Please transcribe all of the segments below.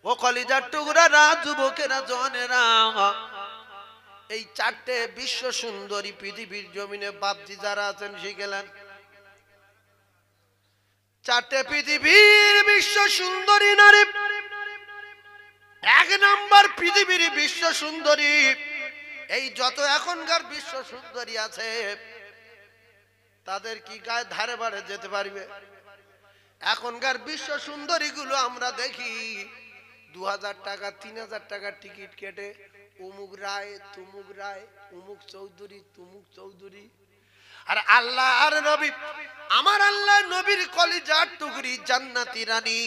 ও কলিজার টুকরারা, যুবকেরা, জনেরা, এই চারটে বিশ্ব সুন্দরী পৃথিবীর জমিনে বাপজি যারা আছেন শিখেলেন। চারটে পৃথিবীর বিশ্ব সুন্দরী নারী। এক নাম্বার পৃথিবীর বিশ্ব সুন্দরী, এই যত এখনকার বিশ্ব সুন্দরী আছে তাদের কি গায়ে ধারে বাড়ে যেতে পারবে? এখনকার বিশ্ব সুন্দরী গুলো আমরা দেখি 2000 টাকা 3000 টাকার টিকিট কেটে অমুক রায় তুমুক রায়, অমুক চৌধুরী তুমুক চৌধুরী। আর আল্লাহ আর নবী, আমার আল্লাহ নবীর কলিজার টুকরি জান্নাতি রানী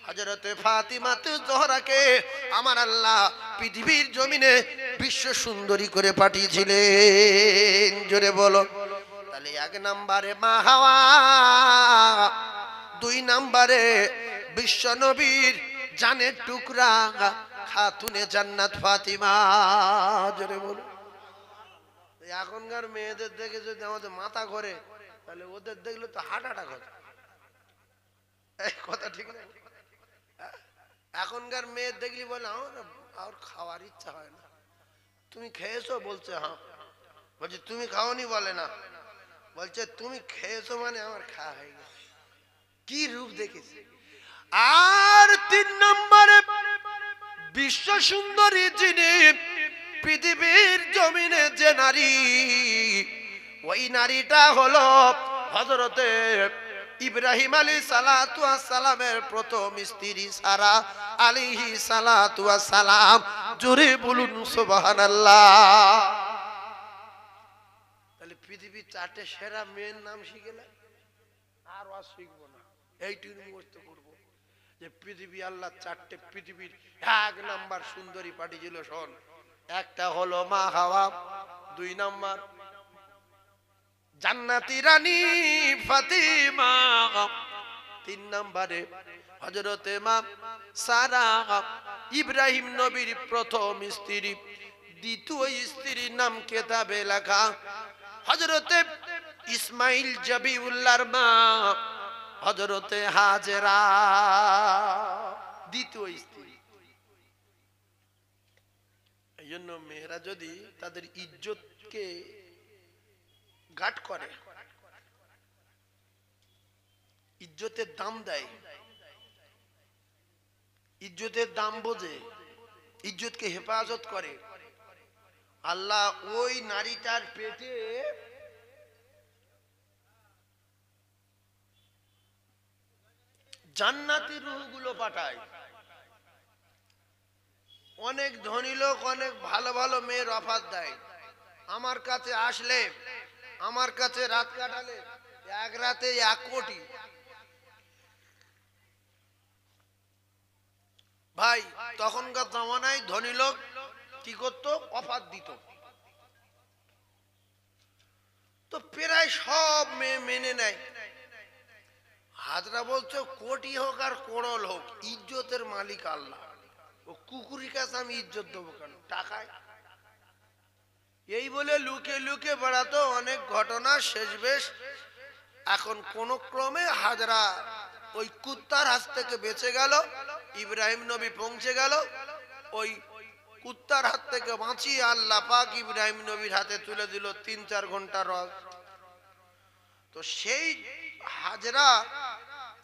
হযরতে ফাতিমা জোহরাকে আমার আল্লাহ পৃথিবীর জমিনে বিশ্ব সুন্দরী করে পাঠিয়েছিলেন। জোরে বলো। তাহলে এক নম্বরে মা হাওয়া, 2 নম্বরে বিশ্ব নবীর জানের টুকরা খাতুনে জান্নাত ফাতিমা। জোরে বলো। এখনকার মেয়েদের দেখে যদি আমাদের মাথা ঘোরে তাহলে ওদের দেখলে তো হার্ট অ্যাটাক হয়। এই কথা ঠিক না? এখনকার মেয়ে দেখলি বলে আমার আর খাওয়ার ইচ্ছা হয় না। তুমি খেয়েছো? বলছে হ্যাঁ। বলছে তুমি খাওনি? বলে না। বলছে তুমি খেয়েছো মানে আমার খাওয়া হয়ে গেছে। কি রূপ দেখেছি। আর 3 নম্বরে বিশ্ব সুন্দরী যিনি পৃথিবীর জমিনে যে নারী, ওই নারীটা হলো হযরতে ইব্রাহিম আলাইহিস সালাতু ওয়াস সালামের প্রথম স্ত্রী সারা আলাইহিস সালাতু ওয়াস সালাম। জোরে বলুন সুবহানাল্লাহ। তাহলে পৃথিবীর 4টে সেরা মেয়ের নাম শিখেলে আর ওয়াজ শিখবো না, এইটুকু মুখস্থ করব যে পৃথিবী আল্লাহ 4টে পৃথিবীর 1 নাম্বার সুন্দরী পাঠিয়েছিল। শোন, একটা হলো মা হাওয়া, 2 নাম্বার জান্নাতি রানী ফাতিমা, 3 নম্বরে হযরতে মা সারা ইব্রাহিম নবীর প্রথম স্ত্রী। দ্বিতীয় স্ত্রীর নাম কিতাবে লেখা হযরতে ইসমাইল জবিউল্লাহর মা হযরতে হাজেরা, দ্বিতীয় স্ত্রী। এই জন্য মেয়েরা যদি তাদের ইজ্জতকে গাট করে, ইজ্জতের দাম দেয়, ইজ্জতের দাম বোঝে, ইজ্জতকে হেফাজত করে, আল্লাহ ওই নারীটার পেটে জান্নাতি রূহগুলো পাঠায়। অনেক ধনী লোক অনেক ভালো ভালো মেয়ের অফার দেয়, আমার কাছে আসলে, আমার কাছে রাত কাটালে 1 রাতে 1 কোটি। ভাই তখনকার জামানায় ধনী লোক কি করত? অফার দিত। তো প্রায় সব মেয়ে মেনে নেয়। হাজরা বলছে কোটি হোক আর করোল হোক, ইজ্জতের মালিক আল্লাহ। ও কুকুরের কাছে আমি ইজ্জত দেবো কেন? টাকায়। এই বলে লুকে লুকে বেড়াতো। অনেক ঘটনা শেষ বেশ এখন কোন ক্রমে হাজরা ওই কুত্তার হাত থেকে বেঁচে গেল। ইব্রাহিম নবী পৌঁছে গেল, ওই কুত্তার হাত থেকে বাঁচিয়ে আল্লাহ পাক ইব্রাহিম নবীর হাতে তুলে দিল 3-4 ঘন্টার রস। তো সেই হাজরা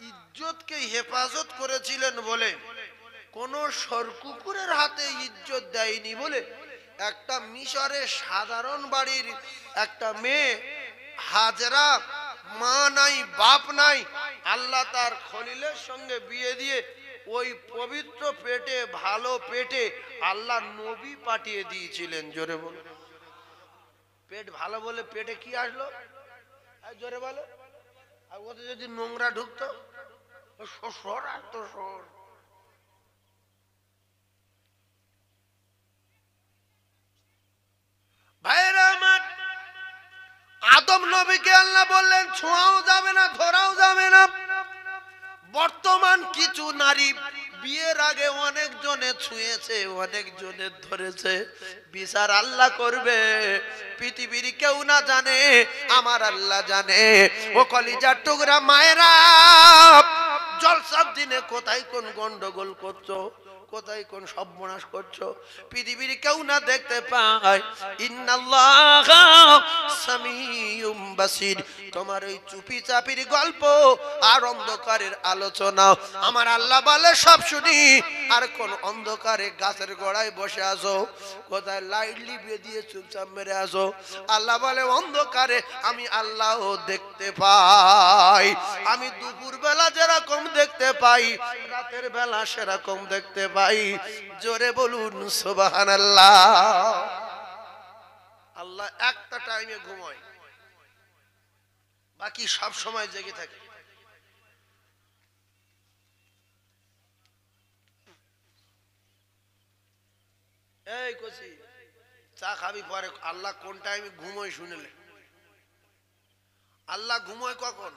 ইজ্জতকে হেফাজত করেছিলেন বলে, কোন সরকুকুরের হাতে ইজ্জত দেয়নি বলে, একটা মিশরের সাধারণ বাড়ির একটা মেয়ে হাজরা, মা নাই বাপ নাই, আল্লাহ তার খলিলের সঙ্গে বিয়ে দিয়ে ওই পবিত্র পেটে, ভালো পেটে আল্লাহ নবী পাঠিয়ে দিয়েছিলেন। জোরে বলো। পেট ভালো বলে পেটে কি আসলো? জোরে বলো। আর ওতে যদি নোংরা ঢুকতো, শ্বশুর আর তো সর। ভাইরা আমার, আদম নবীকে আল্লাহ বললেন ছোঁয়াও যাবে না, ধরাও যাবে না। বর্তমান কিছু নারী বিয়ের আগে অনেক জনে ছুঁয়েছে, অনেক জনে ধরেছে। বিচার আল্লাহ করবে, পৃথিবীর কেউ না জানে, আমার আল্লাহ জানে। ও কলিজার টুকরা মায়েরা, জলসার দিনে কোথায় কোন গন্ডগোল করছো, কোথায় কোন সর্বনাশ করছো, পৃথিবীর কেউ না দেখতে পায়। ইন্নাল্লাহা সামিউম বাসির। তোমার ওই চুপি চাপির গল্প আর অন্ধকারের আলোচনা আমার আল্লাহ বলে সব শুনি। আর কোন অন্ধকারে গাছের গোড়ায় বসে আসো, কোথায় লাইট লিভিয়ে দিয়ে চুপচাপ মেরে আসো, আল্লাহ বলে অন্ধকারে আমি আল্লাহ দেখতে পাই। আমি দুপুর বেলা যেরকম দেখতে পাই, রাতের বেলা সেরকম দেখতে পাই। জোরে বলুন সুবহানাল্লাহ। আল্লাহ একটা টাইমে ঘুমায়, বাকি সব সময় জেগে থাকে। এই কচি চা খাবি পরে, আল্লাহ কোন টাইমে ঘুমোয় শুনেলে? আল্লাহ ঘুমোয় কখন?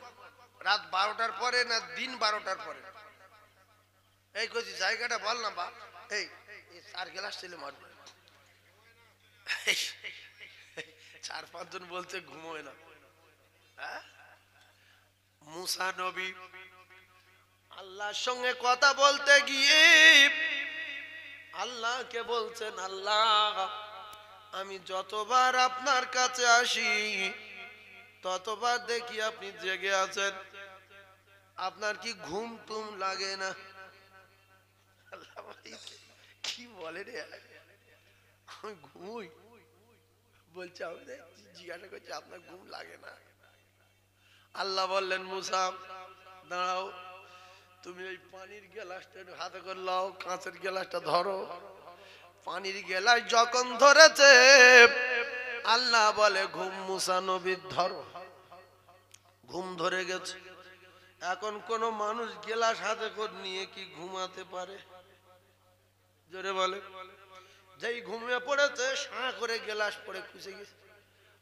রাত 12টার পরে না দিন 12টার পরে? এই কচি জায়গাটা বল না বা। এই 4 গ্লাস ছেলে মারবে, 4-5 জন বলছে ঘুমোয় না। মুসা নবী আল্লাহর সঙ্গে কথা বলতে গিয়ে আল্লাহকে বলছেন, আল্লাহ আমি যতবার আপনার কাছে আসি ততবার দেখি আপনি জেগে আছেন, আপনার কি ঘুম টুম লাগে না? আল্লাহ কি বলে রে, আমি ঘুমোই বলছে, আমি জিজ্ঞাসা করছি আপনার ঘুম লাগে না? আল্লাহ বললেন, মুসা দাঁড়াও, তুমি ওই পানির গ্লাসটা হাতে করে লাও, কাঁচের গ্লাসটা ধরো। পানির গ্লাস যখন ধরেছে আল্লাহ বলে ঘুম মুসা নবীর ধরো। ঘুম ধরে গেছে। এখন কোন মানুষ গ্লাস হাতে করে নিয়ে কি ঘুমাতে পারে? জোরে বলে। যেই ঘুমিয়ে পড়েছে সাঁ করে গ্লাস পড়ে খুঁজে গেছে।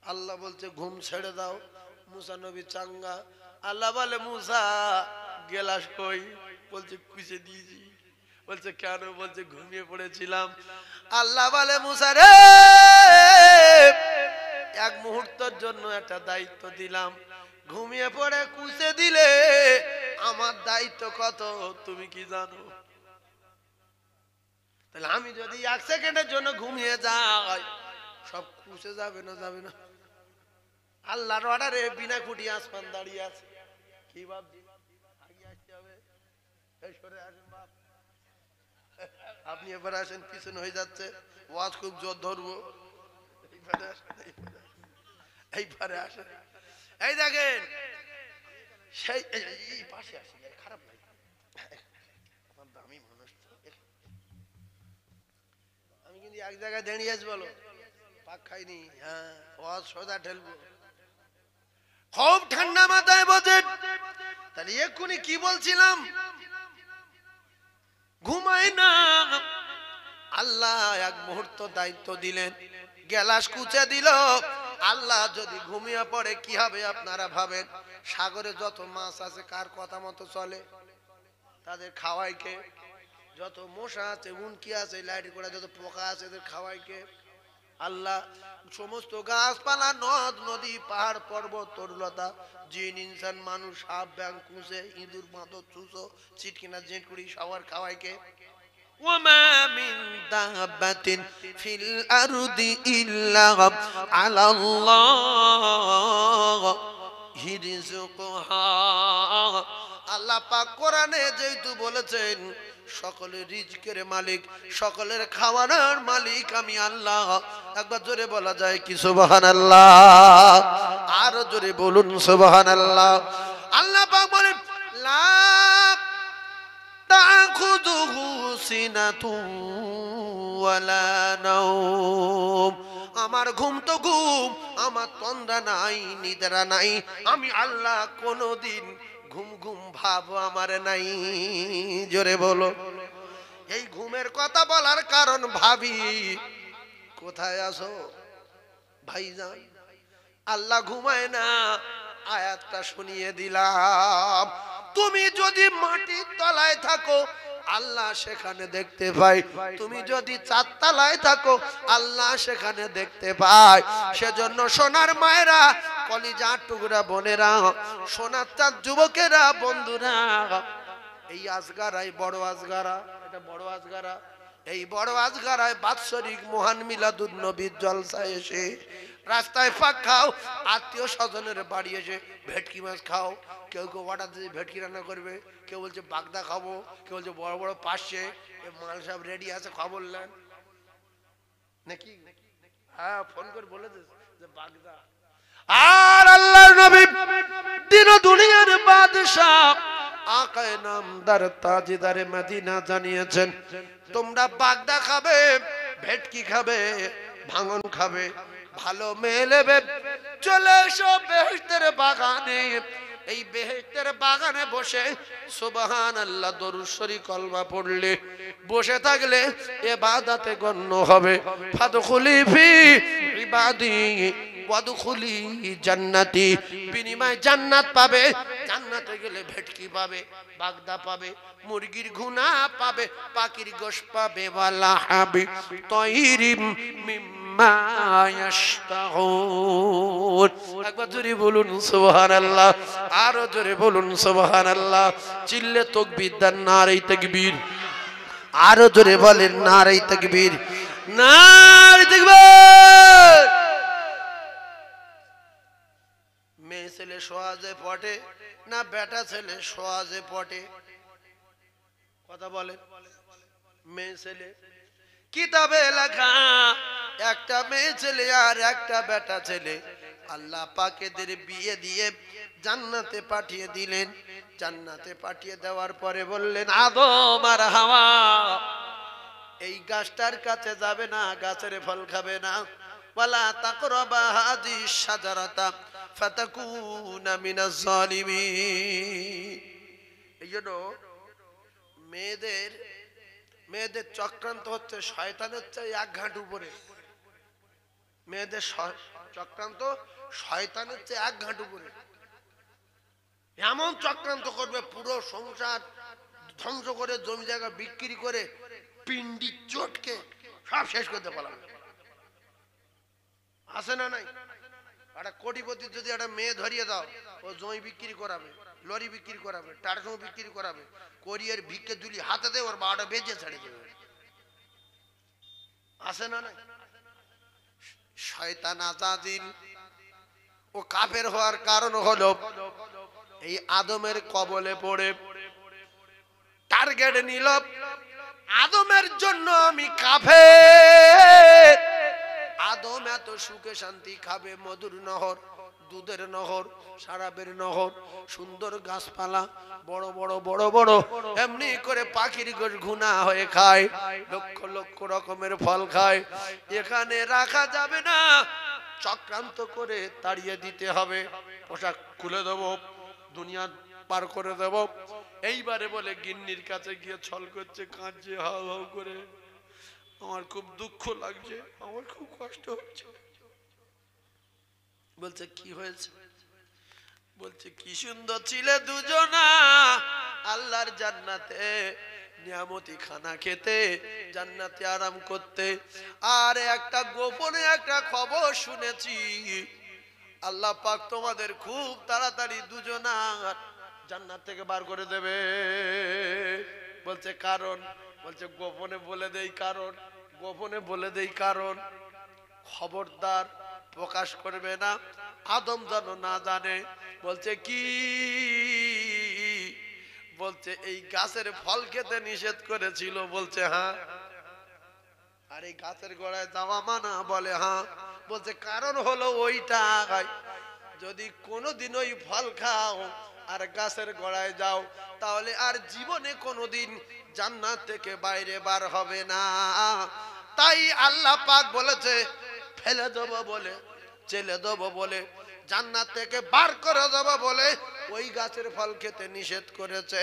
আল্লাহ বলছে ঘুম ছেড়ে দাও। মুসা নবী চাঙ্গা। আল্লাহ বলে মুসা গ্লাস কই? বলছে খুঁজে দিয়েছি। বলছে কেন? বলছে ঘুমিয়ে পড়েছিলাম। আল্লাহ বলে মুসা রে, এক মুহূর্তের জন্য একটা দায়িত্ব দিলাম, ঘুমিয়ে পড়ে কুচে দিলে আমার দায়িত্ব কত তুমি কি জানো? তাহলে আমি যদি 1 সেকেন্ডের জন্য ঘুমিয়ে যাই সব কুচে যাবে না? যাবে না। আল্লাহর অর্ডারে বিনা খুঁটি আসমান দাঁড়িয়ে আছে। কি ভাবছি আগে আসতে হবে? এই সরে আসেন বাপ, আপনি এবার আসেন, পিছনে হয়ে যাচ্ছে, ওয়াজ খুব জোর ধরবো। এইবারে আসেন। এই দেখেন সেই পাশে আসি, খারাপ লাগে, আমার দামি মানুষ। আমি কিন্তু এক জায়গায় দাঁড়িয়ে আছি, বলো পাক খাইনি। হ্যাঁ, ওয়াজ সোজা ঠেলবো, খুব ঠান্ডা মাথায় বোঝেন। তাহলে এক্ষুনি কি বলছিলাম? ঘুমাই না। আল্লাহ এক মুহূর্ত দায়িত্ব দিলেন, গ্লাস কুচে দিল। আল্লাহ যদি ঘুমিয়ে পড়ে কি হবে আপনারা ভাবেন? সাগরে যত মাছ আছে কার কথা মতো চলে? তাদের খাওয়াই কে? যত মশা আছে, উনকি আছে, লাইট করা যত পোকা আছে, এদের খাওয়াই কে? আল্লাহ। সমস্ত গাছপালা, নদ নদী, পাহাড় পর্বত, তরুলতা, জিন ইনসান, মানুষ, সাপ, ব্যাং, কুঁচে, ইঁদুর, মাদর, চুষো, চিটকিনা, জেটকুড়ি, সবার খাওয়াই কে? ওয়ামা মিন দাব্বাতিন ফিল আরদি ইল্লা আলাল্লাহ রিজকুহা। আল্লাহ পাক কোরআনে যেহেতু বলেছেন সকলের রিজকের মালিক, সকলের খাওয়ানোর মালিক আমি আল্লাহ। একবার জোরে বলা যায় কি সুবহানাল্লাহ? আরো জোরে বলুন সুবহানাল্লাহ। আল্লাহ পাক বলেন লা তাখুযুহু সিনাতুন ওয়ালা নাওম। আমার ঘুম তো ঘুম, আমার তন্দ্রা নাই, নিদ্রা নাই। আমি আল্লাহ কোনদিন ঘুম ঘুম ভাব আমার নাই। জোরে বলো। এই ঘুমের কথা বলার কারণ ভাবি কোথায় আছো ভাইজান? আল্লাহ ঘুমায় না, আয়াতটা শুনিয়ে দিলাম। তুমি যদি মাটির তলায় থাকো আল্লাহ সেখানে দেখতে পাই, তুমি যদি 4 তলায় থাকো আল্লাহ সেখানে দেখতে পায়। সেজন্য সোনার মায়েরা, কলিজার টুকরা বোনেরা, সোনার চাঁদ যুবকেরা, বন্ধুরা, এই আজগারায় বড় আজগারা, এটা বড় আজগারা, এই বড় আজগারায় বাৎসরিক মহান মিলাদুন নবীর জলসায় এসে রাস্তায় ফাঁক খাও, আত্মীয় স্বজনের বাড়ি এসে ভেটকি মাছ খাও। কেউ কেউ অর্ডার দিয়ে ভেটকি রান্না করবে, কেউ বলছে বাগদা খাবো, কেউ বলছে বড় বড় পাশে মাল সব রেডি আছে, খবর নেন নাকি? হ্যাঁ, ফোন করে বলে দিস যে বাগদা। আর আল্লাহর নবী দিন দুনিয়ার বাদশা আকায়ে নামদার তাজদারে মদিনা জানিয়েছেন, তোমরা বাগদা খাবে, ভেটকি খাবে, ভাঙন খাবে, ভালো মেয়ে নেবে, চলে এসো বেহেশতের বাগানে। এই বেহেশতের বাগানে বসে সুবহানাল্লাহ দরুদ শরীফ কলমা পড়লে, বসে থাকলে ইবাদতে গণ্য হবে। ফাদখুলি ফি ইবাদি ওয়াদখুলি জান্নাতি, বিনিময়ে জান্নাত পাবে। জান্নাতে গেলে ভেটকি পাবে, বাগদা পাবে, মুরগির ঘুনা পাবে, পাখির গোশত পাবে, ওয়ালা হাবি তাইরিম মিম্মা ইয়াশতাহুন। একবার জোরে বলুন সুবহানাল্লাহ, আরো জোরে বলুন সুবহানাল্লাহ। চিল্লে তাকবীর দেন, নারে তাকবীর। আরো জোরে বলেন নারে তাকবীর, নারে তাকবীর। মেয়ে ছেলে সহজে পটে না বেটা ছেলে সহজে পটে? কথা বলেন। মেয়ে ছেলে কিতাবে লেখা, একটা মেয়ে ছেলে আর একটা বেটা ছেলে আল্লাহ পাক এদের বিয়ে দিয়ে জান্নাতে পাঠিয়ে দিলেন। জান্নাতে পাঠিয়ে দেওয়ার পরে বললেন, আদম আর হাওয়া এই গাছটার কাছে যাবে না, গাছের ফল খাবে না। ওয়ালা তাকরাবা হাযিহিশ শাজারাতা ফাতাকুনা মিনাজ জালিমিন। এইজন্য মেয়েদের চক্রান্ত হচ্ছে শয়তানের চেয়ে এক ঘাট উপরে। মেয়েদের চক্রান্ত শয়তানের চেয়ে এক ঘাট উপরে। এমন চক্রান্ত করবে পুরো সংসার ধ্বংস করে, জমি জায়গা বিক্রি করে, পিন্ডি চটকে সব শেষ করতে পারলাম। আছে না নাই? একটা কোটিপতি যদি একটা মেয়ে ধরিয়ে দাও, ও জমি বিক্রি করাবে, লরি বিক্রি করাবে, টারসম বিক্রি করাবে, কোরিয়ার ভিক্ষে দুলি হাতে দেয়, ওর বারোটা বেঁচে ছেড়ে দেবে। আছে না নাই? শয়তান আজাজিল ও কাফের হওয়ার কারণ হলো এই আদমের কবলে পড়ে টার্গেট নিল, আদমের জন্য আমি কাফের। আদম এত সুখে শান্তি খাবে মধুর নহর, দুধের নহর, শরাবের নহর, সুন্দর গাছপালা, বড় বড় বড় বড় এমনি করে পাখির গোশ ঘুনা হয়ে খায়, লক্ষ লক্ষ রকমের ফল খায়। এখানে রাখা যাবে না, চক্রান্ত করে তাড়িয়ে দিতে হবে। পোশাক খুলে দেবো, দুনিয়া পার করে দেব। এইবারে বলে গিন্নির কাছে গিয়ে ছল করছে, কাঁদছে হাউ হাউ করে, আমার খুব দুঃখ লাগছে, আমার খুব কষ্ট হচ্ছে। বলছে কি হয়েছে? বলছে কি সুন্দর ছিলে দুজনা আল্লাহর জান্নাতে, নিয়ামতি খানা খেতে, জান্নাতে আরাম করতে। আর একটা গোপনে একটা খবর শুনেছি, আল্লাহ পাক তোমাদের খুব তাড়াতাড়ি দুজনা জান্নাত থেকে বার করে দেবে। বলছে কারণ? বলছে গোপনে বলে দেই কারণ, গোপনে বলে দেই কারণ। খবরদার প্রকাশ করবে না, আদম যেন না জানে। বলছে কি? বলছে এই গাছের ফল খেতে নিষেধ করেছিল। বলছে হ্যাঁ। আর এই গাছের গোড়ায় যাওয়া মানা? বলে হ্যাঁ। বলছে কারণ হলো ওইটা, যদি কোনোদিন ওই ফল খাও আর গাছের গোড়ায় যাও, তাহলে আর জীবনে কোনোদিন জান্নাত থেকে বাইরে বার হবে না। তাই আল্লাহ পাক বলেছে ফেলে দেবো বলে, চেলে দেবো বলে, জান্নাত থেকে বার করে দেবো বলে ওই গাছের ফল খেতে নিষেধ করেছে।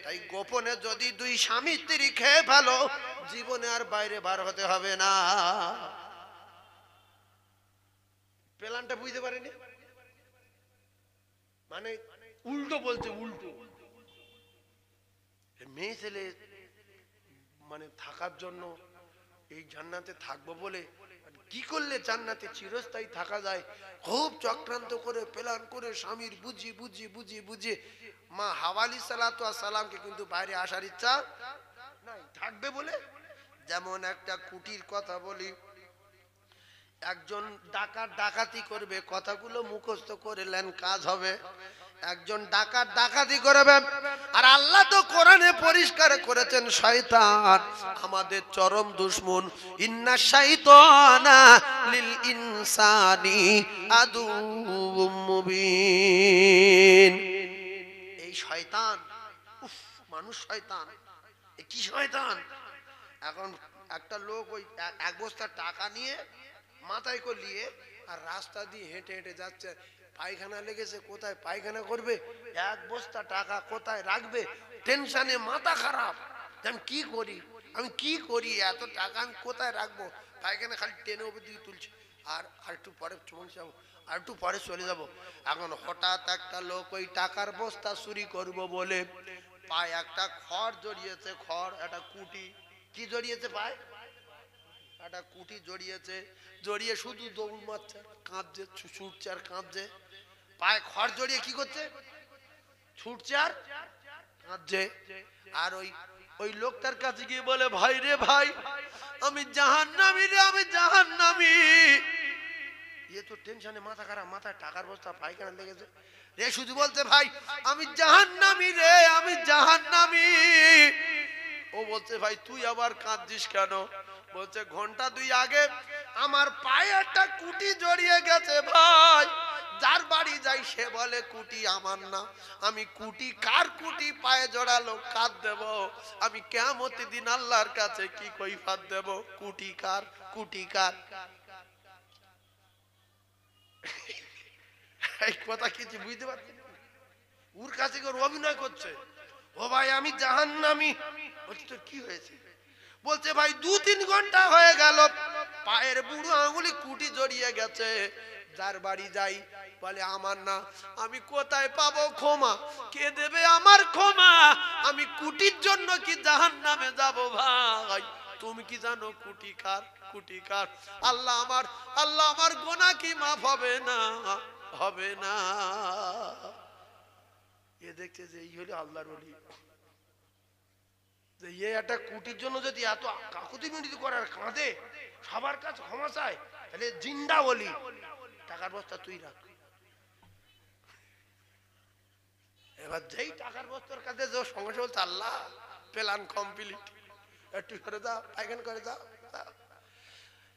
তাই গোপনে যদি দুই স্বামী স্ত্রী খেয়ে ফেলো, জীবনে আর বাইরে বার হতে হবে না। প্ল্যানটা বুঝতে পারেনি? মানে উল্টো বলছে, উল্টো। মেয়ে ছেলে মানে থাকার জন্য এই জান্নাতে থাকবো বলে, কি করলে জান্নাতে চিরস্থায়ী থাকা যায়, খুব চক্রান্ত করে প্ল্যান করে স্বামীর বুঝিয়ে বুঝিয়ে বুঝিয়ে বুঝিয়ে মা হাওয়া আলাইহিস সালাতু ওয়াস সালামকে কিন্তু বাইরে আসার ইচ্ছা নাই, থাকবে বলে। যেমন একটা কুটির কথা বলি, একজন ডাকাত ডাকাতি করবে, কথাগুলো মুখস্থ করলেন কাজ হবে। একজন ডাকাত ডাকাতি করবে, আর আল্লাহ তো কোরআনে পরিষ্কার করেছেন শয়তান আমাদের চরম দুশমন। ইন্না শাইতানা লিল ইনসানি আদুউম মুবিন। এই শয়তান, উফ, মানুষ শয়তান, এ কি শয়তান। এখন একটা লোক ওই এক বস্তা টাকা নিয়ে মাথায় করে নিয়ে আর রাস্তা দিয়ে হেঁটে হেঁটে যাচ্ছে, পায়খানা লেগেছে, কোথায় পায়খানা করবে, এক বস্তা টাকা কোথায় রাখবে, টেনশনে মাথা খারাপ। আমি কি করি, আমি কি করি, এত টাকা আমি কোথায় রাখবো, পায়খানা খালি টেনে উপর দিকে তুলছে, আর একটু পরে চলে যাবো, আর একটু পরে চলে যাবো। এখন হঠাৎ একটা লোক ওই টাকার বস্তা চুরি করবো বলে পায়ে একটা খড় জড়িয়েছে, খড় একটা কুটি, কি জড়িয়েছে পায়, একটা কুটি জড়িয়েছে, জড়িয়ে শুধু দৌড় মারছে, কাঁদছে, ছুটছে আর কাঁদছে। পায়ে খড় জড়িয়ে কি করছে, ছুটছে আর কাঁদছে। আর ওই ওই লোকটার কাছে গিয়ে বলে, ভাই রে ভাই, আমি জাহান্নামী রে, আমি জাহান্নামী। এ তো টেনশনে মাথা খারাপ, মাথায় টাকার বস্তা, পায়খানা লেগেছে রে, শুধু বলছে ভাই আমি জাহান্নামী রে, আমি জাহান্নামী। ও বলছে ভাই তুই আবার কাঁদছিস কেন? বলছে ঘন্টা দুই আগে আমার পায়ে একটা কুটি জড়িয়ে গেছে ভাই, যার বাড়ি যাই সে বলে কুটি আমার না, আমি কুটি, কার কুটি পায়ে জড়ালো, কাঁদ দেব আমি কিয়ামতের দিন আল্লাহর কাছে কি কৈফিয়ত দেব, কুটি কার, কুটি কার। এই কথা কিছু বুঝতে পারছি না, ওর কাছে অভিনয় করছে, ও ভাই আমি জাহান্নামী। বলছি তোর কি হয়েছে? বলছে ভাই 2-3 ঘন্টা হয়ে গেল পায়ের বুড়ো আঙুলি কুটি জড়িয়ে গেছে, যার বাড়ি যাই বলে আমার না, আমি কোথায় পাবো ক্ষমা, কে দেবে আমার ক্ষমা, আমি কুটির জন্য কি জাহান্নামে যাব ভাই? তুমি কি জানো কুটি কার, কুটি কার? আল্লাহ আমার গুনাহ কি মাফ হবে না, হবে না। এ দেখছে যে এই হলো আল্লাহর ওলি, যে এই একটা কুটির জন্য যদি এত কাকুতি মিনতি করার কাঁদে, সবার কাছে ক্ষমা চায়, তাহলে জিন্দা ওলি। টাকার বস্তা তুই রাখ। এবার যেই টাকার বস্তার কাছে যে সঙ্গে সঙ্গে আল্লাহ প্ল্যান কমপ্লিট, একটু করে দাও, পায়খানা করে দাও,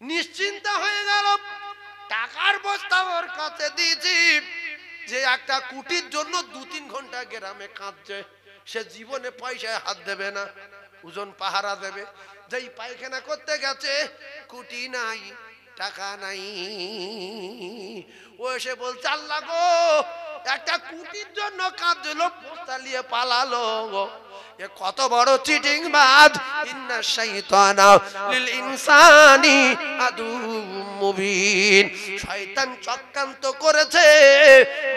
নিশ্চিন্ত হয়ে গেল। টাকার বস্তা ওর কাছে দিয়েছি, যে একটা কুটির জন্য 2-3 ঘন্টা গ্রামে কাঁদছে, সে জীবনে পয়সায় হাত দেবে না, ওজন পাহারা দেবে। যেই পায়খানা করতে গেছে কুটি নাই, টাকা নাই, ও এসে বলছে আল্লাহ গো, একটা কুটির জন্য কাঁদছিল, বস্তা নিয়ে পালালো। এ কত বড় চিটিং বাজ। ইন্না শাইতানা লিল ইনসানি আদুউম মুবিন। শয়তান চক্রান্ত করেছে,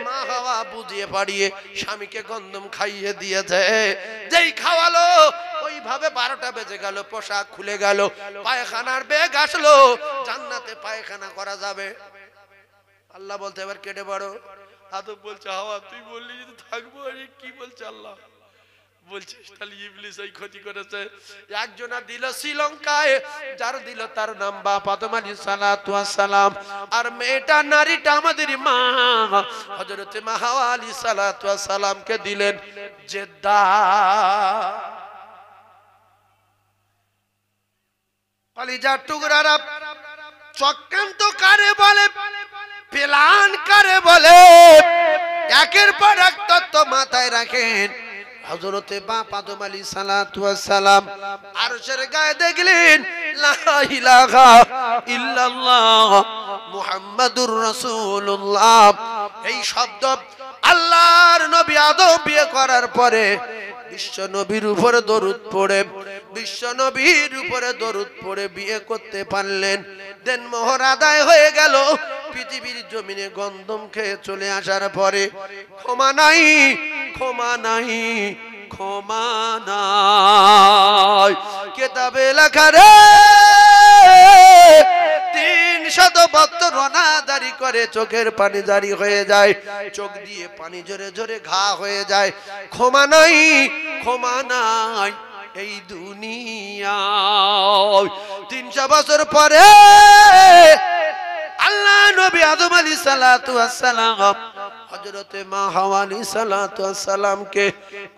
মা হাওয়া বুঝিয়ে পাড়িয়ে স্বামীকে গন্ধম খাইয়ে দিয়েছে। যেই খাওয়ালো ওইভাবে 12টা বেজে গেল, পোশাক খুলে গেল, পায়খানার বেগ আসলো, জান্নাতে পায়খানা করা যাবে। আল্লাহ বলতে এবার কেটে পড়ো। আদম বলছে হাওয়া তুই বললি যদি থাকবো, আরে কি বলছে আল্লাহ, বলছিস তাহলে ইবলিস এই ক্ষতি করেছে। একজনা দিল শ্রীলঙ্কায়, যার দিল তার নাম বাপ আদম আলাইহিস সালাতু ওয়াস সালাম, আর মেয়েটা নারীটা আমাদের মা হযরত মা হাওয়া আলাইহিস সালাতু ওয়াস সালামকে দিলেন জেদ্দা। কলিজার টুকরারা, চক্রান্ত কারে বলে, প্ল্যান কারে বলে, একের পর এক তত্ত্ব মাথায় রাখেন। হযরতে বাপ আদম আলাইহিস সালাতু ওয়াস সালাম আরশের গায়ে দেখলেন লা ইলাহা ইল্লাল্লাহ মুহাম্মাদুর রাসূলুল্লাহ। এই শব্দ আল্লাহর নবী আদম বিয়ে করার পরে বিশ্ব নবীর উপরে দরুদ পড়ে, বিশ্ব নবীর উপরে দরুদ পড়ে বিয়ে করতে পারলেন। দেন মোহর আদায় হয়ে গেল। পৃথিবীর জমিনে গন্ধম খেয়ে চলে আসার পরে ক্ষমা নাই, ক্ষমা নাই, ক্ষমা নাই। কিতাবে লেখা রে 3 300 বছর অনাদারি করে চোখের পানি জারি হয়ে যায়, চোখ দিয়ে পানি ঝরে ঝরে ঘা হয়ে যায়, ক্ষমা নাই, ক্ষমা নাই এই দুনিয়ায়। 300 বছর পরে আল্লাহ নবী আদম আলাইহিস সালাতু ওয়াস সালাম হযরতে মা হাওয়া আলাইহিস সালাতু ওয়াস সালামকে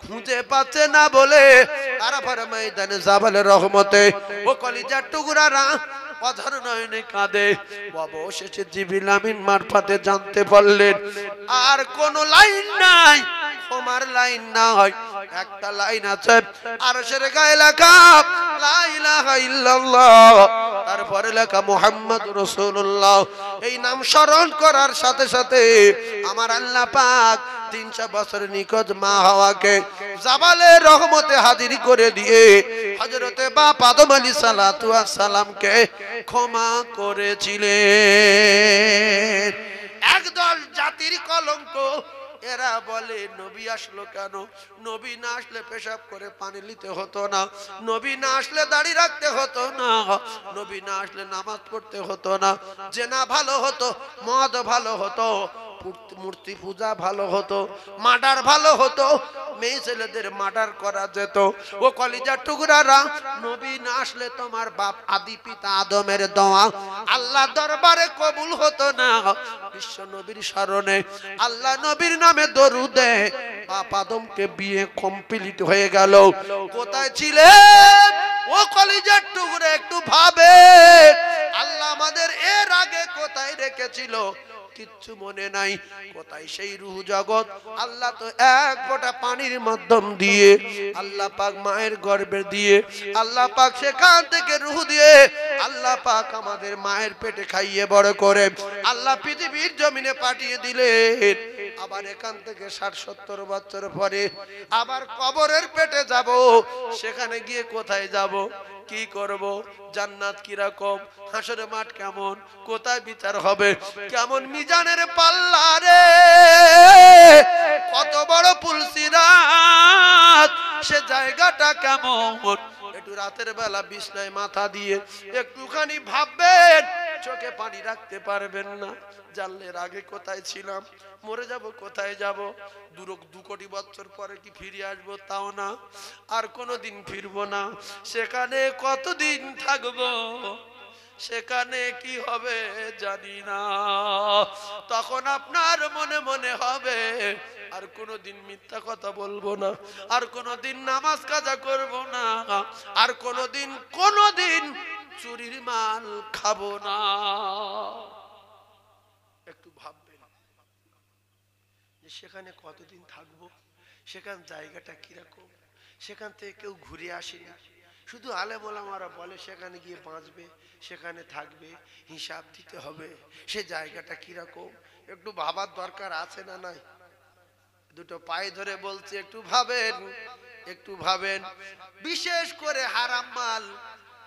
খুঁজে পাচ্ছে না বলে আরাফার ময়দানে জাবালে রহমতে ও কলিজার টুকরারা অঝর নয়নে কাঁদে। অবশেষে জিবরিল আমিন মারফতে জানতে পারলেন আর কোন লাইন নাই, ক্ষমার লাইন নাই, একটা লাইন আছে আরশের গায়ে লেখা লা ইলাহা ইল্লাল্লাহ, তারপরে লেখা মুহাম্মাদুর রাসূলুল্লাহ। এই নাম স্মরণ করার সাথে সাথে আমার আল্লাহ পাক 300 বছর নিখোঁজ মা হাওয়াকে জাবালে রহমতে হাজির করে দিয়ে হযরতে বাপ আদম আলাইহিস সালাতু ওয়াস সালামকে ক্ষমা করেছিলেন। একদল জাতির কলঙ্ক, এরা বলে নবী আসলো কেন? নবী না আসলে পেশাব করে পানি নিতে হতো না, নবী না আসলে দাড়ি রাখতে হতো না, নবী না আসলে নামাজ পড়তে হতো না, জেনা ভালো হতো, মদ ভালো হতো, মূর্তি পূজা ভালো হতো, মার্ডার ভালো হতো, মেয়ে ছেলেদের মার্ডার করা যেত। ও কলিজার টুকরারা, নবী না আসলে তোমার বাপ আদি পিতা আদমের দোয়া আল্লাহ দরবারে কবুল হতো না। বিশ্ব নবীর স্মরণে আল্লাহ নবীর নামে দরুদে বাপ আদমকে বিয়ে কমপ্লিট হয়ে গেল। কোথায় ছিলেন ও কলিজার টুকরা? একটু ভাবে আল্লাহ আমাদের এর আগে কোথায় রেখেছিল কিচ্ছু মনে নাই। কোথায় সেই রূহ জগৎ? আল্লাহ তো এক ফোঁটা পানির মাধ্যম দিয়ে আল্লাহ পাক মায়ের গর্ভে দিয়ে আল্লাহ পাক সেখান থেকে রূহ দিয়ে আল্লাহ পাক আমাদের মায়ের পেটে খাইয়ে বড় করে আল্লাহ পৃথিবীর জমিনে পাঠিয়ে দিলেন। আবার এখান থেকে 60-70 বছর পরে আবার কবরের পেটে যাব। সেখানে গিয়ে কোথায় যাব, কি করব, জান্নাত কিরকম, হাসরের মাঠ কেমন, কোথায় বিচার হবে, কেমন মিজানের পাল্লা রে, কত বড় পুলসিরাত, সে জায়গাটা কেমন, একটু রাতের বেলা বিছনায় মাথা দিয়ে একটুখানি ভাববেন, চোখে পানি রাখতে পারবেন না। জানলের আগে কোথায় ছিলাম, মরে যাব কোথায় যাব, 2 কোটি বছর পরে কি ফিরে আসবো তাও না, আর কোনোদিন ফিরবো না, সেখানে কতদিন থাকবো, সেখানে কি হবে জানি না। তখন আপনার মনে মনে হবে আর কোনোদিন মিথ্যা কথা বলবো না, আর কোনোদিন নামাজ কাজা করব না, আর কোনোদিন চুরির মাল খাবো না। একটু ভাববেন যে সেখানে কতদিন থাকবো, সেখান জায়গাটা কিরকম, সেখান থেকে কেউ ঘুরে আসেনি, শুধু আলেম ওলামারা বলে সেখানে গিয়ে বাঁচবে, সেখানে থাকবে, হিসাব দিতে হবে, সে জায়গাটা কিরকম। একটু ভাবার দরকার আছে না নাই? দুটো পায়ে ধরে বলছি একটু ভাবেন, একটু ভাবেন। বিশেষ করে হারাম মাল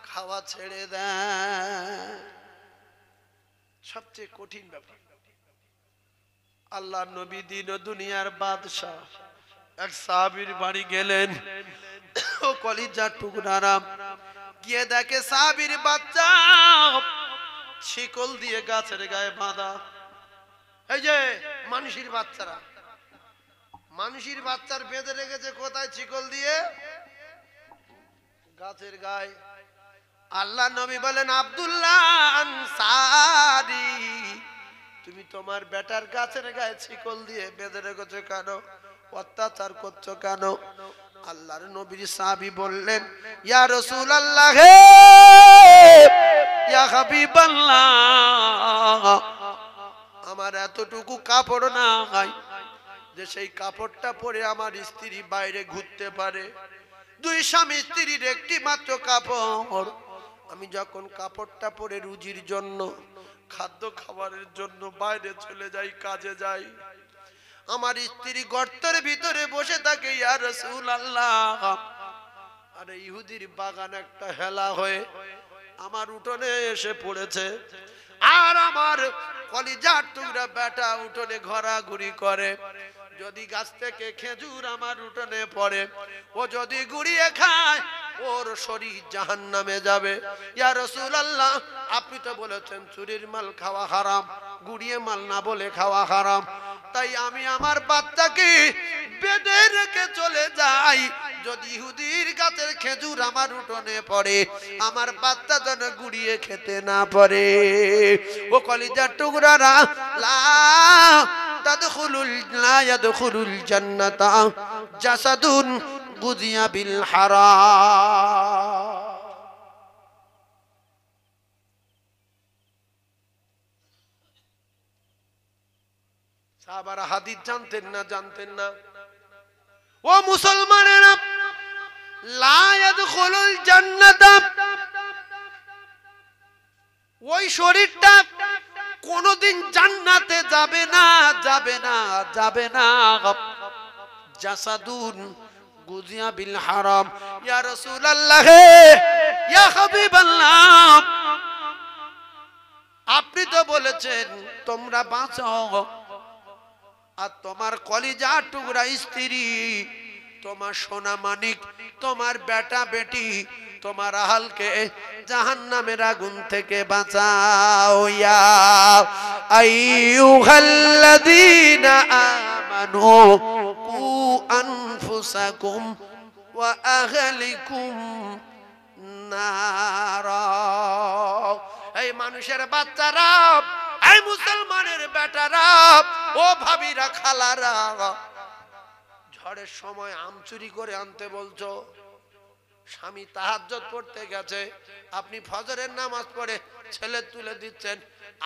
খাওয়া ছেড়ে দেন, সবচেয়ে কঠিন ব্যাপার। আল্লাহ নবী দিন ও দুনিয়ার বাদশাহ এক সাহাবীর বাড়ি গেলেন। ও কলিজার টুকরারা, গিয়ে দেখে সাহাবীর বাচ্চা শিকল দিয়ে গাছের গায়ে বাঁধা। এই যে মানুষের বাচ্চারা, মানুষের বাচ্চার বেঁধে রেখেছে কোথায়? শিকল দিয়ে গাছের গায়ে। আল্লাহ নবী বলেন, আব্দুল্লাহ আনসারী, তুমি তোমার বেটার গাছের গায়ে শিকল দিয়ে বেঁধে রেখেছো কেন? অত্যাচার করছো কেন? আল্লাহর নবীর সাহাবী বললেন, ইয়া রাসূলুল্লাহ, হে ইয়া হাবিবাল্লাহ, আমার এতটুকু কাপড় নাই যে সেই কাপড়টা পরে আমার স্ত্রী বাইরে ঘুরতে পারে। 2 স্বামী স্ত্রীর একটি মাত্র কাপড়। আমি যখন কাপড়টা পরে রুজির জন্য, খাদ্য খাবারের জন্য বাইরে চলে যাই, কাজে যাই, আমার স্ত্রী গর্তের ভিতরে বসে থাকে। ইয়া রাসূলুল্লাহ, আরে ইহুদির বাগান একটা হেলা হয়ে আমার উঠোনে এসে পড়েছে, আর আমার কলিজার টুকরা বেটা উঠোনে ঘোরাঘুরি করে। যদি গাছ থেকে খেজুর আমার উঠোনে পড়ে, ও যদি গুড়িয়ে খায়, ওর শরীর জাহান্নামে যাবে। ইয়া রাসূলুল্লাহ, আপনি তো বলেছেন চুরির মাল খাওয়া হারাম, গুড়িয়ে মাল না বলে খাওয়া হারাম, তাই আমি আমার বাচ্চাকে বেঁধে রেখে চলে যাই। যদি ইহুদির গাছের খেজুর আমার উঠোনে পড়ে, আমার বাচ্চা যেন গুড়িয়ে খেতে না পারে। ও কলিজার টুকরারা, লা লা ইয়াদখুলুল জান্নাতা জাসাদুন গুযিয়া বিল হারাম। সাহাবারা হাদিস জানতেন না, জানতেন না। ও মুসলমানেরা, লা ইয়াদখুলুল জান্নাতা, ওই শরীরটা কোনদিন জান্নাতে যাবে না, যাবে না, যাবে না। জাসাদুন গুযিয়া বিল হারাম। ইয়া রাসূলুল্লাহ, ইয়া হাবিবাল্লাহ, আপনি তো বলেছেন তোমরা বাঁচো, আর তোমার কলিজার টুকরা স্ত্রী, তোমার সোনা মানিক, তোমার বেটা বেটি, তোমার আহলকে জাহান্নামের আগুন থেকে বাঁচাও। ইয়া আইয়ুহাল্লাযীনা আমানু কু আনফুসাকুম ওয়া আহলিকুম নারা। এই মানুষের বাচ্চারা, এই মুসলমানের বেটারা, ও ভাবিরা, খালারা, ঝড়ের সময় আম চুরি করে আনতে বলছো, স্বামী তাহাজ্জুদ পড়তে গেছে, আপনি ফজরের নামাজ পড়ে ছেলে তুলে দিচ্ছেন,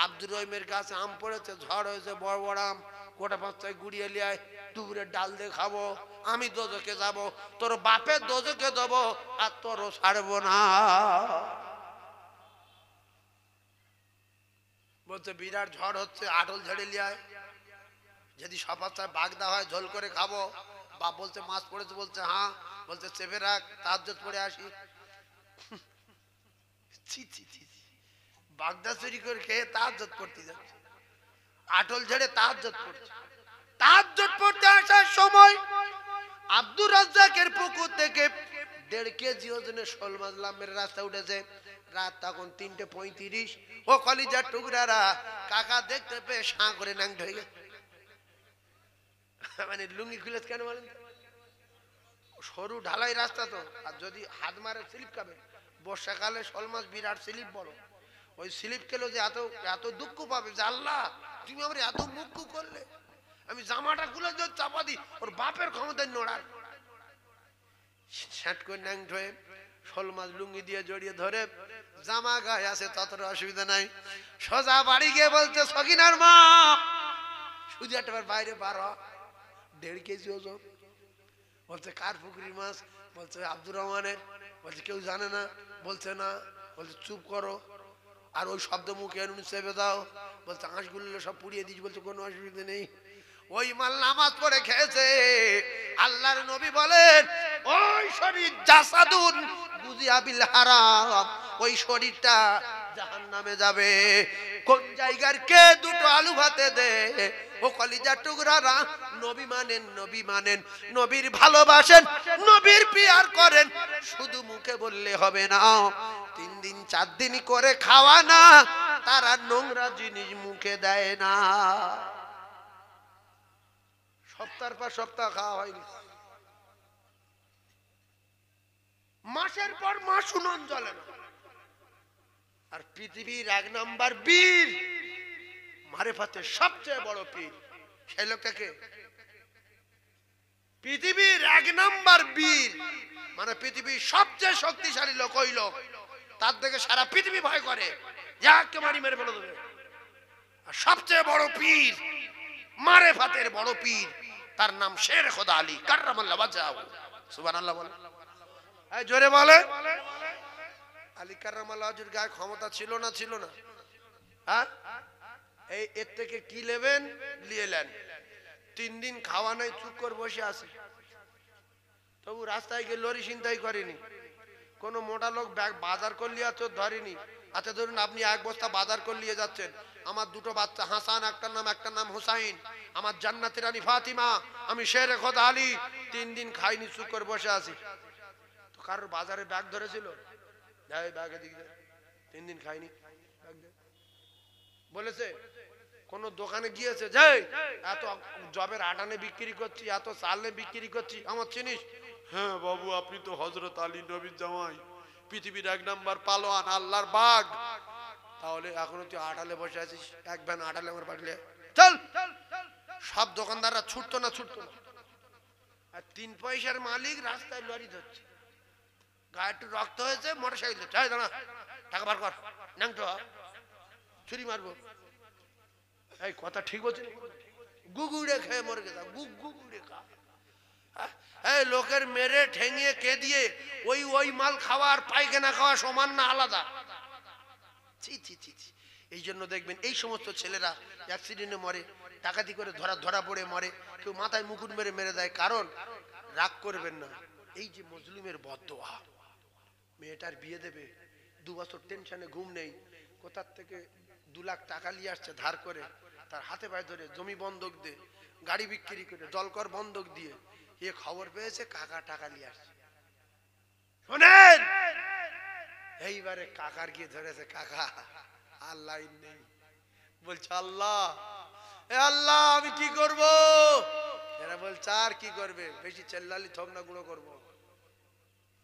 আব্দুর রহিমের কাছে আম পড়েছে, ঝড় হয়েছে, বড় বড় আম, গোটা বাচ্চায় গুড়িয়ে লিয়ায়, দুপুরে ডাল দিয়ে খাবো, আমি দোজখে যাব, তোর বাপের দোজখে দেবো, আর তোরও ছাড়বো না। বলছে বিরাট ঝড় হচ্ছে, আটল ঝেড়ে লিয়ায়, যদি সপাচায় বাগদা হয় ঝোল করে খাবো। বাপ বলছে মাছ পড়েছে, বলছে হ্যাঁ, বলছে চেপে রাখ, তাহাজ্জুদ পড়ে আসি। বাগদা চুরি করে খেয়ে তাহাজ্জুদ পড়তে যাচ্ছে, আটল ঝেড়ে তাহাজ্জুদ পড়ছে। তাহাজ্জুদ পড়তে আসার সময় আব্দুর রাজ্জাকের পুকুর থেকে 1.5 কেজি ওজনের শোল মাছ লাম্বের রাস্তা উঠেছে। রাত তখন 3:35। ও কলিজার টুকরারা, কাকা দেখতে পেয়ে সাঁ করে ন্যাং হয়ে গেছে। মানে লুঙ্গি খুলে কেন বলেন? সরু ঢালাই রাস্তা তো, আর যদি হাত মারে স্লিপ খাবে। বর্ষাকালে শোল মাছ বিরাট স্লিপ বড়, ওই স্লিপ খেলো যে এত এত দুঃখ পাবে যে আল্লাহ তুমি আমার এত মুখ করলে, আমি জামাটা খুলে যদি চাপা দিই, ওর বাপের ক্ষমতায় নড়ার। শ্যাট করে ন্যাং হয়ে শোল মাছ লুঙ্গি দিয়ে জড়িয়ে ধরে, জামা গায়ে আছে, ততটা অসুবিধা নাই। সোজা বাড়ি গিয়ে বলছে সকিনার মা, শুধু একটাবার বাইরে বার হ, 1.5 কেজি ওজন। বলছে কার পুকুরি মাছ? বলছে আব্দুর রহমানের। বলছে কেউ জানে না? বলছে না। বলছে চুপ করো, আর ওই শব্দ মুখে চেপে দাও। বলছে হাঁসগুলো সব পুড়িয়ে দিচ্ছি। বলছে কোনো অসুবিধা নেই। ওই মাল নামাজ পড়ে খেয়েছে। আল্লাহর নবী বলেন ওই শরীর জাসাদুন গুযিয়া বিল হারাম, ওই শরীরটা জাহান্নামে যাবে। কোন জায়গার কে দুটো আলু ভাতে দে? ও কলিজার টুকরারা, নবী মানেন, নবী মানেন, নবীর ভালোবাসেন, নবীর পিয়ার করেন, শুধু মুখে বললে হবে না। 3 দিন 4 দিন করে খাওয়া না, তারা নোংরা জিনিস মুখে দেয় না। সপ্তাহ পর সপ্তাহ খাওয়া হয়নি, মাসের পর মাস উনুন জ্বলে না। আর পৃথিবীর 1 নাম্বার বীর, মারেফাতের সবচেয়ে বড় পীর, সেই লোকটাকে পৃথিবীর 1 নাম্বার বীর, মানে পৃথিবীর সবচেয়ে শক্তিশালী লোক ওই লোক, তার থেকে সারা পৃথিবী ভয় করে, যাকে মারি মেরে ফেলে দেবে। আর সবচেয়ে বড় পীর, মারেফাতের বড় পীর, তার নাম শের খোদা আলী কাররামাল্লাহু ওয়াজহাহু। সুবহানাল্লাহ বলে, এই জোরে বলে। আলী কাররামাল্লাহু ওয়াজহার গায়ে ক্ষমতা ছিল না? ছিল না? হ্যাঁ, এই এর থেকে কি নেবেন? নিয়েলেন। 3 দিন খাওয়া নাই, চুপ করে বসে আছে। তবু রাস্তায় গিয়ে লরি ছিনতাই করেনি, কোন মোটা লোক ব্যাগ বাজার করলিয়া চোর ধরেনি। আচ্ছা ধরুন আপনি 1 বস্তা বাজার করলিয়ে যাচ্ছেন, আমার 2টো বাচ্চা, হাসান একটার নাম হুসাইন, আমার জান্নাতের রানী ফাতিমা, আমি শের খোদা আলী, 3 দিন খাইনি, চুপ করে বসে আছি। তো কারোর বাজারে ব্যাগ ধরেছিল, ব্যাগ এদিকে 3 দিন খাইনি, বলেছে কোন দোকানে গিয়েছে যে এত জবের আটানে বিক্রি করছি, এত চালে বিক্রি করছি, আমার চিনিস? হ্যাঁ বাবু, আপনি তো হযরত আলী নবীর জামাই, পৃথিবীর 1 নাম্বার পালোয়ান, আল্লাহর বাগ। তাহলে এখনো তুই আটালে বসে আছিস, এক ভ্যান আটালে আমার বাড়লে চল। সব দোকানদাররা ছুটতো না, আর 3 পয়সার মালিক রাস্তায় লরি ধরছে, গায়ে একটু রক্ত হয়েছে, মোটরসাইকেল দাঁড়া, টাকা বার কর, নাংটো ছুরি মারবো। এই কথা ঠিক বলছি? গুগুড়ে খেয়ে মরে গেছে, গুগুড়ে খা। এই লোকের মেরে ঠেঙিয়ে কে দিয়ে ওই মাল খাওয়া আর পায়খানা খাওয়া সমান না, আলাদা? ছি ছি ছি ছি। এই জন্য দেখবেন এই সমস্ত ছেলেরা অ্যাক্সিডেন্টে মরে, ডাকাতি করে ধরা পড়ে মরে, কেউ মাথায় মুকুট মেরে দেয়। কারণ রাগ করবেন না, এই যে মজলুমের বদদোয়া। মেয়েটার বিয়ে দেবে, 2 বছর টেনশনে ঘুম নেই, কোথার থেকে 2 লাখ টাকা নিয়ে আসছে ধার করে, তার হাতে পায়ে ধরে জমি বন্ধক দিয়ে, গাড়ি বিক্রি করে, জলকর বন্ধক দিয়ে, এ খবর পেয়েছে কাকা টাকা নিয়ে আসছে। শোনেন, এইবারে কাকার গিয়ে ধরেছে, কাকা আর লাইন নেই, বলছে আল্লাহ, এ আল্লাহ আমি কি করব? এরা বলছে আর কি করবে, বেশি চেল্লালি থমনা গুঁড়ো করবো,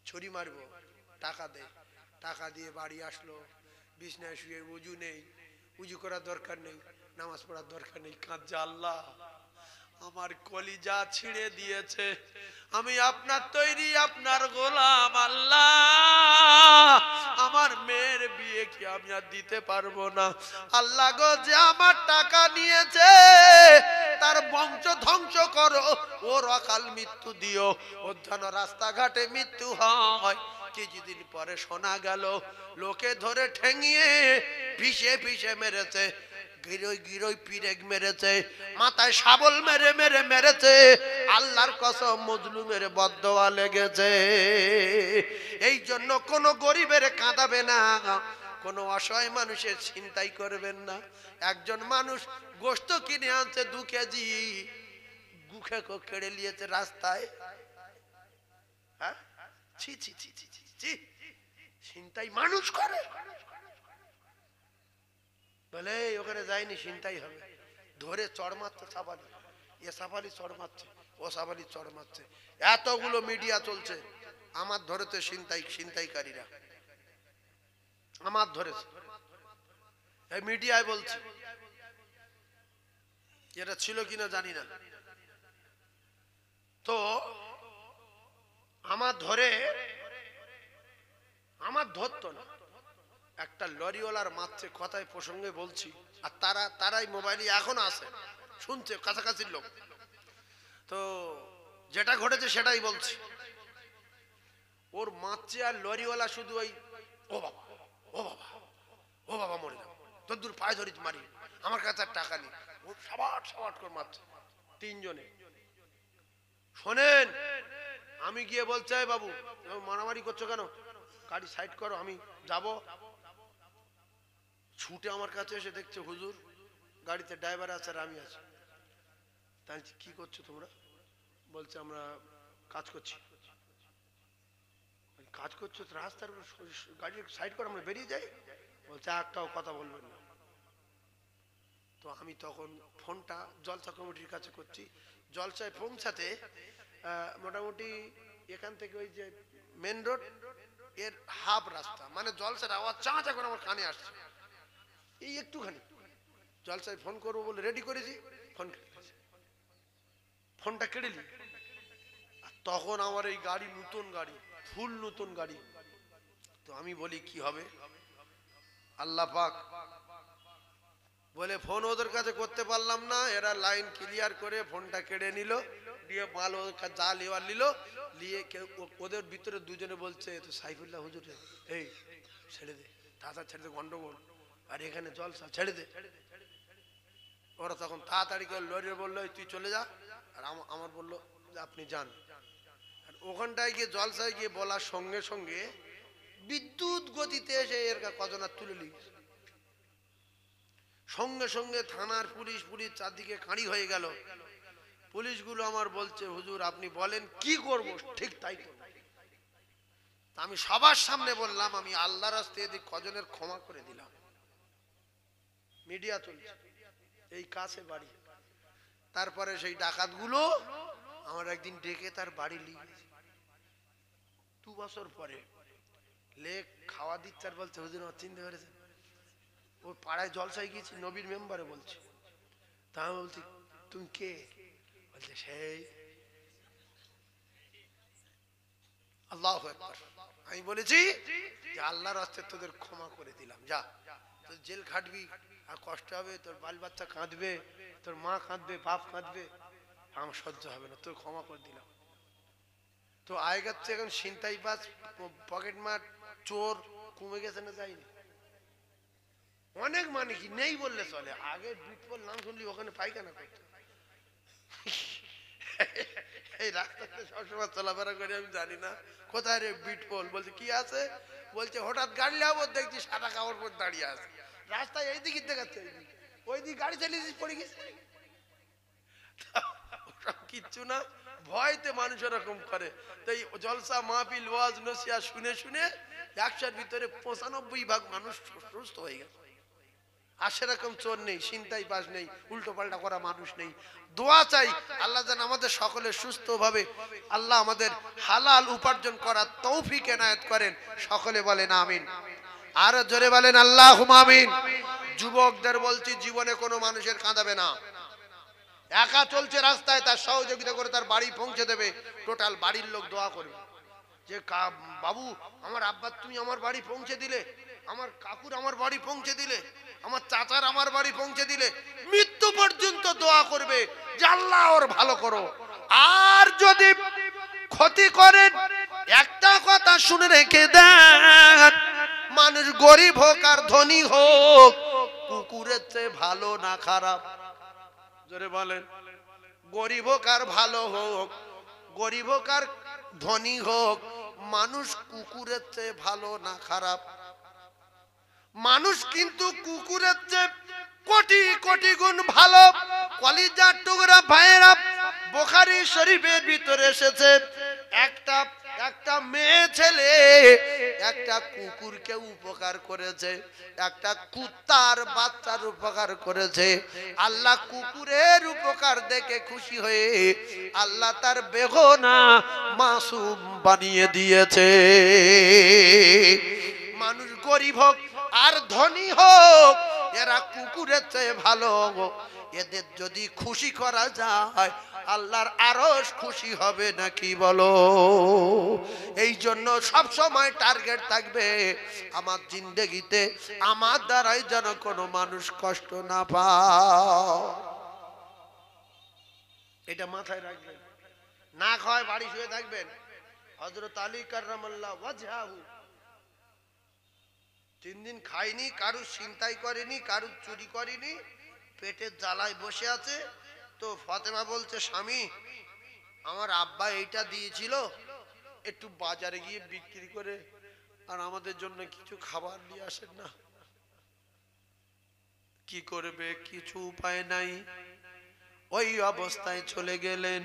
ছুরি মারবো, টাকা দে। টাকা দিয়ে বাড়ি আসলো, বিছনায় শুয়ে, উজু নেই, উজু করার দরকার নেই, নামাজ পড়ার দরকার নেই, কাঁদছে আল্লাহ আমার কলিজা ছিঁড়ে দিয়েছে, আমি আপনার তৈরি, আপনার গোলাম, আল্লাহ আমার মেয়ের বিয়ে কি আমি আর দিতে পারবো না, আল্লাহ গো যে আমার টাকা নিয়েছে তার বংশ ধ্বংস করো, ওর অকাল মৃত্যু দিও, ওর যেন রাস্তাঘাটে মৃত্যু হয়। কিছুদিন পরে শোনা গেল লোকে ধরে ঠেঙিয়ে পিষে মেরেছে, গিরোই পিরেক মেরেছে, মাথায় শাবল মেরেছে। আল্লাহর কসম মজলুমের বদদোয়া লেগেছে। এই জন্য কোন গরিবের কাঁদাবে না, কোন অসহায় মানুষের চিন্তাই করবেন না। একজন মানুষ গোশত কিনে আনছে 2 কেজি, গুখে কেড়ে নিয়েছে রাস্তায়। হ্যাঁ, ছি ছি ছি ছি ছি, চিন্তাই মানুষ করে বলে ওখানে যায়নি, চিন্তাই হবে, ধরে চড় মারছে সাবালি, এ সাবালি চড় মারছে, ও সাবালি চড় মারছে, এতগুলো মিডিয়া চলছে, আমার ধরেছে ছিনতাইকারীরা, আমার ধরেছে, এই মিডিয়ায় বলছি, এটা ছিল কিনা জানি না। তো আমার ধরতো না, একটা লরিওয়ালার মারছে, কথায় প্রসঙ্গে বলছি, আর তারাই মোবাইলে এখন আছে, শুনছে কাছাকাছির লোক। তো যেটা ঘটেছে সেটাই বলছি, ওর মারছে আর লরিওয়ালা শুধু ওই ও বাবা ও বাবা ও বাবা মরে যাবো, তোর দূর পায়ে ধরি মারি, আমার কাছে আর টাকা নেই, ও সাবাট করে মারছে 3 জনে। শোনেন, আমি গিয়ে বলছে বাবু মারামারি করছো কেন, গাড়ি সাইড করো, আমি যাব। ছুটে আমার কাছে এসে দেখছে হুজুর গাড়িতে ড্রাইভার আছে আর আমি আছি। তাই কি করছো তোমরা? বলছে আমরা কাজ করছি। কাজ করছো রাস্তার গাড়ি সাইড করো, আমরা বেরিয়ে যাই। বলছে একটাও কথা বলবেন না। তো আমি তখন ফোনটা জলসা কমিটির কাছে করছি, জলসায় পৌঁছাতে মোটামুটি এখান থেকে ওই যে মেন রোড এর হাফ রাস্তা, মানে জলসার আওয়াজ চাঁচা করে আমার কানে আসছে, এই একটুখানি। জলসায় ফোন করবো বলে রেডি করেছি, ফোনটা কেড়ে নি। তখন আমার এই গাড়ি নতুন গাড়ি, ফুল নতুন গাড়ি। তো আমি বলি কি হবে, আল্লাহ পাক বলে ফোন ওদের কাছে করতে পারলাম না, এরা লাইন ক্লিয়ার করে ফোনটা কেড়ে নিল, দিয়ে মাল ওদের যা লেওয়ার নিল, নিয়ে ওদের ভিতরে 2 জনে বলছে তো সাইফুল্লাহ হুজুর, এই ছেড়ে দে, তাড়াতাড়ি ছেড়ে দে, গন্ডগোল, আর এখানে জলসা, ছেড়ে দে। ওরা তখন তাড়াতাড়ি করে লরি বললো তুই চলে যা, আর আমার বললো যে আপনি যান। আর ওখানটায় গিয়ে জলসায় গিয়ে বলার সঙ্গে সঙ্গে বিদ্যুৎ গতিতে এসে এর কজনা তুলে নিয়েছে, সঙ্গে সঙ্গে থানার পুলিশ চারদিকে খাঁড়ি হয়ে গেল। পুলিশগুলো আমার বলছে হুজুর আপনি বলেন কি করব, ঠিক তাই করব। আমি সবার সামনে বললাম আমি আল্লাহর রাস্তে এদিক কজনের ক্ষমা করে দিলাম। মিডিয়া চলছে, এই কাছে বাড়ি। তারপরে সেই ডাকাতগুলো আমার একদিন ডেকে তার বাড়ি নিয়ে 2 বছর পরে লেক খাওয়া দিচ্ছে আর বলছে হুজুর আমার চিনতে পেরেছেন, ওই পাড়ায় জলসায় গিয়েছি নবীর মেম্বারে বলছি। তা আমি বলছি তুমি কে? বলছে সেই আল্লাহু আকবার। আমি বলেছি যে আল্লাহর রাস্তে তোদের ক্ষমা করে দিলাম, যা তোর জেল খাটবি আর কষ্ট হবে, তোর বাল বাচ্চা কাঁদবে, তোর মা কাঁদবে, বাপ কাঁদবে, আমার সহ্য হবে না, তোর ক্ষমা করে দিলাম। তো আগের চেয়ে এখন ছিনতাই বাজ পকেট মার চোর কমে গেছে না যায়নি? অনেক মানে কি নেই বললে চলে। আগে বিটপল নাম শুনলি ওখানে পায়খানা করতো। এই রাস্তাতে সবসময় চলাফেরা করে আমি জানি না কোথায় রে বিটপল, বলছে কি আছে, বলছে হঠাৎ গাড়ি লাগাবো দেখছি সাদা কাপড় পরে দাঁড়িয়ে আছে রাস্তায়, এইদিকে দেখাচ্ছে ওই দিকে গাড়ি চালিয়ে পড়ে গেছে। কিচ্ছু না, ভয়তে মানুষ এরকম করে। তাই জলসা মাহফিল ওয়াজ নসিহত শুনে শুনে 100-র ভিতরে 95% মানুষ সুস্থ হয়ে গেছে। আর সেরকম চোর নেই, ছিনতাই বাজ নেই, উল্টো পাল্টা করা মানুষ নেই। দোয়া চাই আল্লাহ যেন আমাদের সকলের সুস্থভাবে আল্লাহ আমাদের হালাল উপার্জন করার তৌফিক এনায়েত করেন। সকলে বলেন আমিন, আর জোরে বলেন আল্লাহুম্মা আমিন। যুবকদের বলছি জীবনে কোনো মানুষের কাঁদাবে না। একা চলছে রাস্তায়, তার সহযোগিতা করে তার বাড়ি পৌঁছে দেবে, টোটাল বাড়ির লোক দোয়া করবে যে বাবু আমার আব্বা তুমি আমার বাড়ি পৌঁছে দিলে, আমার কাকুর আমার বাড়ি পৌঁছে দিলে, আমার চাচার আমার বাড়ি পৌঁছে দিলে, মৃত্যু পর্যন্ত দোয়া করবে যে আল্লাহ ওর ভালো করো। আর যদি ক্ষতি করেন একটা কথা শুনে রেখে দেন, মানুষ গরিব হোক আর ধনী হোক কুকুরের চেয়ে ভালো না খারাপ। জোরে বলেন, গরিব হোক আর ভালো হোক, গরিব হোক আর ধনী হোক, মানুষ কুকুরের চেয়ে ভালো না খারাপ। মানুষ কিন্তু কুকুরের চেয়ে কোটি কোটি গুণ ভালো। কলিজার টুকরা ভাইয়েরা, বুখারী শরীফের ভিতরে এসেছে একটা মেয়ে ছেলে একটা কুকুরকে উপকার করেছে, একটা কুত্তার বাচ্চার উপকার করেছে। আল্লাহ কুকুরের উপকার দেখে খুশি হয়ে আল্লাহ তার বেগনা মাসুম বানিয়ে দিয়েছে। মানুষ গরিব হোক আর ধনী হোক, এরা কুকুরের চেয়ে ভালো। এদের যদি খুশি করা যায় আল্লাহর আরশ খুশি হবে নাকি বলো? এই জন্য সব সময় টার্গেট থাকবে আমার জিন্দেগিতে আমার দ্বারাই যেন কোনো মানুষ কষ্ট না পায়। এটা মাথায় রাখবেন। না খায় বাড়ি শুয়ে থাকবেন। হযরত আলী কাররামাল্লাহু ওয়াজহাহু 3 দিন খায়নি, কারু ছিনতাই করেনি, কারু চুরি করেনি, পেটের জ্বালায় বসে আছে। তো ফাতেমা বলছে স্বামী আমার আব্বা এইটা দিয়েছিল, একটু বাজারে গিয়ে বিক্রি করে আর আমাদের জন্য কিছু খাবার নিয়ে আসেন না। কি করবে, কিছু উপায় নাই। ওই অবস্থায় চলে গেলেন,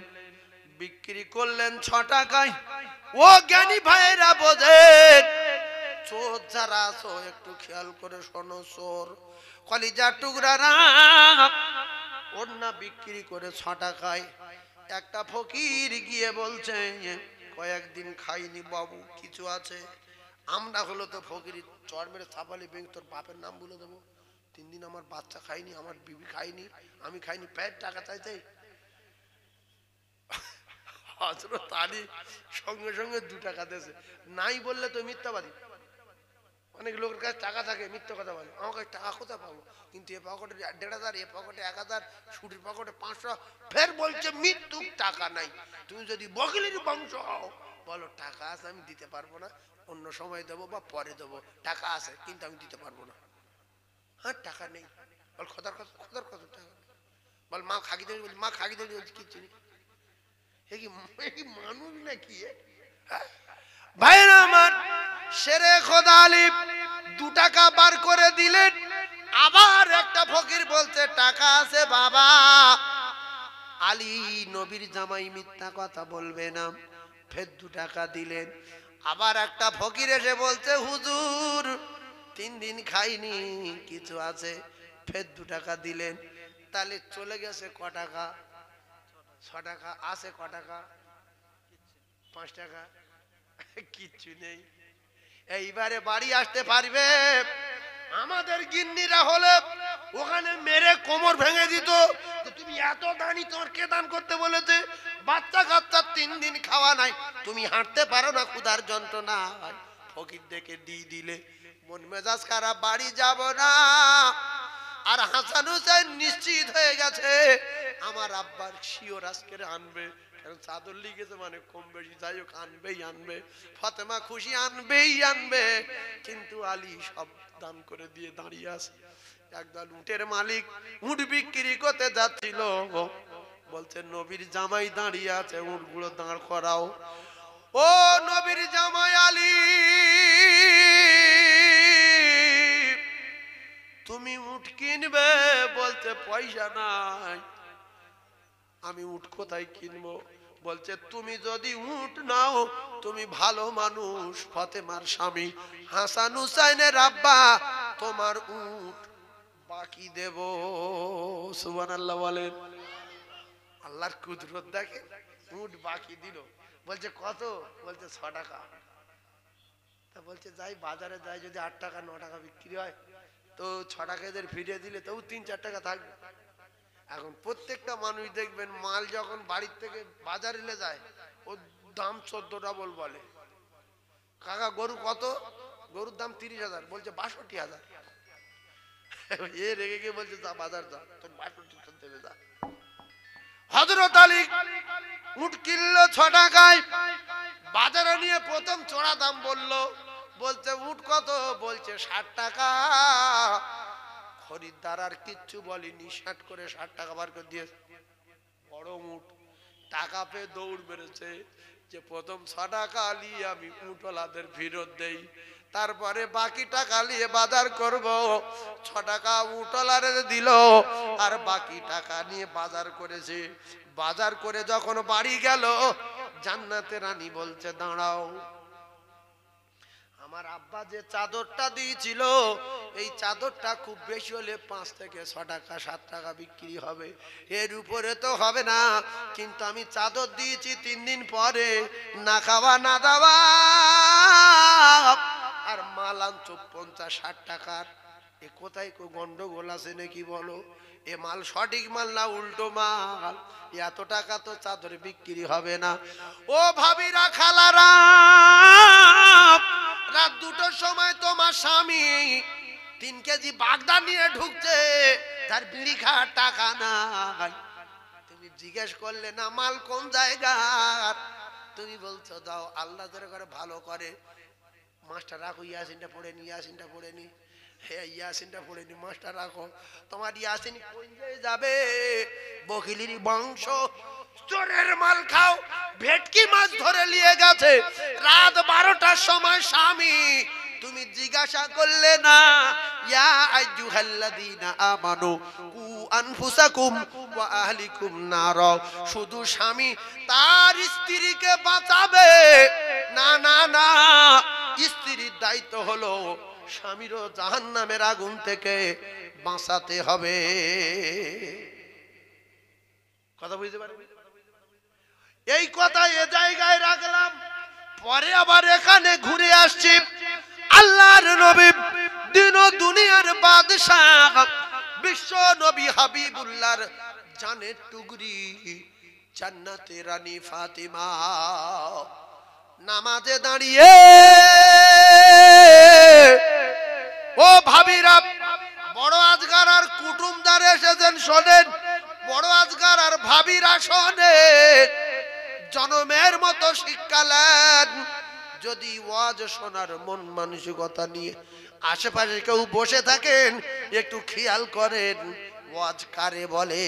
বিক্রি করলেন 6 টাকায়। ও জ্ঞানী ভাইয়েরা বোঝেন, চোর যারা আছো একটু খেয়াল করে শোনো। চোর কলিজার টুকরারা ওড়না বিক্রি করে 6 টাকায়। একটা ফকির গিয়ে বলছে কয়েকদিন খাইনি বাবু, কিছু আছে? আমরা হলো তো ফকির চর মেরে ছাপালি ব্যাংক, তোর বাপের নাম বলে দেবো। 3 দিন আমার বাচ্চা খাইনি, আমার বিবি খাইনি, আমি খাইনি, পেট টাকা চাইছে। হযরত আলী সঙ্গে সঙ্গে 2 টাকা দিয়েছে। নাই বললে তো মিথ্যাবাদী। অনেক লোকের কাছে টাকা থাকে, মিথ্যা কথা বলে, আমার কাছে টাকা কোথায় পাবো, কিন্তু এ পকেটে 1500, এ পকেটে 1000, ছুটির পকেটে 500, ফের বলছে মৃত্যু টাকা নাই। তুমি যদি বগলির বংশ হও বলো টাকা আছে আমি দিতে পারবো না, অন্য সময় দেবো বা পরে দেবো, টাকা আছে কিন্তু আমি দিতে পারবো না। হ্যাঁ টাকা নেই, বল খোদার কথা, খোদার কথা টাকা বল, মা খাগি দেবে, বলি মা খাগি দেবে, বলছি কিচ্ছু নেই। এ কি মানুষ নাকি? ভাইরা আমার, শেরে খোদা আলী 2 টাকা বার করে দিলেন। আবার একটা ফকির বলছে টাকা আছে বাবা। আলী নবীর জামাই মিথ্যা কথা বলবে না, ফের 2 টাকা দিলেন। আবার একটা ফকির এসে বলছে হুজুর 3 দিন খাইনি, কিছু আছে, ফের 2 টাকা দিলেন। তাহলে চলে গেছে ক টাকা? 6 টাকা। আছে ক টাকা? 5 টাকা। কিচ্ছু নেই। এইবারে বাড়ি আসতে পারবে? আমাদের গিন্নিরা হলে ওখানে মেরে কোমর ভেঙে দিত। তুমি এত দানি, তোমার কে দান করতে বলেছে? বাচ্চা কাচ্চা 3 দিন খাওয়া নাই, তুমি হাঁটতে পারো না, ক্ষুধার যন্ত্রণা। ফকির ডেকে দিলে, মন মেজাজ খারাপ, বাড়ি যাব না। আর হাসান হুসেন নিশ্চিত হয়ে গেছে আমার আব্বার শিওর আজকে আনবে, কারণ চাদর লিখেছে মানে কম বেশি যাই হোক আনবেই আনবে। ফাতেমা খুশি, আনবেই আনবে। কিন্তু আলী সব দান করে দিয়ে দাঁড়িয়ে আছে। একদল উটের মালিক উট বিক্রি করতে যাচ্ছিল, বলছে নবীর জামাই দাঁড়িয়ে আছে, উটগুলো দাঁড় করাও। ও নবীর জামাই আলী, তুমি উট কিনবে? বলছে পয়সা নাই। আমি উট কোথায় কিনবো? বলছে তুমি যদি উট নাও, তুমি ভালো মানুষ, ফাতেমার স্বামী হাসান হুসাইনের আব্বা, তোমার উট বাকি দেব। সুবহানাল্লাহ বলেন। আল্লাহর কুদরত দেখে, উট বাকি দিল। বলছে কত? বলছে 6 টাকা। তা বলছে যাই বাজারে যাই, যদি 8 টাকা 9 টাকা বিক্রি হয় তো 6 টাকা এদের ফিরিয়ে দিলে তবু 3-4 টাকা থাকবে। এখন প্রত্যেকটা মানুষ দেখবেন মাল যখন বাড়ির থেকে বাজারে নিয়ে যায়, ও দাম 14 ডাবল বলে। কাকা গরু কত? গরুর দাম 30,000। বলছে 62,000। এ রেগে গিয়ে বলছে যা বাজার যা, তোর 62 দেবে যা। হযরত আলী উট কিনলো 6 টাকায়, বাজারে নিয়ে প্রথম চড়া দাম বললো। বলছে উট কত? বলছে 60 টাকা। খরিদ্দার আর কিচ্ছু বলেনি, 60 করে 60 টাকা বার করে দিয়েছে। বড় উট, টাকা পেয়ে দৌড় বেড়েছে যে প্রথম 6 টাকা নিয়ে আমি উটওয়ালাদের ফেরত দেই, তারপরে বাকি টাকা নিয়ে বাজার করব। 6 টাকা উটওয়ালারে দিল, আর বাকি টাকা নিয়ে বাজার করেছে। বাজার করে যখন বাড়ি গেল, জান্নাতের রানী বলছে দাঁড়াও, আমার আব্বা যে চাদরটা দিয়েছিল, এই চাদরটা খুব বেশি হলে 5 থেকে 6 টাকা 7 টাকা বিক্রি হবে, এর উপরে তো হবে না। কিন্তু আমি চাদর দিয়েছি 3 দিন পরে, না খাওয়া না দাওয়া, আর মাল আনছো 50-60 টাকার। এ কোথায় গন্ডগোল আছে নাকি বলো? এ মাল সঠিক মাল না উল্টো মাল? এত টাকা তো চাদর বিক্রি হবে না। ও ভাবিরা, খালারা, রাত 2টার সময় তোমার স্বামী 3 কেজি বাগদা নিয়ে ঢুকছে, তার বিড়ি খাওয়ার টাকা নাই। তুমি জিজ্ঞেস করলে না মাল কোন জায়গার? তুমি বলছো দাও। আল্লাহ করে ভালো করে, মাস্টার রাখো, ইয়াসিনটা পড়ে নি, ইয়াসিনটা পড়ে নি, হ্যাঁ ইয়াসিনটা পড়ে নি, মাস্টার রাখো। তোমার ইয়াসিন কোন জায়গায় যাবে? বকিলির বংশ, চোরের মাল খাও। ভেটকি মাছ ধরে নিয়ে গেছে রাত 12টার সময় স্বামী, তুমি জিজ্ঞাসা করলে না ইয়া আইয়ুহাল্লাযীনা আমানু কু আনফুসাকুম ওয়া আহলিকুম নার। শুধু স্বামী তার স্ত্রীকে বাঁচাবে না, না না, স্ত্রীর দায়িত্ব হলো স্বামীরও জাহান্নামের আগুন থেকে বাঁচাতে হবে। কথা বুঝতে পারবে? এই কথা এ জায়গায় রাখলাম, পরে আবার এখানে ঘুরে আসছি। আল্লাহর নবী, দিন ও দুনিয়ার বাদশাহ, বিশ্ব নবী হাবিবুল্লাহর জানের টুকরি, জান্নাতের রানী ফাতিমা নামাজে দাঁড়িয়ে, ও ভাবিরা, বড় আজগার আর কুটুমদার এসেছেন শোনেন, বড় আজগার আর ভাবিরা শোনেন, জনমের মতো শিক্ষা নেন। যদি ওয়াজ শোনার মন মানসিকতা নিয়ে আশেপাশে কেউ বসে থাকেন, একটু খেয়াল করেন ওয়াজ কারে বলে।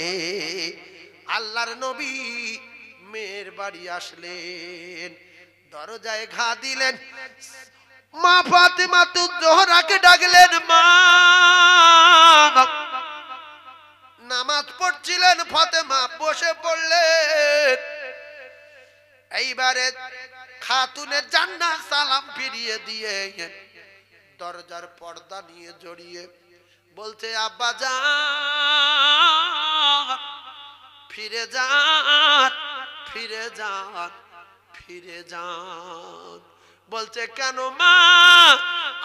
আল্লাহর নবী মেয়ের বাড়ি আসলেন, দরজায় ঘা দিলেন, মা ফাতিমা জোহরাকে ডাকলেন, মা। নামাজ পড়ছিলেন ফাতেমা, বসে পড়লেন। এইবারে খাতুনে জান্নাত সালাম ফিরিয়ে দিয়ে দরজার পর্দা নিয়ে জড়িয়ে বলছে আব্বা যান ফিরে যান ফিরে যান ফিরে যান। বলছে কেন মা?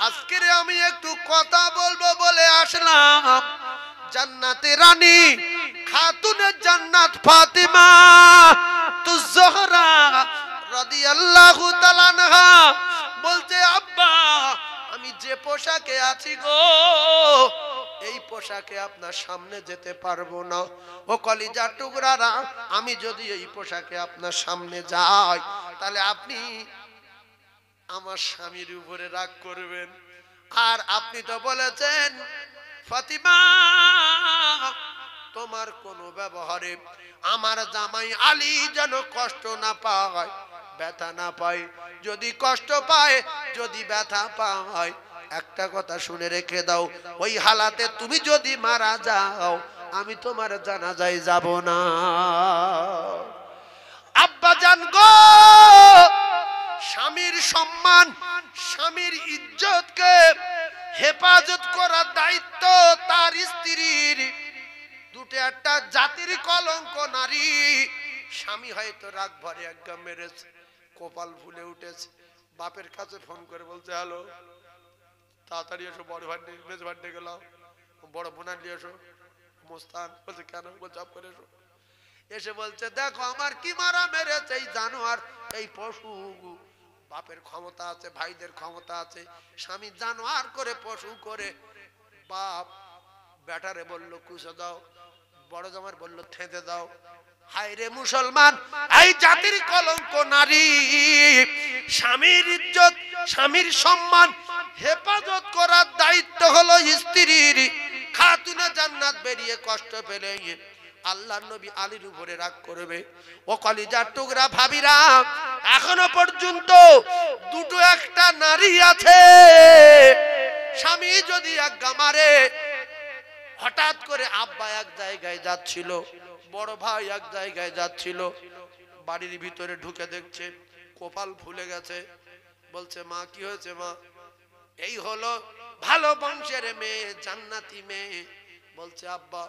আজকে আমি একটু কথা বলবো বলে আসলাম। জান্নাতে রানী খাতুনে জান্নাত ফাতিমা তুজ-জোহরা রাদিয়াল্লাহু তাআলা আনহা বলছে আব্বা আমি যে পোশাকে আছি গো এই পোশাকে আপনার সামনে যেতে পারবো না। ও কলিজার টুকরারা, আমি যদি এই পোশাকে আপনার সামনে যাই তাহলে আপনি আমার স্বামীর উপরে রাগ করবেন। আর আপনি তো বলেছেন ফাতিমা তোমার কোন ব্যবহারে আমার জামাই আলী যেন কষ্ট না পায়, ব্যথা না পায়। যদি কষ্ট পায়, যদি ব্যথা পায়, একটা কথা শুনে রেখে দাও, ওই হালাতে তুমি যদি মারা যাও আমি তোমার জানাজায় যাব না। আব্বা জান গো, স্বামীর সম্মান, স্বামীর ইজ্জতকে হেফাজত করার দায়িত্ব তার স্ত্রীর। দুটো একটা জাতির কলঙ্ক নারী। স্বামী হয়তো রাগ ভরে একদম মেরেছে, কপাল ফুলে উঠেছে, বাপের কাছে ফোন করে বলছে হ্যালো তাড়াতাড়ি এসো, বড় ভাই মেজ ভাই ডেকে গেলাম, বড় বোনার নিয়ে এসো। মোস্তান বলছে কেন? বলছে আপ করে এসো। এসে বলছে দেখো আমার কি মারা মেরেছে এই জানোয়ার, এই পশু। বাপের ক্ষমতা আছে, ভাইদের ক্ষমতা আছে, স্বামী জানোয়ার করে পশু করে। বাপ বেটারে বললো কুচে দাও, বড় জামার বললো থেঁতে দাও। হায় রে মুসলমান, এই জাতির কলঙ্ক নারী। স্বামীর ইজ্জত, স্বামীর সম্মান হেফাজত করার দায়িত্ব হলো স্ত্রীর। খাতুনে জান্নাত বেরিয়ে কষ্ট পেলে আল্লাহর নবী আলীর উপরে রাগ করবে? ও কলিজার টুকরা ভাবিরা, এখনো পর্যন্ত দুটো একটা নারী আছে, স্বামী যদি আজ্ঞা মারে, হঠাৎ করে আব্বা এক জায়গায় যাচ্ছিল, বড় ভাই এক জায়গায় যাচ্ছিল, বাড়ির ভিতরে ঢুকে দেখছে কপাল ফুলে গেছে। বলছে মা কি হয়েছে মা? এই হলো ভালো বংশের মেয়ে, জান্নাতি মেয়ে। বলছে আব্বা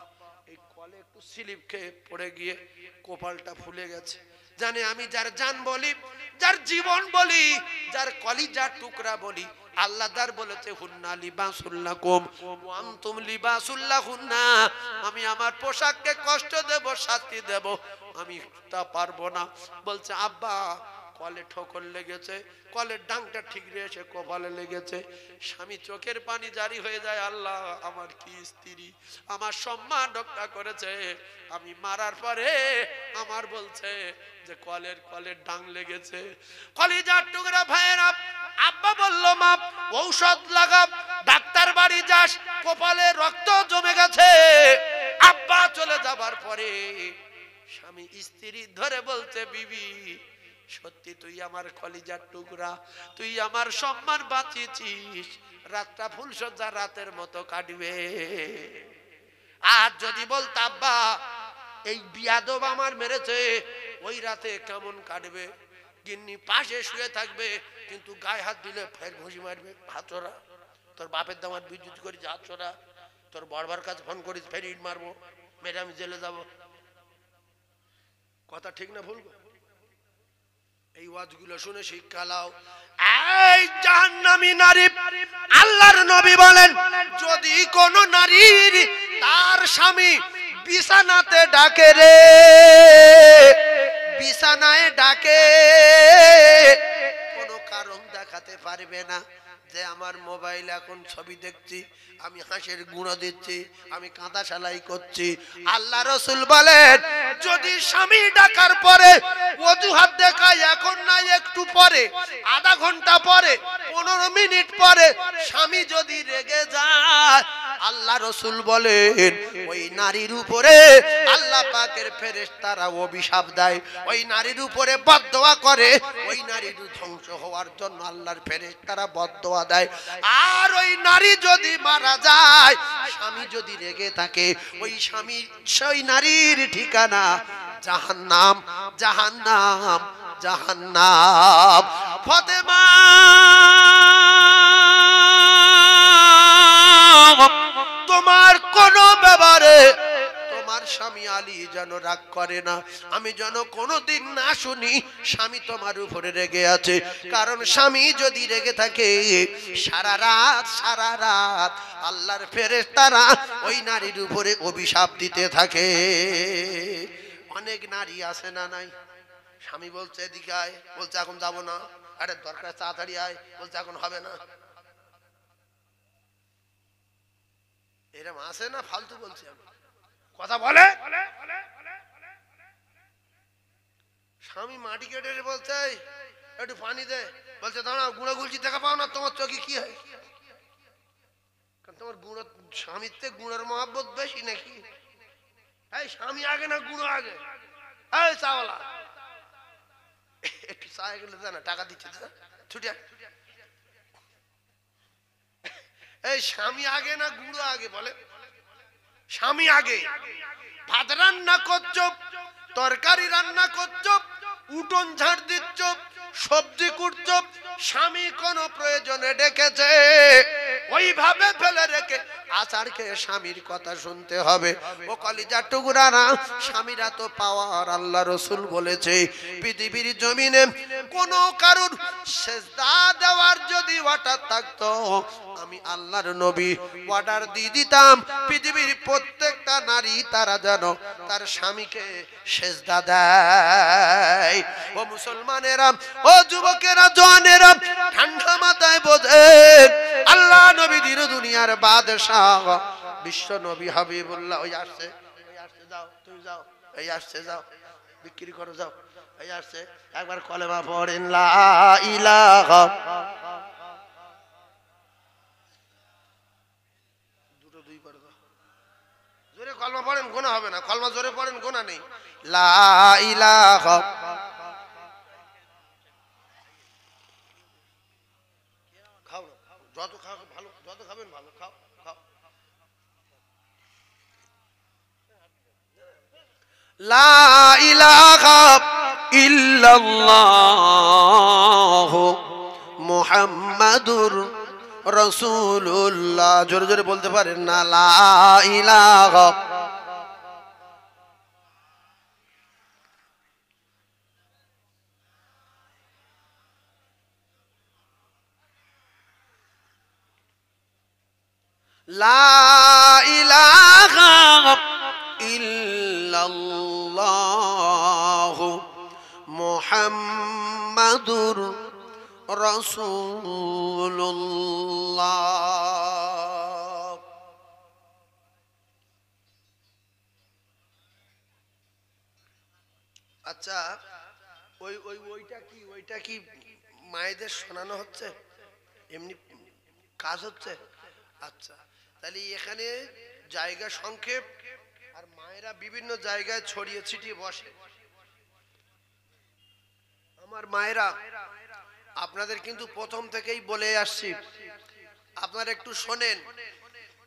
এই কলে একটু স্লিপ খেয়ে পড়ে গিয়ে কপালটা ফুলে গেছে। জানে আমি যার জান বলি, যার জীবন বলি, যার কলিজার টুকরা বলি, আল্লাহ তার বলেছে হুন্না লিবাসুল লাকুম ওয়া আনতুম লিবাসুল লাহুন্না। আমি আমার পোশাককে কষ্ট দেব, শাস্তি দেব, আমি তা পারবো না। বলছে আব্বা কলে ঠোকর লেগেছে, কলের ডাংটা ঠিক এসে কপালে লেগেছে। স্বামী চোখের পানি জারি হয়ে যায়, আল্লাহ আমার কি স্ত্রী, আমার সম্মান রক্ষা করেছে, আমি মারার পরে আমার বলছে যে কলের ডাং লেগেছে। কলিজার টুকরা ভাইয়েরা, আব্বা বলল মা ঔষধ লাগা, ডাক্তার বাড়ি যাস, কপালে রক্ত জমে গেছে। আব্বা চলে যাবার পরে স্বামী স্ত্রী ধরে বলছে বিবি সত্যি তুই আমার কলিজার টুকরা, তুই আমার সম্মান বাঁচিয়েছিস, রাতটা ফুলসজ্জা রাতের মতো কাটবে। আর যদি বলতা আব্বা এই বিয়াদব আমার মেরেছে, ওই রাতে কেমন কাটবে? গিন্নি পাশে শুয়ে থাকবে, কিন্তু গায়ে হাত দিলে ফের ঘুষি মারবে, হাতরা তোর বাপের দামার বিদ্যুৎ করিস, হাতরা তোর বড়বার কাছে ফোন করিস, ফের ইট মারবো, মেরে আমি জেলে যাব। কথা ঠিক না ভুল? এই ওয়াজগুলো শুনে শিক্ষা লাও। এই জাহান্নামী নারী, আল্লাহর নবী বলেন যদি কোন নারীর তার স্বামী বিছানাতে ডাকে রে, বিছানায় ডাকে, কোনো কারণ দেখাতে পারবে না যে আমার মোবাইল এখন ছবি দেখছি, আমি হাঁসের গুঁড়ো দিচ্ছি, আমি কাঁথা সেলাই করছি। আল্লাহ রাসূল বলেন যদি স্বামী ডাকার পরে অজুহাত দেখায়, এখন না একটু পরে, আধা ঘন্টা পরে, 15 মিনিট পরে স্বামী যদি রেগে যায়, আল্লাহ রাসূল বলেন ওই নারীর উপরে আল্লাহ পাকের ফেরেশতারা অভিশাপ দেয়, ওই নারীর উপরে বদদোয়া করে, ওই নারীর ধ্বংস হওয়ার জন্য আল্লাহর ফেরেশতারা বদদোয়া দেয়। আর ওই নারী যদি মারা যায়, স্বামী যদি রেগে থাকে, ওই স্বামী সেই নারীর ঠিকানা জাহান্নাম, জাহান্নাম। জাহান্নাম। ফাতেমা তোমার কোন ব্যাপারে তোমার স্বামী আলী যেন রাগ করে না, আমি যেন কোনোদিন না শুনি স্বামী তোমার উপরে রেগে আছে। কারণ স্বামী যদি রেগে থাকে সারা রাত আল্লাহর ফেরেশতারা ওই নারীর উপরে অভিশাপ দিতে থাকে। অনেক নারী আছে না নাই, স্বামী বলছে এদিকে আয়, বলছে এখন যাবো না, আরে দরকার তাড়াতাড়ি আয়, বলছে এখন হবে না। এরকম আছে না? ফালতু বলছি আমি, কথা বলে। স্বামী মাটি কেটে বলছে একটু পানি দে, বলছে দাঁড়াও গুঁড়ো গুলছি দেখা পাও না, তোমার চোখে কি হয়? তোমার গুঁড়ো, স্বামীর থেকে গুঁড়োর মহব্বত বেশি নাকি? এই স্বামী আগে না গুঁড়ো আগে? এই চাওয়ালা একটু চা গেলে না, টাকা দিচ্ছে ছুটিয়া। এই স্বামী আগে না গুঁড়ো আগে? বলে স্বামী আগে। ভাত রান্না করছ, তরকারি রান্না করছ, উঠোন ঝাড় দিচ্ছ, সবজি কুটছ, স্বামী কোন প্রয়োজনে ডেকেছে ওইভাবে ফেলে রেখে আচারকে স্বামীর কথা শুনতে হবে। ও কলিজার টুকরারা, স্বামীরা তো পাওয়ার। আল্লাহ রসুল বলেছে পৃথিবীর জমিনে কোন কারুর সেজদা দেওয়ার যদি অর্ডার থাকতো, আমি আল্লাহর নবী অর্ডার দিয়ে দিতাম পৃথিবীর প্রত্যেকটা নারী তারা যেন তার স্বামীকে সেজদা দেয়। ও মুসলমানেরা, ও যুবকেরা, জওয়ানেরা, ঠান্ডা মাথায় বোঝেন আল্লাহ নবী দিন দুনিয়ার বাদশাহ বিশ্ব নবী হাবিবুল্লাহ। ওই আসছে, যাও তুমি যাও, এই আসছে যাও বিক্রি করো যাও, এই আসছে। একবার কলেমা পড়েন লা ইলাহা, দুটো দুই করে দাও, জোরে কলমা পড়েন গোনা হবে না, কলমা জোরে পড়েন গোনা নেই। লা ইলাহা, খাও না, যত খাও ভালো, যত খাবেন ভালো, খাও খাও। লা ইলাহা ইল্লাল্লাহ মুহাম্মাদুর রাসূলুল্লাহ। জোরে জোরে বলতে পারেন না? লা ইলাহা। লা ইলাহা ইল্লাল্লাহ মুহাম্মাদুর রাসূলুল্লাহ। আচ্ছা, ওইটা কি মায়েদের শোনানো হচ্ছে? এমনি কাজ হচ্ছে? আচ্ছা, তাহলে এখানে জায়গা সংক্ষেপ, আর মায়েরা বিভিন্ন জায়গায় ছড়িয়ে ছিটিয়ে বসে। আমার মায়েরা, আপনাদের কিন্তু প্রথম থেকেই বলে আসছি, আপনারা একটু শোনেন।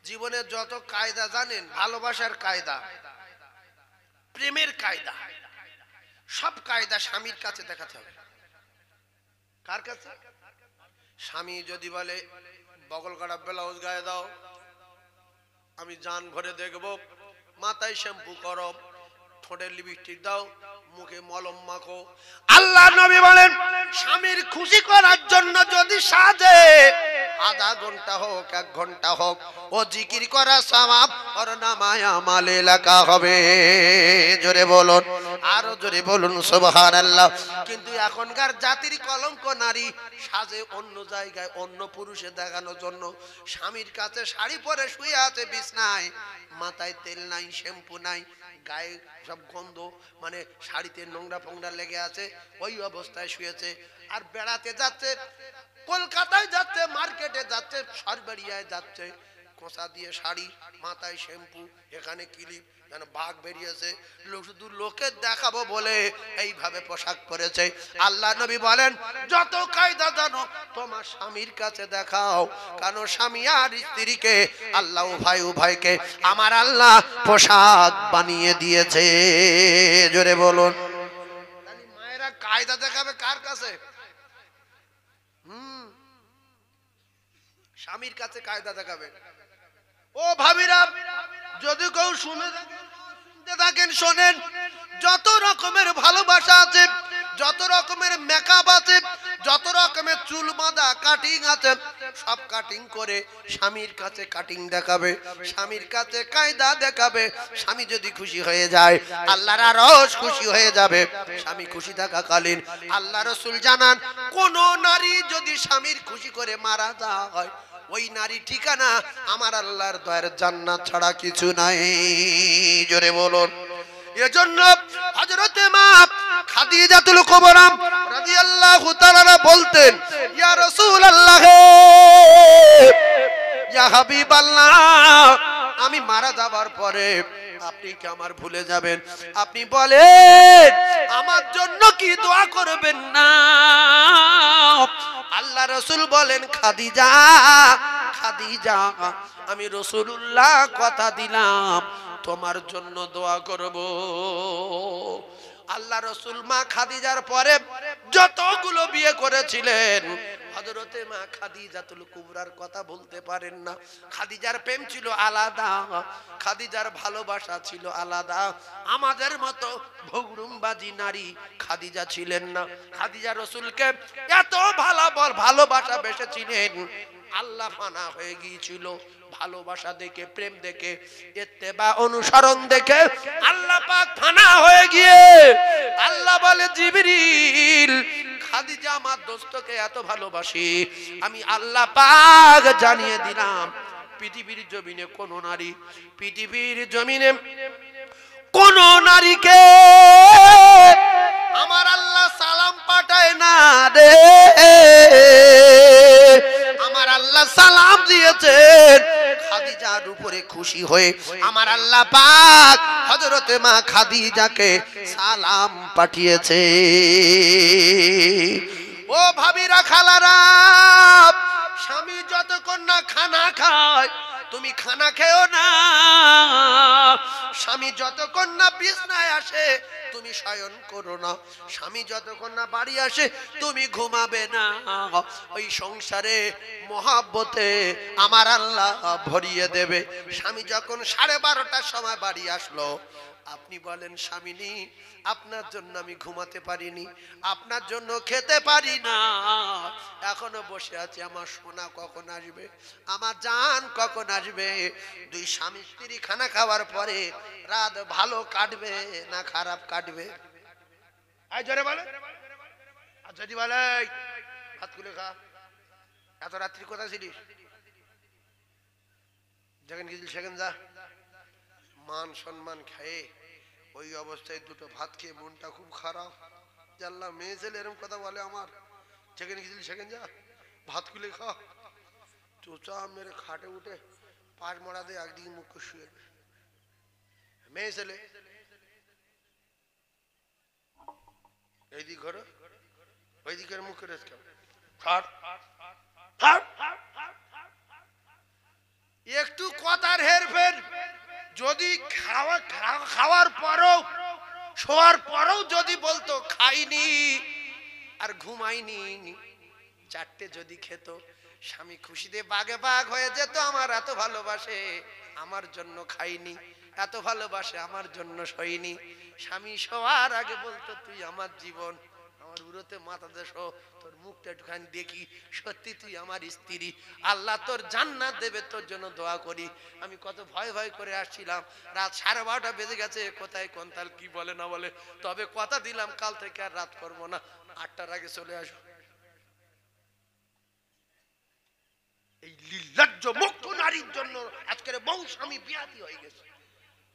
জীবনের যত কায়দা জানেন, ভালোবাসার কায়দা, প্রেমের কায়দা, সব কায়দা স্বামীর কাছে দেখাতে হবে। কার কাছে? স্বামী যদি বলে বগল কাটা ব্লাউজ গায়ে দাও, আমি জান ভরে দেখবো, মাথায় শ্যাম্পু করো, ঠোঁটে লিপস্টিক দাও, মুখে মলম মাখো। আল্লাহ নবী বলেন স্বামীর খুশি করার জন্য যদি সাজে, আধা ঘন্টা হোক 1 ঘন্টা হোক, ও জিকির করা সওয়াব ওর নামায় আমলে লেখা হবে। জোরে বলুন, আরো জোরে বলুন সুবহানাল্লাহ। কিন্তু এখনকার জাতির কলঙ্ক নারী সাজে অন্য জায়গায়, অন্য পুরুষে দেখানোর জন্য। স্বামীর কাছে শাড়ি পরে শুয়ে আছে বিছনায়, মাথায় তেল নাই, শ্যাম্পু নাই, গায়ে সব গন্ধ, মানে শাড়িতে নোংরা ফোংরা লেগে আছে, ওই অবস্থায় শুয়েছে। আর বেড়াতে যাচ্ছে, কলকাতায় যাচ্ছে, মার্কেটে যাচ্ছে, সরবেরিয়ায় যাচ্ছে, কোঁচা দিয়ে শাড়ি, মাথায় শ্যাম্পু, এখানে ক্লিপ, যেন বাঘ বেরিয়েছে, শুধু লোকে দেখাবো বলে এইভাবে পোশাক পরেছে। আল্লাহ নবী বলেন যত কায়দা জানো তোমার স্বামীর কাছে দেখাও, কারণ স্বামী আর স্ত্রীকে আল্লাহ উভয়কে আমার আল্লাহ পোশাক বানিয়ে দিয়েছে। জোরে বলুন। মায়েরা কায়দা দেখাবে কার কাছে? স্বামীর কাছে কায়দা দেখাবে। ও ভাবিরা, যদি কেউ শুনতে থাকেন শোনেন, যত রকমের ভালোবাসা আছে, যত রকমের মেকআপ আছে, যত রকমের চুল বাঁধা কাটিং আছে, সব কাটিং করে স্বামীর কাছে কাটিং দেখাবে, স্বামীর কাছে কায়দা দেখাবে। স্বামী যদি খুশি হয়ে যায়, আল্লাহর আরশ খুশি হয়ে যাবে। স্বামী খুশি থাকাকালীন আল্লাহ রাসূল জানান, কোন নারী যদি স্বামীর খুশি করে মারা যায়, ওই নারী ঠিকানা আমার আল্লাহর দয়ার জান্নাত ছাড়া কিছু নাই। জোরে বলুন। এজন্য হযরতে মা খাদিজাতুল কুবরা রাদিয়াল্লাহু তাআলা বলতেন, ইয়া রাসূলুল্লাহ, ইয়া হাবিবাল্লাহ, আমি মারা যাবার পরে আপনি কি আমার ভুলে যাবেন? আপনি বলেন আমার জন্য কি দোয়া করবেন না? আল্লাহ রাসূল বলেন, খাদিজা, খাদিজা, আমি রাসূলুল্লাহ কথা দিলাম তোমার জন্য দোয়া করব। আল্লাহ রাসূল মা খাদিজার পরে যতগুলো বিয়ে করেছিলেন, হযরতে মা খাদিজাতুল কুবরার কথা বলতে পারেন না। খাদিজার প্রেম ছিল আলাদা, খাদিজার ভালোবাসা ছিল আলাদা। আমাদের মতো ভৌরুমবাজি নারী খাদিজা ছিলেন না। খাদিজা রাসূলকে এত ভালোবাসা বেসেছিলেন, আল্লাহ ফানা হয়ে গিয়েছিল। ভালোবাসা দেখে, প্রেম দেখে, ইত্তেবা অনুসরণ দেখে আল্লাহ পাক ফানা হয়ে গিয়ে আল্লাহ বলে, জিবরিল, খাদিজা আমার দোস্তকে এত ভালোবাসি, আমি আল্লাহ পাক জানিয়ে দিলাম, পৃথিবীর জমিনে কোন নারী, পৃথিবীর জমিনে কোন নারীকে আমার আল্লাহ সালাম পাঠায় না রে। আমার আল্লাহ সালাম দিয়েছেন, খাদিজার উপরে খুশি হয়ে আমার আল্লাহ পাক হযরতে মা খাদিজাকে সালাম পাঠিয়েছে। ও ভাবিরা, খালারা, স্বামী যতক্ষণ না খানা খায় তুমি খানা খেও না। স্বামী যতক্ষণ না বিছনায় আসে তুমি শয়ন করো না। স্বামী যতক্ষণ না বাড়ি আসে তুমি ঘুমাবে না। ওই সংসারে মহাব্বতে আমার আল্লাহ ভরিয়ে দেবে। স্বামী যখন 12:30টার সময় বাড়ি আসলো, আপনি বলেন, স্বামিনী, আপনার জন্য আমি ঘুমাতে পারিনি, আপনার জন্য খেতে পারি না, এখনো বসে আছি, আমার সোনা কখন আসবে, আমার জান কখন আসবে। দুই স্বামী স্ত্রী খানা খাওয়ার পরে রাত ভালো কাটবে না খারাপ কাটবে? আই জোরে বলে। আর যদি বলে ভাত খুলে খা, এত রাত্রি কোথায় ছিলিস, যেখানে গেছিস সেখানে যা, মান সম্মান খেয়ে ওই অবস্থায় দুটো ভাত খেয়ে মনটা খুব খারাপ। জানলা মেয়ে ছেলে এরকম কথা বলে, আমার যেখানে গেছিলি সেখানে যা, ভাত খুলে খা, চোচা মেরে খাটে উঠে পাঁচ মরা দিয়ে একদিকে মুখ শুয়ে। মেয়ে ছেলে এইদিক ঘরে ওইদিকের মুখে রেখে একটু কথার হেরফের যদি খাওয়ার পরও, শোয়ার পরও যদি বলতো খাইনি আর ঘুমাইনি, 4টে যদি খেত, স্বামী খুশিতে বাগে বাগ হয়ে যেত। আমার এত ভালোবাসে, আমার জন্য খাইনি, এত ভালোবাসে, আমার জন্য শোয়নি। স্বামী শোয়ার আগে বলতো, তুই আমার জীবন, আমার উড়োতে মাথা দেশ, তোর মুখটা একটুখানি দেখি, সত্যি তুই আমার স্ত্রী, আল্লাহ তোর জান্নাত দেবে, তোর জন্য দোয়া করি। আমি কত ভয় ভয় করে আসছিলাম, রাত 12:30 বেজে গেছে, কোথায় কোনতাল কি বলে না বলে, তবে কথা দিলাম কাল থেকে আর রাত করবো না, 8টার আগে চলে আসো। এই নির্লজ্জ মুক্ত নারীর জন্য আজকের বহু স্বামী বিয়াতি হয়ে গেছে,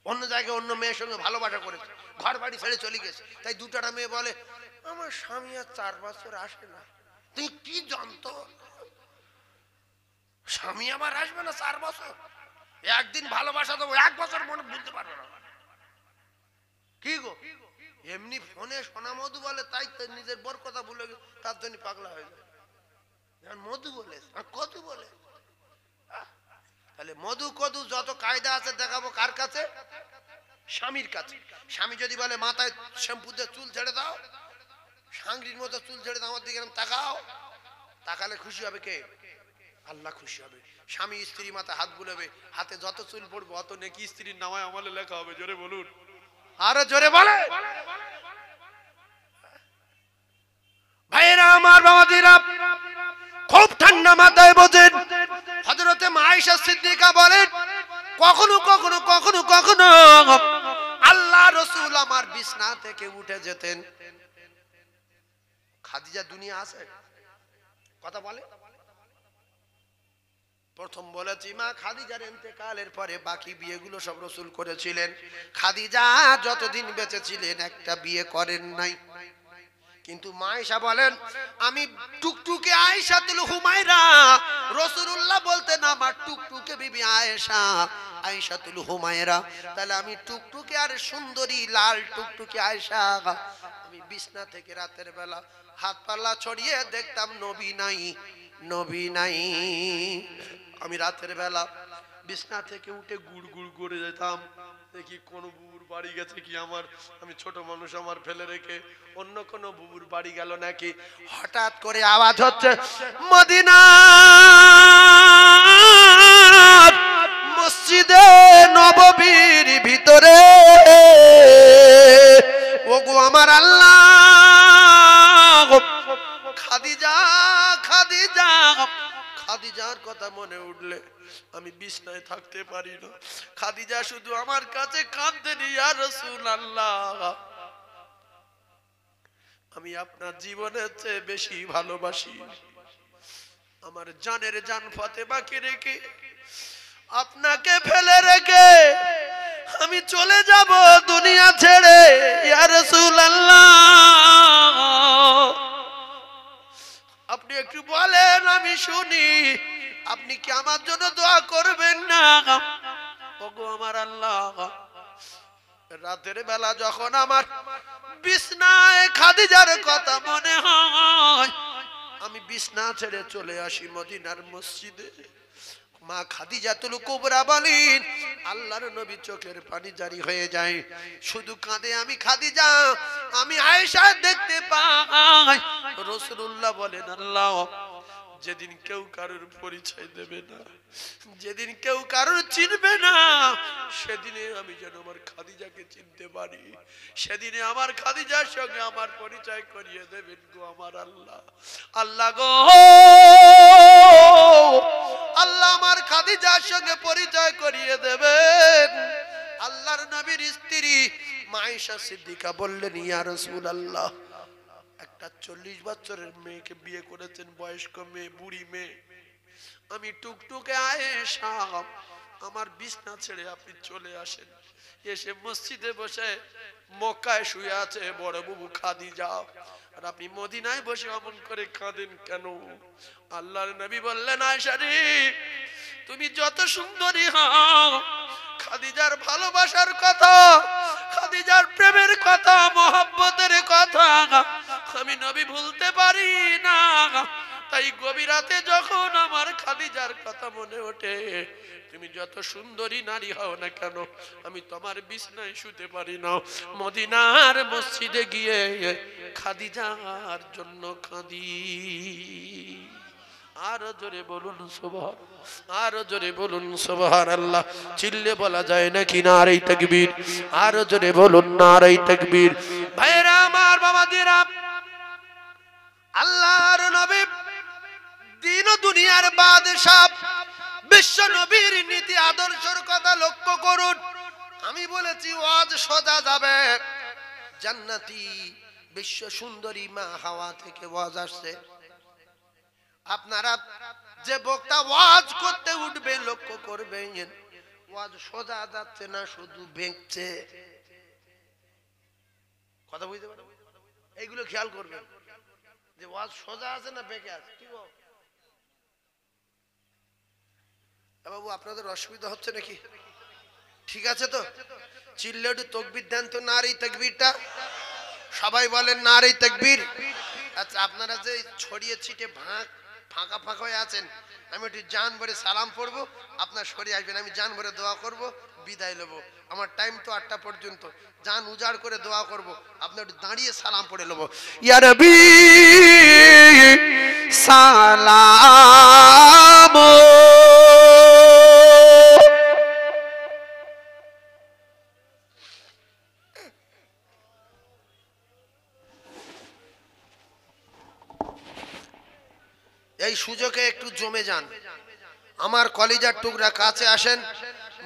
অন্য জায়গায় অন্য মেয়ের সঙ্গে ভালোবাসা করেছে, ঘর বাড়ি ছেড়ে চলে গেছে। তাই দুটাটা মেয়ে বলে, আমার স্বামী আর 4 বছর আসে না। তুই কি জানতো স্বামী আমার আসবে না 4 বছর? একদিন ভালোবাসা দেবো, 1 বছর মনে বুঝতে পারবে না। কি গো, এমনি ফোনে সোনা মধু বলে, তাই নিজের বর কথা ভুলে গেছে, তার জন্য পাগলা হয়ে যায়। মধু বলে কদু বলে, তাহলে মধু কদু যত কায়দা আছে দেখাবো কার কাছে? স্বামীর কাছে। স্বামী যদি বলে মাথায় শ্যাম্পু দিয়ে চুল ছেড়ে দাও, সাংরির মতো চুল ছেড়ে আমার দিকে এরকম তাকাও, তাকালে খুশি হবে কে? আল্লাহ খুশি হবে। স্বামী স্ত্রী মাথায় হাত বুলাবে, হাতে যত চুল পড়বে অত নেকি স্ত্রীর নামায় আমলে লেখা হবে। জোরে বলুন, আরো জোরে বলে। ভাইরা আমার, বাবাজিরা, খুব ঠান্ডা মাথায় বোঝেন। হযরতে আয়েশা সিদ্দিকা বলেন, কখনো কখনো কখনো কখনো আল্লাহ রাসূল আমার বিছনা থেকে উঠে যেতেন। খাদিজা দুনিয়া আছে? কথা বলে। প্রথম বলেছি মা খাদিজার ইন্তেকালের পরে বাকি বিয়েগুলো সব রাসূল করেছিলেন। খাদিজা যতদিন বেঁচে ছিলেন একটা বিয়ে করেন নাই। কিন্তু মা আয়েশা বলেন, আমি টুকটুকে আয়েশাতুল হুমায়রা, রাসূলুল্লাহ বলতেন আমার টুকটুকে বিবি আয়েশা, আয়েশাতুল হুমায়রা। তাহলে আমি টুকটুকে আর সুন্দরী লাল টুকটুকে আয়েশা। আমি বিছনা থেকে রাতের বেলা হাত পাল্লা ছড়িয়ে দেখতাম নবী নাই, নবী নাই। আমি রাতের বেলা বিছনা থেকে উঠে গুড় গুড় করে যেতাম, দেখি কোন বুবুর বাড়ি গেছে কি আমার, আমি ছোট মানুষ, আমার ফেলে রেখে অন্য কোন বুবুর বাড়ি গেল নাকি। হঠাৎ করে আওয়াজ হচ্ছে মদিনা মসজিদে নববীর ভিতরে, ওগো আমার আল্লাহ, খাদিজা খাদিজা। খাদিজার কথা মনে উঠলে আমি বিছনায় থাকতে পারি না। খাদিজা শুধু আমার কাছে কাঁদতেন, ইয়া রাসূলুল্লাহ, আমি আপনার জীবনের চেয়ে বেশি ভালোবাসি। আমার জানের জান ফাতেমাকে রেখে, আপনাকে ফেলে রেখে আমি চলে যাব দুনিয়া ছেড়ে, ইয়া রাসূলুল্লাহ, আপনি একটু বলেন আমি শুনি, আপনি কি আমার জন্য দোয়া করবেন না? ওগো আমার আল্লাহ, রাতের বেলা যখন আমার বিছনায় খাদিজার কথা মনে হয়, আমি বিছনা ছেড়ে চলে আসি মদিনার মসজিদে। মা খাদিজাতুল কুবরা বলেন, আল্লাহর নবী চোখের পানি জারি হয়ে যায়, শুধু কাঁদে। আমি খাদিজা, আমি আয়েশা দেখতে পাই। রাসূলুল্লাহ বলেন, আল্লাহ, যেদিন কেউ কারোর পরিচয় দেবে না, যেদিন কেউ কারোর চিনবে না, সেদিনে আমি যেন আমার খাদিজাকে চিনতে পারি, সেদিনে আমার খাদিজার সঙ্গে আমার পরিচয় করিয়ে দেবেন গো আমার আল্লাহ। আল্লাহ গো, আল্লাহ আমার খাদিজার সঙ্গে পরিচয় করিয়ে দেবেন। আল্লাহর নবীর স্ত্রী মা আয়েশা সিদ্দিকা বললেন, ইয়া রাসূলুল্লাহ, একটা 40 বছরের মেয়েকে বিয়ে করেছেন, বয়স্ক মেয়ে, বুড়ি মেয়ে। আমি টুকটুকে আয়েশা, আমার বিছনা ছেড়ে আপনি চলে আসেন, এসে মসজিদে বসে মক্কায় শুয়ে আছে বড় বুবু খাদিজা, আর আপনি মদিনায় বসে অমন করে কাঁদেন কেন? আল্লাহর নবী বললেন, আয়েশা রে, তুমি যত সুন্দরী হও, খাদিজার ভালোবাসার কথা, খাদিজার প্রেমের কথা, মহব্বতের কথা আমি নবী ভুলতে পারি না। তাই গভীর রাতে যখন আমার খাদিজার কথা মনে ওঠে, তুমি যত সুন্দরী নারী হও না কেন, আমি তোমার বিছনায় শুতে পারি না, মদিনার মসজিদে গিয়ে খাদিজার জন্য কাঁদি। আরো জোরে বলুন সুবহান, আরো জোরে বলুন সুবহানাল্লাহ। চিল্লে বলা যায় নাকি নারে তাকবীর? আরো জোরে বলুন নারে তাকবীর। ভাইরা আমার, বাবাজিরা, আল্লাহর নবী দিন ও দুনিয়ার বাদশা, বিশ্ব নবীর নীতি আদর্শের কথা লক্ষ্য করুন। আমি বলেছি ওয়াজ সোজা যাবে, জান্নাতি বিশ্ব সুন্দরী মা হাওয়া থেকে ওয়াজ আসছে। আপনারা যে বক্তা ওয়াজ করতে উঠবে লক্ষ্য করবেন, ওয়াজ সোজা যাচ্ছে না, শুধু বেঁকছে। কথা বুঝতে পারেন? এইগুলো খেয়াল করবেন যে ওয়াজ সোজা আছে না বেঁকে আছে। কি বল বাবু, আপনাদের অসুবিধা হচ্ছে নাকি? ঠিক আছে তো? চিল্লে একটু তাকবীর দেন তো, নারে তাকবীরটা সবাই বলেন, নারে তাকবীর। আচ্ছা, আপনারা যে ছড়িয়ে ছিটে ফাঁকা ফাঁকা হয়ে আছেন, আমি একটু জান ভরে সালাম পড়বো, আপনার সরে আসবেন, আমি জান ভরে দোয়া করব, বিদায় নেবো। আমার টাইম তো 8টা পর্যন্ত, জান উজাড় করে দোয়া করব, আপনি একটু দাঁড়িয়ে সালাম পড়ে নেবো। ইয়া নবী সালাম। এই সুযোগে একটু জমে যান, আমার কলিজার টুকরা কাছে আসেন।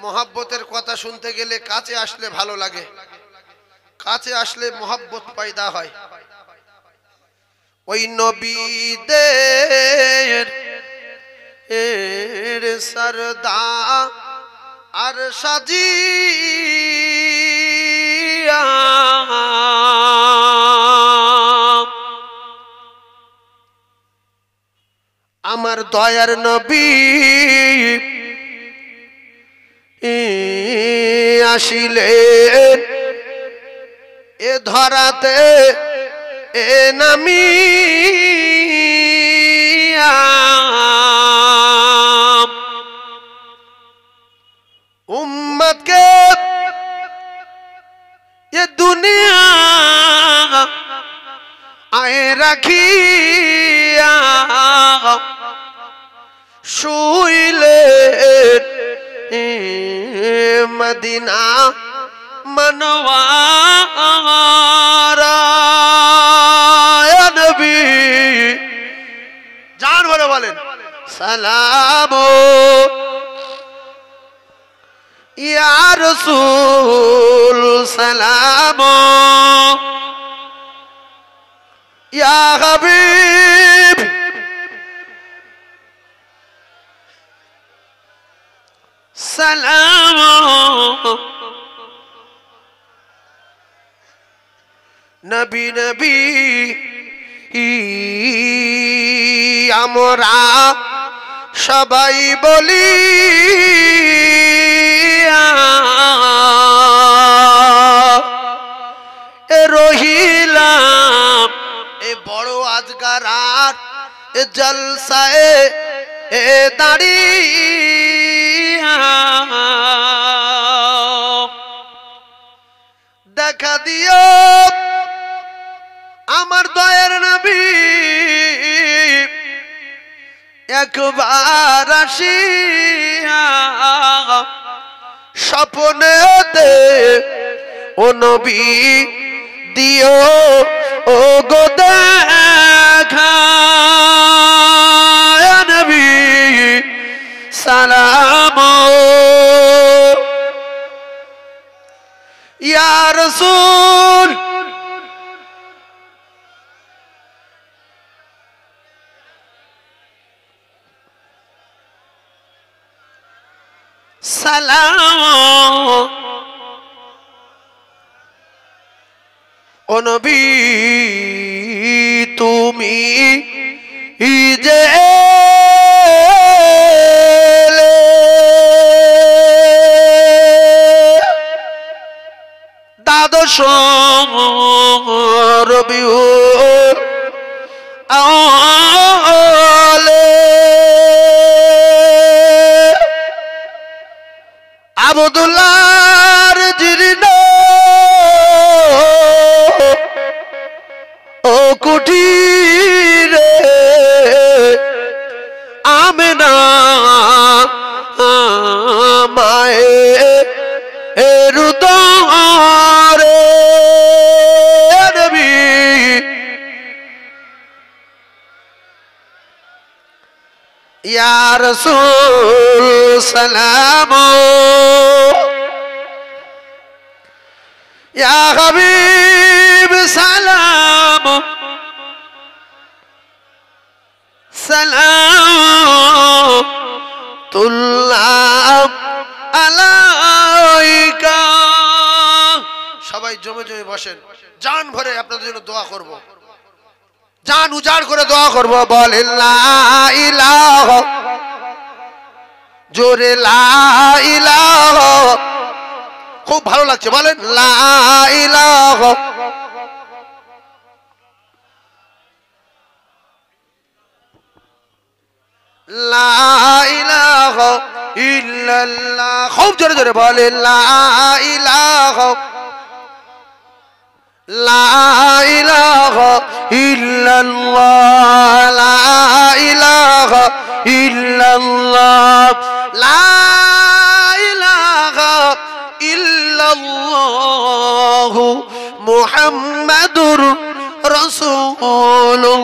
মোহাব্বতের কথা শুনতে গেলে কাছে আসলে ভালো লাগে, কাছে আসলে মোহাব্বত পয়দা হয়। ওই নবীদের সরদার আর সাজিয়া আমার দয়ার নবী আসিলেন এ ধরাতে, এ নামিয়া উম্মতকে এ দুনিয়া আয় রাখিয়া শুইলেন মদিনা মনওয়ারা। নবী জান ভরে বলেন সালাম ইয়া রাসূল, সালাম ইয়া হাবিব, সালাম নবী নবী আমরা সবাই বলি রহিলাম এ বড় আজগার আর এ জলসায়ে এ দাঁড়িয়া দেখা দিও আমার দয়ার নবী, একবার আসিয়া স্বপ্নেতে ও নবী দিও ও গো দেখা। নবী সালাম ইয়া রাসূল, সালাম ও নবী তুমি যে দ্বাদশ রবিউল আউয়ালে আব্দুল্লাহর জীর্ণ ও কুঠিরে আমেনা মায়ে রুদরে। নবী ইয়া রাসূল সালাম ইয়া হাবিব সালাম, সালাম তুল্লাহ আলাইকা। সবাই জমে জমে বসেন, জান ভরে আপনাদের জন্য দোয়া করব, জান উজাড় করে দোয়া করব। বলেন লা ইলাহা, জোরে লা ইলাহা, খুব ভালো লাগছে, বলেন লা ইলাহা। লা ইলাহা ইল্লাল্লাহ, খুব জোরে জোরে বলে লা ইলাহা, লা ইলাহা ইল্লাল্লাহ, লা ইলাহা ইল্লাল্লাহ, লা ইলাহা ইল্লাল্লাহ মুহাম্মাদুর রাসূলুল্লাহ।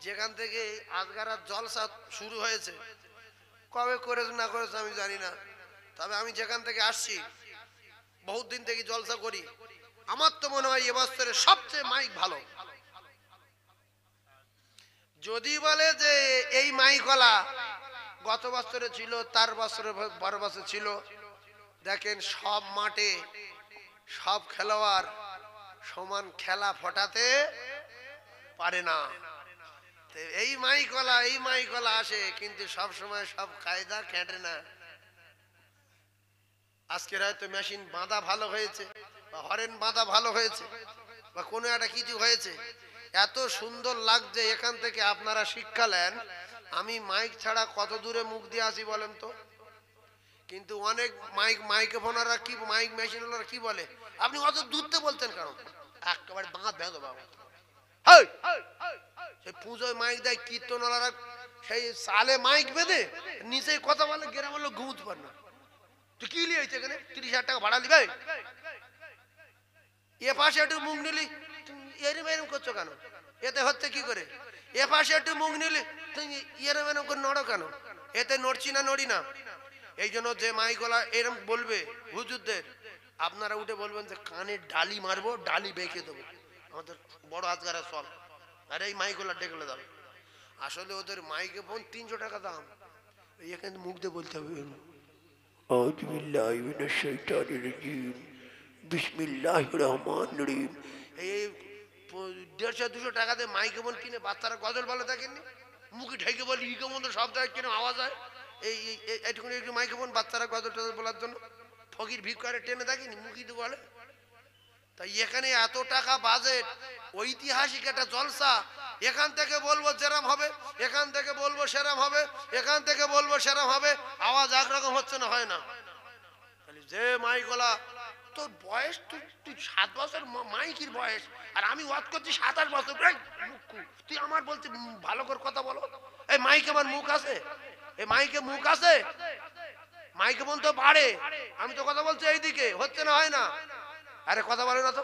যেখান থেকে আজগারার জলসা শুরু হয়েছে, কবে করেছে না করেছে আমি জানি না, তবে আমি যেখান থেকে আসছি বহুত দিন থেকে জলসা করি, আমার তো মনে হয় এবছরের সবচেয়ে মাইক ভালো। যদি বলে যে এই মাইকলা গত বছরে ছিল, তার বছরে বড় বছর ছিল, দেখেন সব মাঠে সব খেলোয়াড় সমান খেলা ফটাতে পারে না। এই মাইকলা আসে, কিন্তু সব সময় সব কায়দা কেটে না। আজকের হয়তো মেশিন বাঁধা ভালো হয়েছে, বা হরেন বাঁধা ভালো হয়েছে, বা কোনো একটা কিছু হয়েছে, এত সুন্দর লাগছে। এখান থেকে আপনারা শিক্ষা নেন। আমি মাইক ছাড়া কত দূরে মুখ দিয়ে আসি বলেন তো? কিন্তু অনেক মাইক্রোফোনাররা কি, মাইক মেশিনওয়ালারা কি বলে, আপনি অত দূরতে বলতেন কারণ একেবারে বাঁধ ভেঙো বাবা। সেই পুজোয় মাইক দেয় কীর্তনওয়ালারা, সেই সালে মাইক বেঁধে নিচে কথা বলে, গেরা বললো ঘুমতে পার না। তুই কি লিয়েছে এখানে, 30,000 টাকা ভাড়া নিবে? এ পাশে একটু মুখ নিলি, এরম এরম করছো কেন? এতে হচ্ছে কি করে? এ পাশে একটু মুখ নিলি, তুমি এরম এরম করে নড়ো কেন? এতে নড়ছি না, নড়ি না। এই জন্য যে মাইকলা এরম বলবে হুজুরদের, আপনারা উঠে বলবেন যে কানে ডালি মারবো, ডালি বেঁকে দেবো, আমাদের বড় আজগারা চল। আর এই মাইকলা ডেকে যাবে। আসলে ওদের মাইকে ফোন 300 টাকা দাম, এখানে মুখ দিয়ে বলতে হবে বিসমিল্লাহির রহমানির রহিম। এই 150-200 টাকা দিয়ে মাইকে ফোন কিনে বাচ্চারা গজল ভালো দেখেননি, মুখে ঢেকে বলি ইকে মতো শব্দ কিনে আওয়াজ হয়। এই এইটুকুনি একটু মাইক্রোফোন বাচ্চারা গজল টজল বলার জন্য ফকির ভিক্ষারে টেনে দেখেনি, মুখি তো বলে। তাই এখানে এত টাকা বাজেট, ঐতিহাসিক একটা জলসা। এখান থেকে বলবো যেরাম হবে, এখান থেকে বলবো সেরাম হবে, এখান থেকে বলবো সেরাম হবে, আওয়াজ একরকম হচ্ছে না, হয় না। যে মাইকলা, তোর বয়স তুই 7 বছর মাইকির বয়স, আর আমি ওয়াজ করছি 27 বছর। তুই আমার বলছি ভালো করে কথা বলো। এই মাইকে আমার মুখ আছে, এই মাইকে মুখ আছে, মাইকে মন তো বাড়ে, আমি তো কথা বলছি এইদিকে, হচ্ছে না, হয় না। আরে কথা বলে না তো,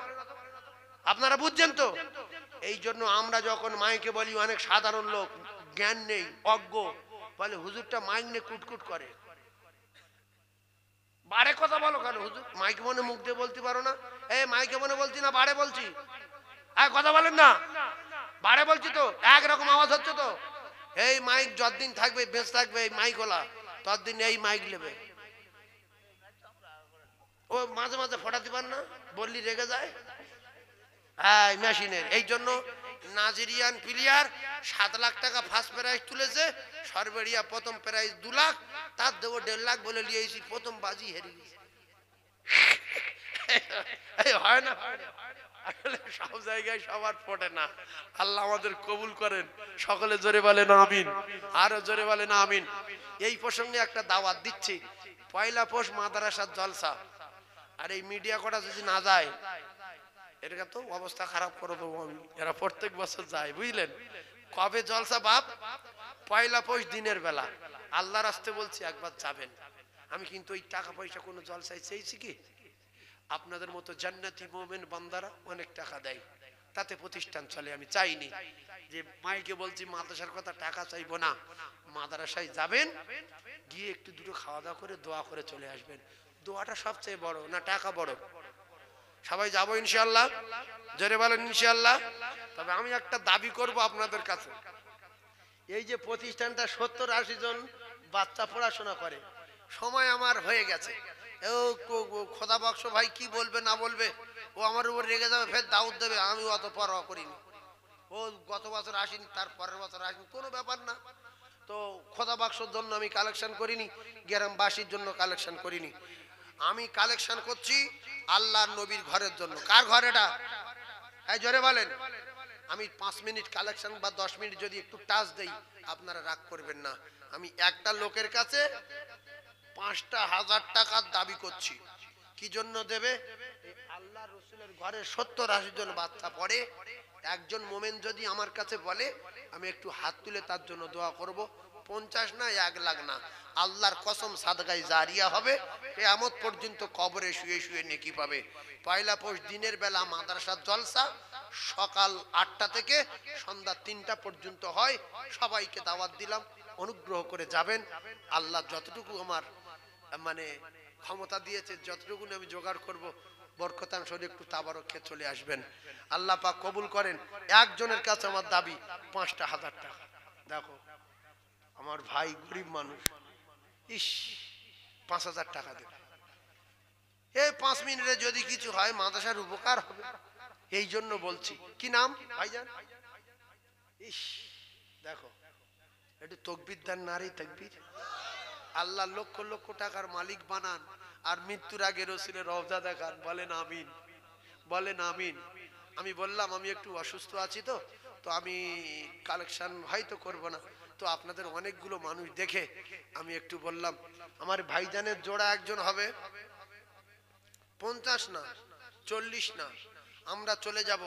আপনারা বুঝছেন তো? এই জন্য আমরা যখন মাইকে বলি, অনেক সাধারণ লোক জ্ঞান নেই, অজ্ঞ, বলে হুজুরটা মাইক নিয়ে কুটকুট করে। বাড়ে কথা বলো কেন হুজুর? মাইকে মনে মুখ দিয়ে বলতে পারো না? এই মাইকে মনে বলছি না বাড়ে বলছি? কথা বলেন না, বাড়ে বলছি তো, একরকম আওয়াজ হচ্ছে তো। এই মাইক যতদিন থাকবে, বেঁচে থাকবে এই মাইকলা, ততদিন এই মাইক নেবে। ও মাঝে মাঝে ফটাতে পার না, বললি রেগে যায় মেশিনের। এই জন্য নাইজেরিয়ান প্লেয়ার 7 লাখ টাকা ফার্স্ট প্রাইজ তুলেছে, সর্বেরিয়া প্রথম প্রাইজ 2 লাখ, তার দেবো 1.5 লাখ বলে লিয়েছি, প্রথম বাজি হেরে গেছি। হয় না? আসলে সব জায়গায় সবার ফোটে না। আল্লাহ আমাদের কবুল করেন, সকলে জোরে বলেন আমিন, আরো জোরে বলেন আমিন। এই প্রসঙ্গে একটা দাওয়াত দিচ্ছি, 1 পৌষ মাদ্রাসার জলসা। আর এই মিডিয়া কটা যদি না যায়, এটা তো অবস্থা খারাপ করে দেবো আমি। এরা প্রত্যেক বছর যায়, বুঝলেন? কবে জলসা বাপ? 1 পৌষ দিনের বেলা। আল্লাহর রাস্তে বলছি, একবার যাবেন। আমি কিন্তু ওই টাকা পয়সা কোনো জলসায় চেয়েছি কি? আপনাদের মতো জান্নাতি মুমিন বান্দারা অনেক টাকা দেয়, তাতে প্রতিষ্ঠান চলে। আমি চাইনি যে মাইকে বলছি মাদ্রাসার কথা, টাকা চাইবো না। মাদ্রাসায় যাবেন, গিয়ে একটু দুটো খাওয়া দাওয়া করে দোয়া করে চলে আসবেন। দোয়াটা সবচেয়ে বড়, না টাকা বড়? সবাই যাবো ইনশাআল্লাহ, জোরে বলেন ইনশাআল্লাহ। তবে আমি একটা দাবি করব আপনাদের কাছে, এই যে প্রতিষ্ঠানটা 70-80 জন বাচ্চা পড়াশোনা করে, সময় আমার হয়ে গেছে। খোদা বক্স ভাই কি বলবে না বলবে, ও আমার উপর রেগে যাবে, ফের দাউদ দেবে, আমি অত পরোয়া করিনি। ও গত বছর আসেনি, তার পরের বছর আসেনি, কোনো ব্যাপার না। তো খোদা বাক্সর জন্য আমি কালেকশন করিনি, গ্রামবাসীর জন্য কালেকশন করিনি, আমি কালেকশন করছি আল্লাহর নবীর ঘরের জন্য। কার ঘর এটা? এই জোরে বলেন। আমি 5 মিনিট কালেকশন বা 10 মিনিট যদি একটু টাচ দেই আপনারা রাগ করবেন না। আমি একটা লোকের কাছে 5,000 টাকার দাবি করছি। কি জন্য দেবে? এই আল্লাহ রসুলের ঘরে 70-80 জন বাচ্চা পড়ে, একজন মোমেন যদি আমার কাছে বলে আমি একটু হাত তুলে তার জন্য দোয়া করব, 50 না 1 লাখ না, আল্লাহর কসম সাদগায়ে জারিয়া হবে, কিয়ামত পর্যন্ত কবরে শুয়ে শুয়ে নেকি পাবে। পয়লা পৌষ দিনের বেলা মাদ্রাসার জলসা সকাল 8টা থেকে সন্ধ্যা 3টা পর্যন্ত হয়। সবাইকে দাওয়াত দিলাম, অনুগ্রহ করে যাবেন। আল্লাহ যতটুকু আমার মানে ক্ষমতা দিয়েছে, যতটুকু আমি জোগাড় করব, বরকতান শরীফ একটু তাবারক খেয়ে চলে আসবেন। আল্লাহ পাক কবুল করেন। একজনের কাছে আমার দাবি 5,000 টাকা। দেখো আমার ভাই গরিব মানুষ, ইস 5,000 টাকা দেবে। এই 5 মিনিটে যদি কিছু হয় মাদ্রাসার উপকার হবে, এই জন্য বলছি। কি নাম ভাইজান? ইস দেখো একটু তাকবীর দেন, নারী তাকবীর। আল্লাহ লক্ষ লক্ষ টাকার মালিক বানান আর মৃত্যুর আগে রসুলের রওজা দেখান। বলেন আমিন, বলেন আমিন। আমি বললাম আমি একটু অসুস্থ আছি, তো আমি কালেকশন হয়তো করব না, তো আপনাদের অনেকগুলো মানুষ দেখে আমি একটু বললাম আমার ভাইজানের জোড়া একজন হবে, 50 না 40 না, আমরা চলে যাব।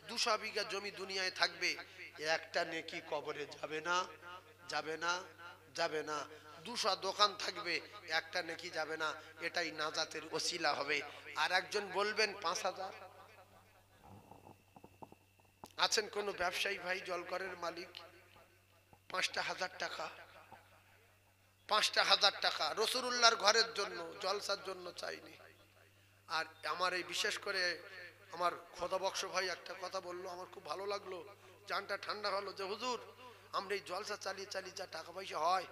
200 বিঘা জমি দুনিয়ায় থাকবে, একটা নেকি কবরে যাবে না, যাবে না, যাবে না। 200 দোকান থাকবে, একটা নেকি যাবে না, এটাই নাজাতের ওসিলা হবে। আর একজন বলবেন 5,000। আছেন কোন ব্যবসায়ী ভাই, জলকরের মালিক? 5,000 টাকা, 5,000 টাকা রাসূলুল্লাহর ঘরের জন্য, জলসার জন্য চাইনি। আর আমার এই বিশেষ করে আমার খোদাবক্স ভাই একটা কথা বললো, আমার খুব ভালো লাগলো, জানটা ঠান্ডা হলো, যে হুজুর আমরা এই জলসা চালিয়ে চালিয়ে যা টাকা পয়সা হয়,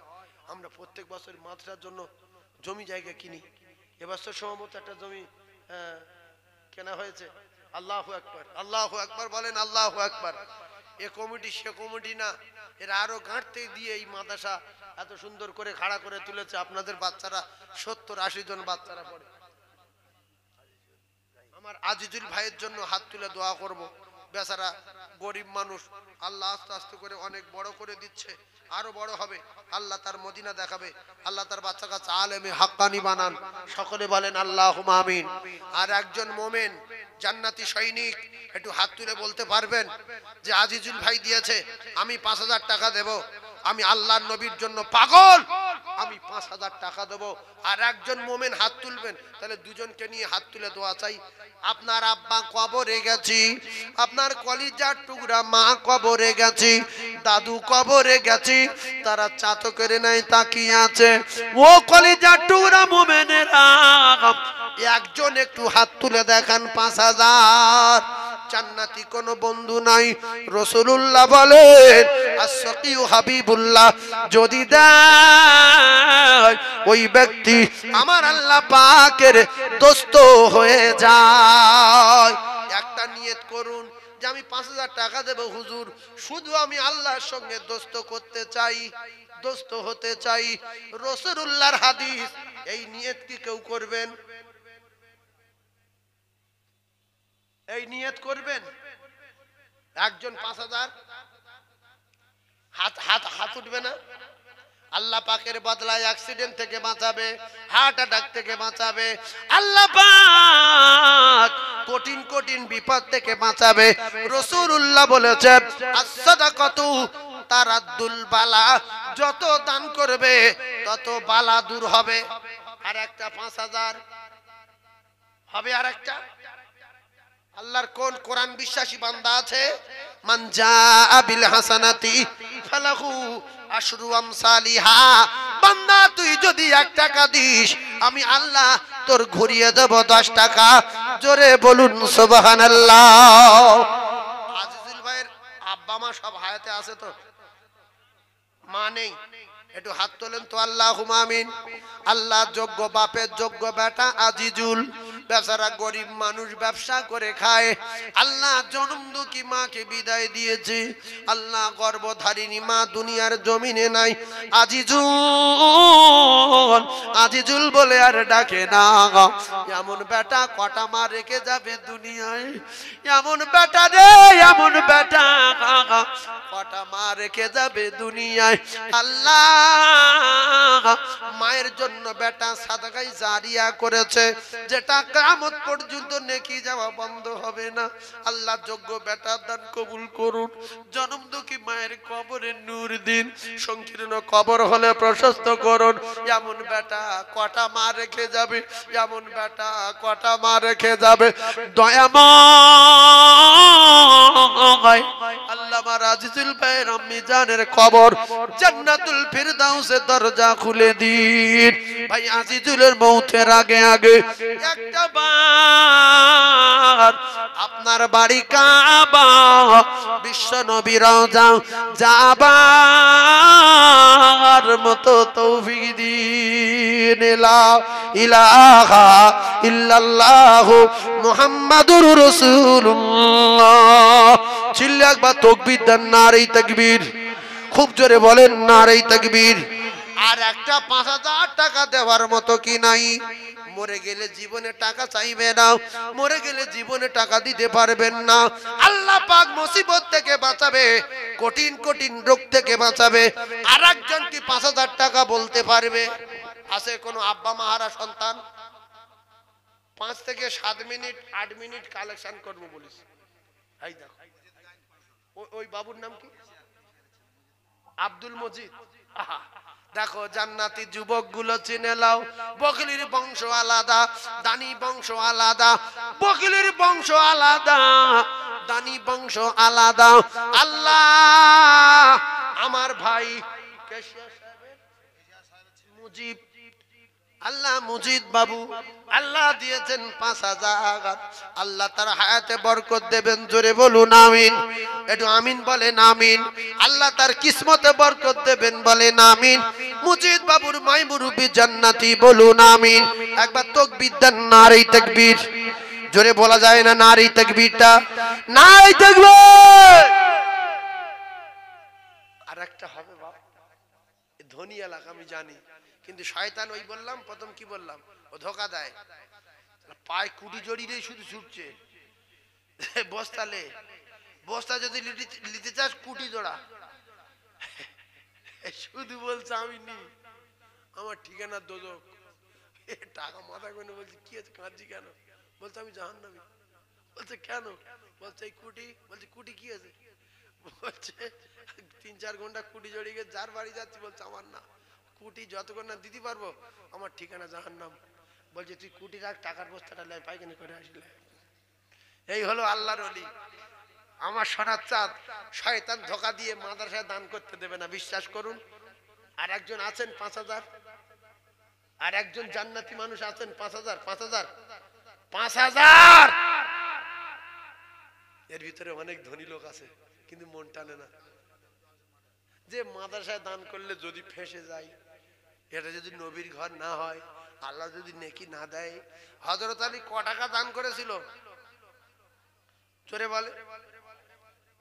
আমরা প্রত্যেক বছর মাদ্রাসার জন্য জমি জায়গা কিনি। এবছর সম্ভবত একটা জমি কেনা হয়েছে। আল্লাহু আকবার, আল্লাহু আকবার বলেন, আল্লাহু আকবার। এ কমিটি সে কমিটি না, এরা আরো গাঁটতে দিয়ে এই মাদ্রাসা এত সুন্দর করে খাড়া করে তুলেছে। আপনাদের বাচ্চারা 70-80 জন বাচ্চারা পড়ে। আমার আজিজুল ভাইয়ের জন্য হাত তুলে দোয়া করব। বেচারা গরিব মানুষ, আল্লাহ আস্তে আস্তে করে অনেক বড় করে দিচ্ছে, আরো বড় হবে, আল্লাহ তার মদিনা দেখাবে, আল্লাহ তার বাচ্চা কাচ্চা আলেমে হাক্কানি বানান। সকলে বলেন আল্লাহুম্মা আমিন। আর একজন মোমেন জান্নাতি সৈনিক একটু হাত তুলে বলতে পারবেন যে আজিজুল ভাই দিয়েছে, আমি 5,000 টাকা দেব, আমি আল্লাহর নবীর জন্য পাগল, আমি 5,000 টাকা দেব। আর একজন মোমেন হাত তুলবেন, তাহলে দুজনকে নিয়ে হাত তুলে দোয়া চাই। আপনার আব্বা কবরে গেছি, আপনার কলিজার টুকরা মা কবরে গেছি, দাদু কবরে গেছি, তারা চাতকের নাই তাকিয়ে আছে। ও কলিজার টুকরা মোমেনেরা, একজন একটু হাত তুলে দেখান 5,000। জান্নাতি কোন বন্ধু নাই, রাসূলুল্লাহ বলেন as-saqiyu হাবিবুল্লাহ, যদি দেয় ওই ব্যক্তি আমার আল্লাহ পাকের দোস্ত হয়ে যায়। একটা নিয়ত করুন যে আমি 5,000 টাকা দেব হুজুর, শুধু আমি আল্লাহর সঙ্গে দোস্ত করতে চাই, দোস্ত হতে চাই। রাসূলুল্লাহর হাদিস, এই নিয়ত কি কেউ করবেন? এই নিয়ত করবেন? একজন 5,000 হাত হাত হাত উঠবে না? আল্লাহ পাকের বদলায় অ্যাক্সিডেন্ট থেকে বাঁচাবে, হার্ট অ্যাটাক থেকে বাঁচাবে, আল্লাহ পাক কঠিন কঠিন বিপদ থেকে বাঁচাবে। রাসূলুল্লাহ বলেছেন as-সাদাকাতু তারাদ্দুল বালা, যত দান করবে তত বালা দূর হবে। আর একটা 5,000 হবে। আর একটা আল্লাহর কোন কোরআন বিশ্বাসী বান্দা আছে? মান জাআ বিল হাসানাতি ফালাহু আশরু আমসালিহা। বান্দা তুই যদি 1 টাকা দিস, আমি আল্লাহ তোর ঘুরিয়ে দেব 10 টাকা। জোরে বলুন সুবহানাল্লাহ। আজিজুল ভাইয়ের আব্বা মা সব হায়াতে আছে তো? মা নেই, একটু হাত তোলেন তো। আল্লাহুম্মা আমিন। আল্লাহ যোগ্য বাপের যোগ্য বেটা আজিজুল, বেচারা গরিব মানুষ ব্যবসা করে খায়। আল্লাহ জনম দুঃখী মাকে বিদায় দিয়েছে। আল্লাহ গর্ভধারিণী মা দুনিয়ার জমিনে নাই। আজিজুল বলে আর ডাকে না। এমন বেটা কটা মা রেখে যাবে দুনিয়ায়, এমন বেটা রে, এমন বেটা কটা মা রেখে যাবে দুনিয়ায়। আল্লাহ মায়ের জন্য বেটা সাদাকাই জারিয়া করেছে, যেটা কিয়ামত পর্যন্ত নেকি যাওয়া বন্ধ হবে না। আল্লাহ যোগ্য বেটা দান কবুল করুন। জনম দুঃখী মায়ের কবরে নূর দিন, সংকীর্ণ কবর হলে প্রশস্ত করুন। এমন বেটা কটা মা রেখে যাবে, এমন বেটা কটা মা রেখে যাবে। দয়াময় আল্লামা আজিজুল ভাইয়ের আম্মি জানের কবর জান্নাতুল ফিরদাউসের দরজা খুলে দিন। ভাই আজিজুলের মৌতের আগে আগে একটা বার আপনার বাড়ি কাবা, বিশ্ব নবী রওজা যাবার মতো তৌফিক দিন। লা ইলাহা ইল্লাল্লাহু মুহাম্মাদুর রাসূলুল্লাহ। চিল্লে একবার তাকবীর দেন, নারে তাকবীর। খুব জোরে বলেন নারে তাকবীর। আর একটা 5000 টাকা দেওয়ার মতো কি নাই? মরে গেলে জীবনে টাকা চাইবে না, মরে গেলে জীবনে টাকা দিতে পারবেন না। আল্লাহ পাক মুসিবত থেকে বাঁচাবে, কঠিন কঠিন রোগ থেকে বাঁচাবে। আর একজন কি 5000 টাকা বলতে পারবে? আছে কোন আব্বা মাহারা সন্তান? 5 থেকে 7 মিনিট 8 মিনিট কালেকশন করবো বলিস। এই দেখো ওই বাবুর নাম কি? আব্দুল মজিদ। দেখো জান্নাতি যুবক গুলো চিনে লাও। বকলির বংশ আলাদা, দানি বংশ আলাদা। বকলির বংশ আলাদা, দানি বংশ আলাদা। আল্লাহ আমার ভাই মুজিব, আল্লাহ মুজিদ বাবু আল্লাহ দিয়েছেন 5000। আল্লাহ তার হায়াতে বরকত দেবেন। জোরে বলুন আমিন। একটু আমিন বলেন আমিন। আল্লাহ তার কিসমতে বরকত দেবেন, বলেন আমিন। মুজিদ বাবুর মাই মুরুবি জান্নাতি, বলুন আমিন। একবার তাকবীর দেন, নারে তাকবীর। জোরে বলা যায় না নারে তাকবীরটা? নারে তাকবীর। আর একটা হবে বাবা, ধনী এলাকা আমি জানি, কিন্তু শয়তান ওই বললাম প্রথম কি বললাম, ও ধোকা দেয়। পায় কুটি জড়িয়ে শুধু ছুটছে। বস্তালে বস্তা যদি নিতে চাস কুটি জোড়া, শুধু বলছে আমি নি, আমার ঠিকানা দোজক। টাকা মাথা করে বলছি কি আছে, কাঁদছি কেন? বলছে আমি জাহান্নামী। বলছে কেন? বলছে এই কুটি। বলছে কুটি কি আছে? বলছে 3-4 ঘন্টা কুটি জড়িয়ে গেছে, যার বাড়ি যাচ্ছি বলছে আমার না, কুটি যতক্ষণ না দিতে পারবো আমার ঠিকানা জাহান্নাম। বলছে তুই কুটি রাখ, টাকার বস্তাটা লাই পাইখানি করে আসলে। এই হলো আল্লাহর ওলি, আমার সোনার চাঁদ। শয়তান ধোকা দিয়ে মাদ্রাসায় দান করতে দেবে না, বিশ্বাস করুন। আর একজন আছেন 5000, আর একজন জান্নাতি মানুষ আছেন 5000। 5000 এর ভিতরে অনেক ধনী লোক আছে, কিন্তু মন টানে না। যে মাদ্রাসায় দান করলে যদি ফেঁসে যায়, এটা যদি নবীর ঘর না হয়, আল্লাহ যদি নেকি না দেয়। হযরত আলী ক টাকা দান করেছিল? চোরে বলে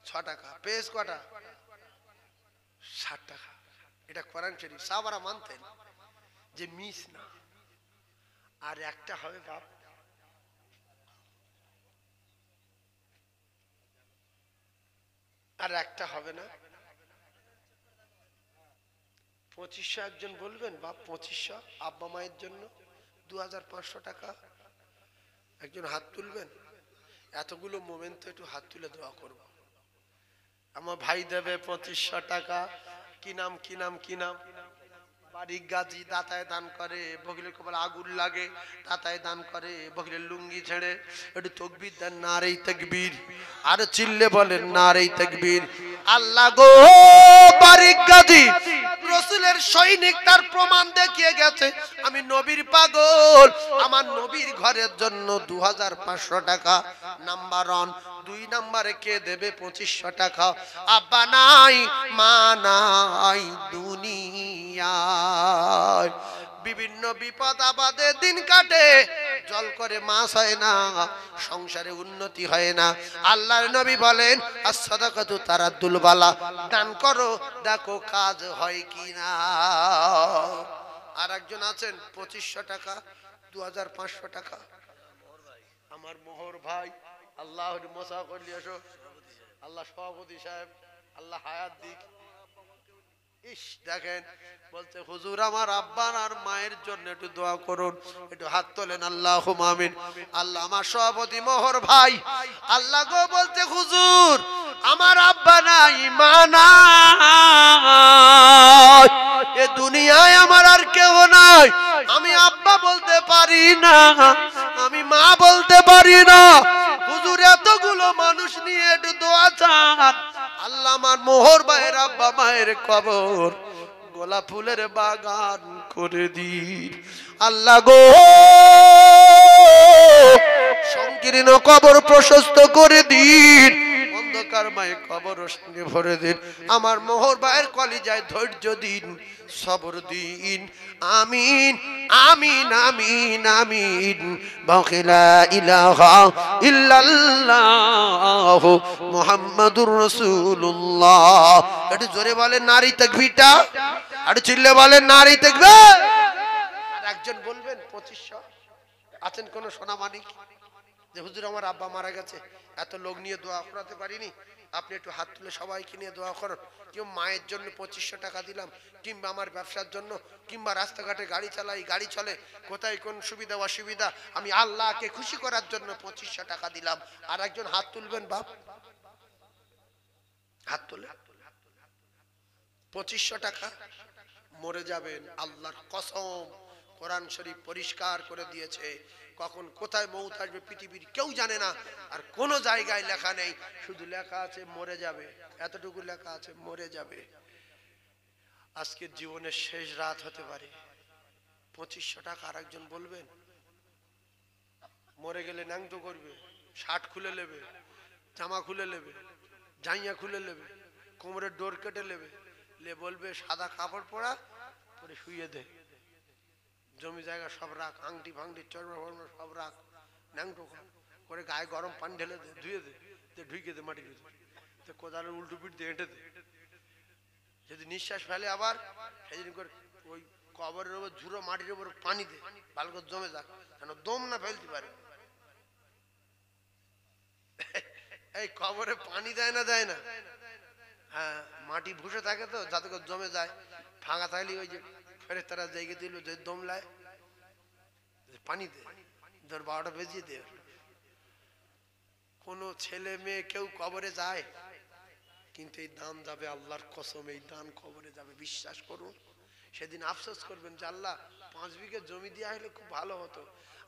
6 টাকা। পেজ কটা? 60 টাকা। এটা কোরআন শরীফ, সাহাবারা মানতেন যে মিস না। আর একটা হবে বাপ, আর একটা হবে না। 2500 একজন বলবেন বাপ, 2500 আব্বা মায়ের জন্য। 2500 টাকা একজন হাত তুলবেন। এতগুলো মোমেন্ট তো একটু হাত তুলে দোয়া করব। আমার ভাই দেবে 2500 টাকা। কি নাম কি নাম কি নাম? বাড়ি গাজী, দাতায় দান করে। বগলের কপালে আগুন লাগে, দাতায় দান করে। বগলের লুঙ্গি ছেড়ে একটু তাকবীর দেন, নারে তাকবীর। আর চিল্লে বলেন নারে তাকবীর। আল্লাহ গো বাড়ি গাজী রাসূলের সৈনিক, তার প্রমাণ দেখিয়ে গেছে আমি নবীর পাগল। আমার নবীর ঘরের জন্য 2500 টাকা নাম্বার 1। 2 নম্বরে কে দেবে 2500 টাকা? আব্বা নাই মা নাই দুনিয়ায়। বিভিন্ন বিপদ আপদে দিন কাটে, জল করে মাছ হয় না, সংসারে উন্নতি হয় না। আল্লাহর নবী বলেন as-সাদাকাতু তারাদ্দুল বালা, দান করো দেখো কাজ হয় কিনা। আর একজন আছেন 2500 টাকা, 2500 টাকা। আমার মোহর ভাই, আল্লাহর মোসা করলি এসো, আল্লাহ সভাপতি সাহেব, আল্লাহ হায়াত দিক। ইস দেখেন বলতে হুজুর আমার আব্বা আর মায়ের জন্য একটু দোয়া করুন, একটু হাত তোলেন আল্লাহুম্মা আমিন। আল্লাহ আমার সভাপতি মোহর ভাই, আল্লাহ গো বলতে হুজুর আমার আব্বা নাই মা নাই, এ দুনিয়ায় আমার আর কেউ নাই, আমি আব্বা বলতে পারি না, আমি মা বলতে পারি না, হুজুর এতগুলো মানুষ নিয়ে একটু দোয়া চান। আল্লাহ আমার মোহর ভাইয়ের আব্বা মায়ের কবর গোলাপ ফুলের বাগান করে দিন। আল্লাহ গো সংকীর্ণ কবর প্রশস্ত করে দিন, অন্ধকার মায়ের কবর সঙ্গে ভরে দিন। আমার মোহর ভাইয়ের কলিজায় ধৈর্য দিন, সবর দিন। আমিন আমিন আমিন আমিন। বাকিলা ইলাহা ইল্লাল্লাহ মুহাম্মাদুর রাসূলুল্লাহ। একটু জোরে বলেন নারী তাকবীরটা, আর চিল্লে বলেন নারী তাকবীর। আর একজন বলবেন 2500 আছেন কোন সোনামানিক যে হুজুর আমার আব্বা মারা গেছে, এত লোক নিয়ে দোয়া করাতে পারিনি, আপনি একটু হাত তুলে সবাইকে নিয়ে দোয়া করুন। কেউ মায়ের জন্য 2500 টাকা দিলাম, কিংবা আমার ব্যবসার জন্য, কিংবা রাস্তাঘাটে গাড়ি চালাই, গাড়ি চলে, কোথায় কোন সুবিধা অসুবিধা, আমি আল্লাহকে খুশি করার জন্য 2500 টাকা দিলাম। আর একজন হাত তুলবেন বাপ, হাত তুলে 2500 টাকা মরে যাবেন আল্লাহর কসম। কোরআন শরীফ পরিষ্কার করে দিয়েছে, কখন কোথায় মৌত আসবে পৃথিবীর কেউ জানে না, আর কোন জায়গায় লেখা নেই, শুধু লেখা আছে মরে যাবে, এতটুকু লেখা আছে মরে যাবে। আজকের জীবনের শেষ রাত হতে পারে। 2500 টাকা আর একজন বলবেন, মরে গেলে ন্যাংটো করবে, শার্ট খুলে নেবে, জামা খুলে নেবে, জাইয়া খুলে নেবে, কোমরের ডোর কেটে নেবে, লে বলবে সাদা কাপড় পরা পরে শুয়ে দে, জমি জায়গা সব রাখ, আংটি ভাঙটি চর্মা ফর্মা সব রাখ, ন্যাংটো করে গায়ে গরম পানি ঢেলে দে, ধুয়ে দে, ঢুকে দে মাটির ভিতরে, কোদালের উল্টো পিঠ দিয়ে হেঁটে দে। যদি নিঃশ্বাস ফেলে আবার সেদিন করে ওই কবরের উপর ঝুড়ো মাটির উপর পানি দে, ভালো করে জমে যাক, কেন দম না ফেলতে পারে। এই কবরে পানি দেয় না, দেয় না, হ্যাঁ মাটি ভুসে থাকে তো, যাতে করে জমে যায়, ফাঁকা থাকলে ওই যে ফেরেশতারা জায়গা দিল যে দম লায় পানি দে, ধর 12টা বেজিয়ে দে। কোন ছেলে মেয়ে কেউ কবরে যায়, কিন্তু এই দান যাবে আল্লাহর কসম, এই দান কবরে যাবে, বিশ্বাস করুন। সেদিন আফসোস করবেন যে আল্লাহ 5 বিঘা জমি দেওয়া হলে খুব ভালো হতো।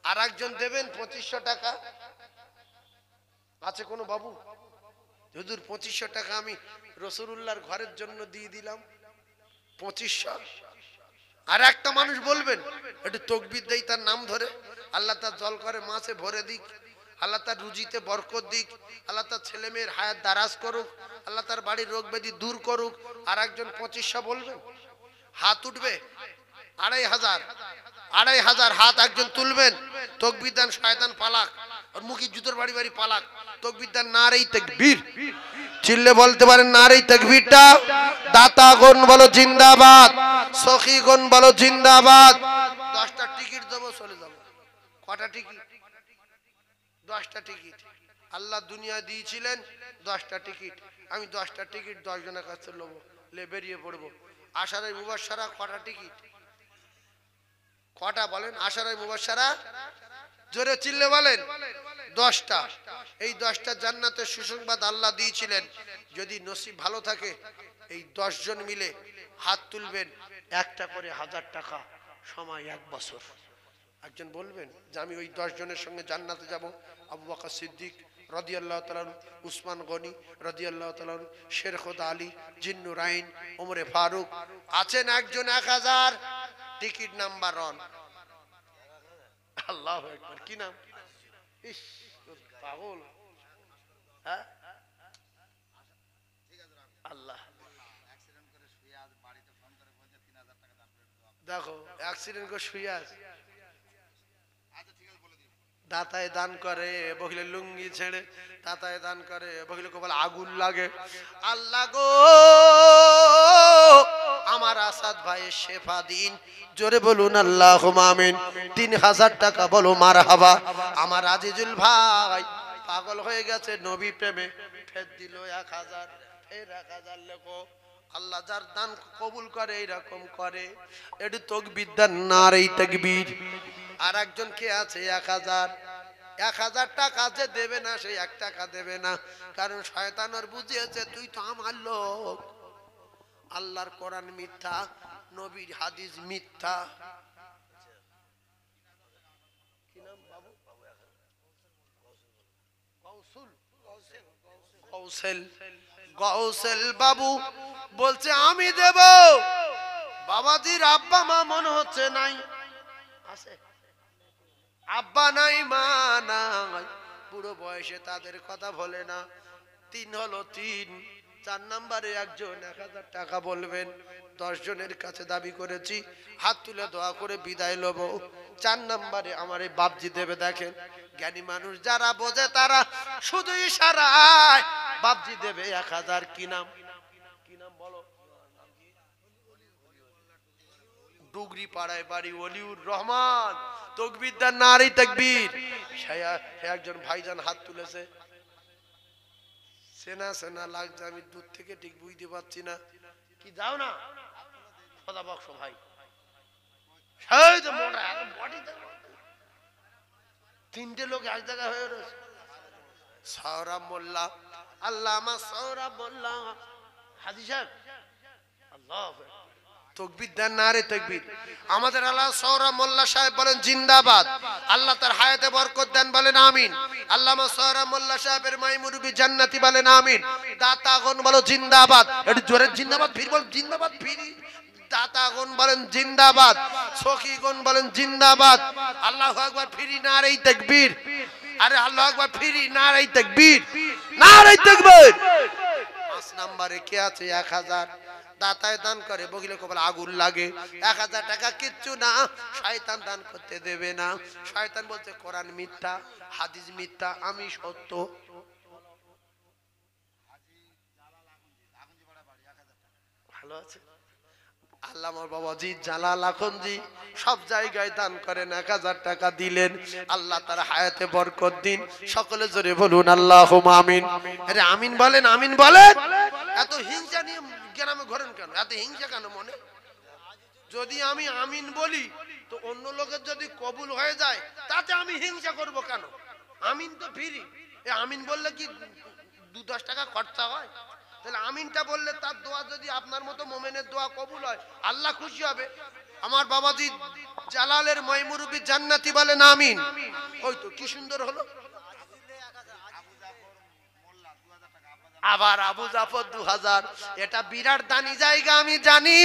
আর একজন দেবেন 2500 টাকা, আছে কোন বাবু, হুজুর 2500 টাকা আমি রাসূলুল্লাহর ঘরের জন্য দিয়ে দিলাম, 2500। আর একটা মানুষ বলবেন একটু তাকবীর দেই তার নাম ধরে, আল্লাহ তার জল করে মাছে ভরে দিক, আল্লাহ তার রুজিতে বরকত দিক, আল্লাহ তার ছেলে মেয়ের হায়াত দারাজ করুক, আল্লাহ তার বাড়ির রোগ ব্যাধি দূর করুক। আর একজন 2500 বলবেন, হাত উঠবে 2500 হাত একজন তুলবেন, তাকবীর দেন, শয়তান পালাক, আর মুখে জুতোর বাড়ি বাড়ি পালাক, তাকবীর দেন, নারে তাকবীর, চিল্লে বলতে পারেন নারে তাকবীরটা। দাতাগণ বলো জিন্দাবাদ, সখীগণ বলো জিন্দাবাদ। 10টা টিকিট দেবো, চলে যাব। কটা টিকিট? 10টা টিকিট। আল্লাহ দুনিয়া দিয়েছিলেন 10টা টিকিট, আমি 10টা টিকিট 10 জনের কাছে নেবো, লে বেরিয়ে পড়বো। আশারাই মুবাশশারা কটা টিকিট? কটা বলেন? আশারাই মুবাশশারা জোরে চিল্লে বলেন। 10টা। এই 10টা জান্নাতের সুসংবাদ আল্লাহ দিয়েছিলেন। যদি নসিব ভালো থাকে এই 10 জন মিলে হাত তুলবেন, একটা করে 1000 টাকা, সময় 1 বছর। একজন বলবেন যে আমি ওই 10 জনের সঙ্গে জান্নাতে যাব, আবু বকর সিদ্দিক রাদিয়াল্লাহু তাআলা, উসমান গনি রাদিয়াল্লাহু তাআলা, শের খোদা আলী, জিন্নুরাইন, ওমরে ফারুক। আছেন একজন 1000, টিকিট নাম্বার 1। আল্লাহু আকবার। কি নাম? ইস পাগল, হ্যাঁ আল্লাহ। দেখো অ্যাক্সিডেন্ট করে শুয়ে আছে, দাতায় দান করে, বহিলে লুঙ্গি ছেড়ে দাতায় দান করে, বহিলে কপাল আগুন লাগে। আল্লাহ গো আমার আসাদ ভাইয়ের শেফা দিন, জোরে বলুন আল্লাহুম্মা আমিন। 3000 টাকা বলো মারহাবা। আমার আজিজুল ভাই পাগল হয়ে গেছে নবী প্রেমে, ফের দিল 1000, ফের 1000 লেখো। আল্লাহ যার দান কবুল করে এরকম করে। একটু তাকবীর দেন, নারে তাকবীর। আর একজন কে আছে 1000 টাকা যে দেবে না, সেই 1 টাকা দেবে না, কারণ শয়তান ওর বুঝিয়েছে তুই তো আমার লোক। আল্লাহর কোরআন মিথ্যা, নবীর হাদিস মিথ্যা। কি নাম বাবু? গৌসেল বাবু বলছে আমি দেব। বাবাজির আব্বা মা মনে হচ্ছে নাই, আছে আব্বা নাই মা নাই, বুড়ো বয়সে তাদের কথা বলে না। 3 হলো 3, 4 নম্বরে একজন 1000 টাকা বলবেন। 10 জনের কাছে দাবি করেছি, হাত তুলে দোয়া করে বিদায় লব। 4 নম্বরে আমার এই বাপজি দেবে। দেখেন জ্ঞানী মানুষ যারা বোঝে তারা শুধু ইশারায় বাপজি দেবে 1000। কি নাম? কি নাম বলো? ডুগরি পাড়ায় বাড়ি, ওলিউর রহমান। তাকবীর দেন, নারে তাকবীর। একজন ভাইজান হাত তুলেছে, সেনা সেনা লাগছে, আমি দূর থেকে ঠিক বুঝতে পারছি না। কি দাও না সদা বক্স ভাই, সেই তো মোটা এত বডি। 3টে লোক এক জায়গায় হয়ে রয়েছে। সৌরভ মোল্লা, আল্লাহ আমার সৌরভ মোল্লা হাজি সাহেব, আল্লাহ তাকবীর দেন, নারে তাকবীর। আমাদের আল্লাহ সৌরভ মোল্লা সাহেব বলেন জিন্দাবাদ। আল্লাহ তার হায়াতে বরকত দেন, বলেন আমিন। আল্লামা সৌরভ মোল্লা সাহেবের মাই মুরব্বি জান্নাতি, বলেন আমিন। দাতাগণ বলো জিন্দাবাদ। একটু জোরে জিন্দাবাদ ফির বল, জিন্দাবাদ ফির। দাতাগণ বলেন জিন্দাবাদ, সখীগণ বলেন জিন্দাবাদ। আল্লাহু আকবার ফিরি, নারে তাকবীর। আরে আল্লাহু আকবার ফিরি, নারে তাকবীর, নারে তাকবীর। 5 নম্বরে কে আছে 1000 দাতায় দান করে, বগিলে কপাল আগুন লাগে। 1000 টাকা কিচ্ছু না, শয়তান দান করতে দেবে না। শয়তান বলছে কোরআন মিথ্যা, হাদিস মিথ্যা, আমি সত্য। ভালো আছে আল্লামা বাবাজি জালাল আখন্দি সব জায়গায় দান করেন। 1000 টাকা দিলেন, আল্লাহ তার হায়াতে বরকত দিন। সকলে জোরে বলুন আল্লাহুম্মা আমিন। আরে আমিন বলেন, আমিন বলেন। এত হিংসা নিয়ে গ্রামে ঘোরেন কেন? এত হিংসা কেন মনে? যদি আমি আমিন বলি তো অন্য লোকের যদি কবুল হয়ে যায় তাতে আমি হিংসা করব কেন? আমিন তো ফ্রি। এ আমিন বললে কি 2-10 টাকা খরচা হয়? তাহলে আমিনটা বললে তার দোয়া যদি আপনার মতো মোমেনের দোয়া কবুল হয়, আল্লাহ খুশি হবে। আমার বাবাজি জালালের মাইমুরবি জান্নাতি বলেন আমিন। ওই তো কি সুন্দর হলো। আবার আবু জাফর 2000, এটা বিরাট দানি জায়গা আমি জানি।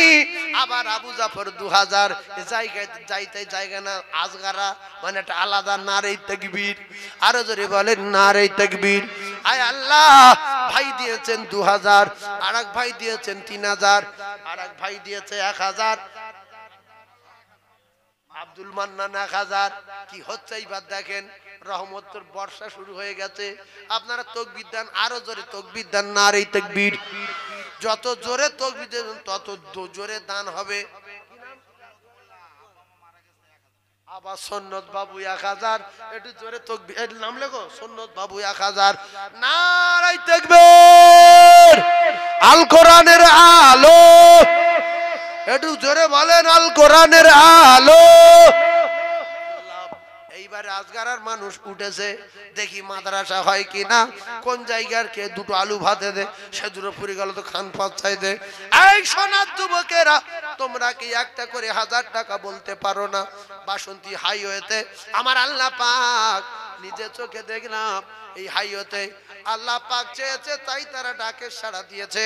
আবার আবু জাফর 2000, এই জায়গায় যাইতে জায়গা না, আজগারা মানে একটা আলাদা। নারে তাকবীর, আরো জোরে বলেন নারে তাকবীর। আয় আল্লাহ, ভাই দিয়েছেন 2000, আরেক ভাই দিয়েছেন 3000, আরেক ভাই দিয়েছে 1000, আব্দুল মান্নান 1000। কি হচ্ছে এইবার দেখেন, রহমতের বর্ষা শুরু হয়ে গেছে। আপনারা তাকবীর দেন, আরো জোরে তাকবীর দেন, নারে তাকবীর। যত জোরে তাকবীর দেন তত জোরে দান হবে। আবার সন্নত বাবু 1000, একটু জোরে তাকবীর। এর নাম লেখো, সন্নত বাবু 1000। নারে তাকবীর। আল কোরআনের আলো, একটু জোরে বলেন আল কোরআনের আলো। এইবার আজগারার মানুষ উঠেছে, দেখি মাদ্রাসা হয় কিনা। কোন জায়গার কে দুটো আলু ভাতে দে, সে দুটো পুরি গেল তো খান পাচ্ছাই দে। এই সোনার যুবকেরা, তোমরা কি একটা করে 1000 টাকা বলতে পারো না? বাসন্তী হাইওয়েতে আমার আল্লাহ পাক নিজে চোখে দেখলাম, এই হাইওয়েতে আল্লাহ পাক চেয়েছে তাই তারা ডাকে সাড়া দিয়েছে।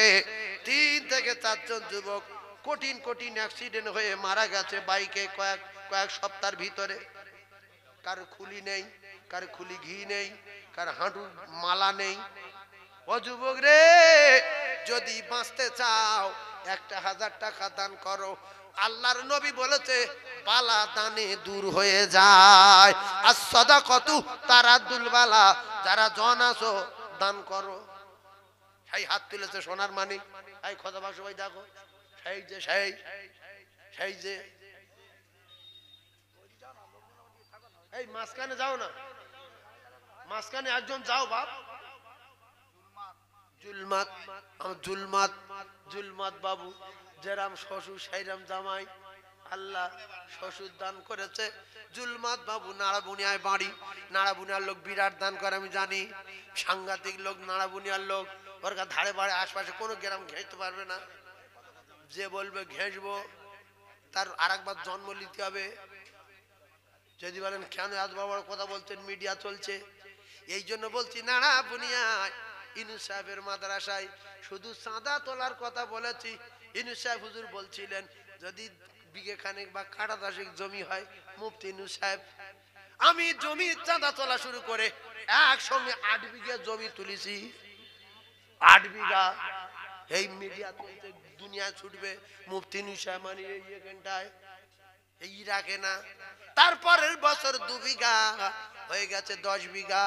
3 থেকে 4 জন যুবক কঠিন কঠিন অ্যাক্সিডেন্ট হয়ে মারা গেছে বাইকে কয়েক সপ্তাহের ভিতরে। কার খুলি নেই, কার খুলি ঘি নেই, কার হাঁটুর মালা নেই। ও যুবক রে, যদি বাঁচতে চাও একটা 1000 টাকা দান করো। আল্লাহর নবী বলেছে বালা দানে দূর হয়ে যায়, আর সাদাকাতু তারাদ্দুল বালা, যারা জন আছো দান করো। সেই হাত তুলেছে সোনার মানিক, এই খোদাবা সবাই দেখো, সেই যে সেই যে এই মাঝখানে যাও না, মাঝখানে একজন যাও বাপ। জুলমাত, আমার জুলমাত বাবু, যেরাম শ্বশুর সেইরাম জামাই। আল্লাহ শ্বশুর দান করেছে। জুলমাত বাবু নাড়াবুনিয়ায় বাড়ি, নাড়াবুনিয়ার লোক বিরাট দান করে আমি জানি, সাংঘাতিক লোক নাড়াবুনিয়ার লোক। ওর ধারে বাড়ে আশপাশে কোনো গ্রাম ঘেঁচতে পারবে না, যে বলবে ঘেঁচবো তার আর একবার জন্ম নিতে হবে। যদি বলেন কেন এত বড় কথা বলছেন, মিডিয়া চলছে এই জন্য বলছি। নাড়াবুনিয়ায় ইনু সাহেবের মাদ্রাসায় শুধু চাঁদা তোলার কথা বলেছি। ইনু সাহেব হুজুর বলছিলেন যদি বিঘে খানেক বা কাটা দশেক জমি হয়, মুফতি ইনু সাহেব, আমি জমি চাঁদা তোলা শুরু করে একসঙ্গে 8 বিঘা জমি তুলেছি, 8 বিঘা। এই মিডিয়া চলছে, দুনিয়া ছুটবে, মুফতি ইনু সাহেব মানে এখানটায় এই রাখে না। তারপরের বছর 2 বিঘা হয়ে গেছে 10 বিঘা।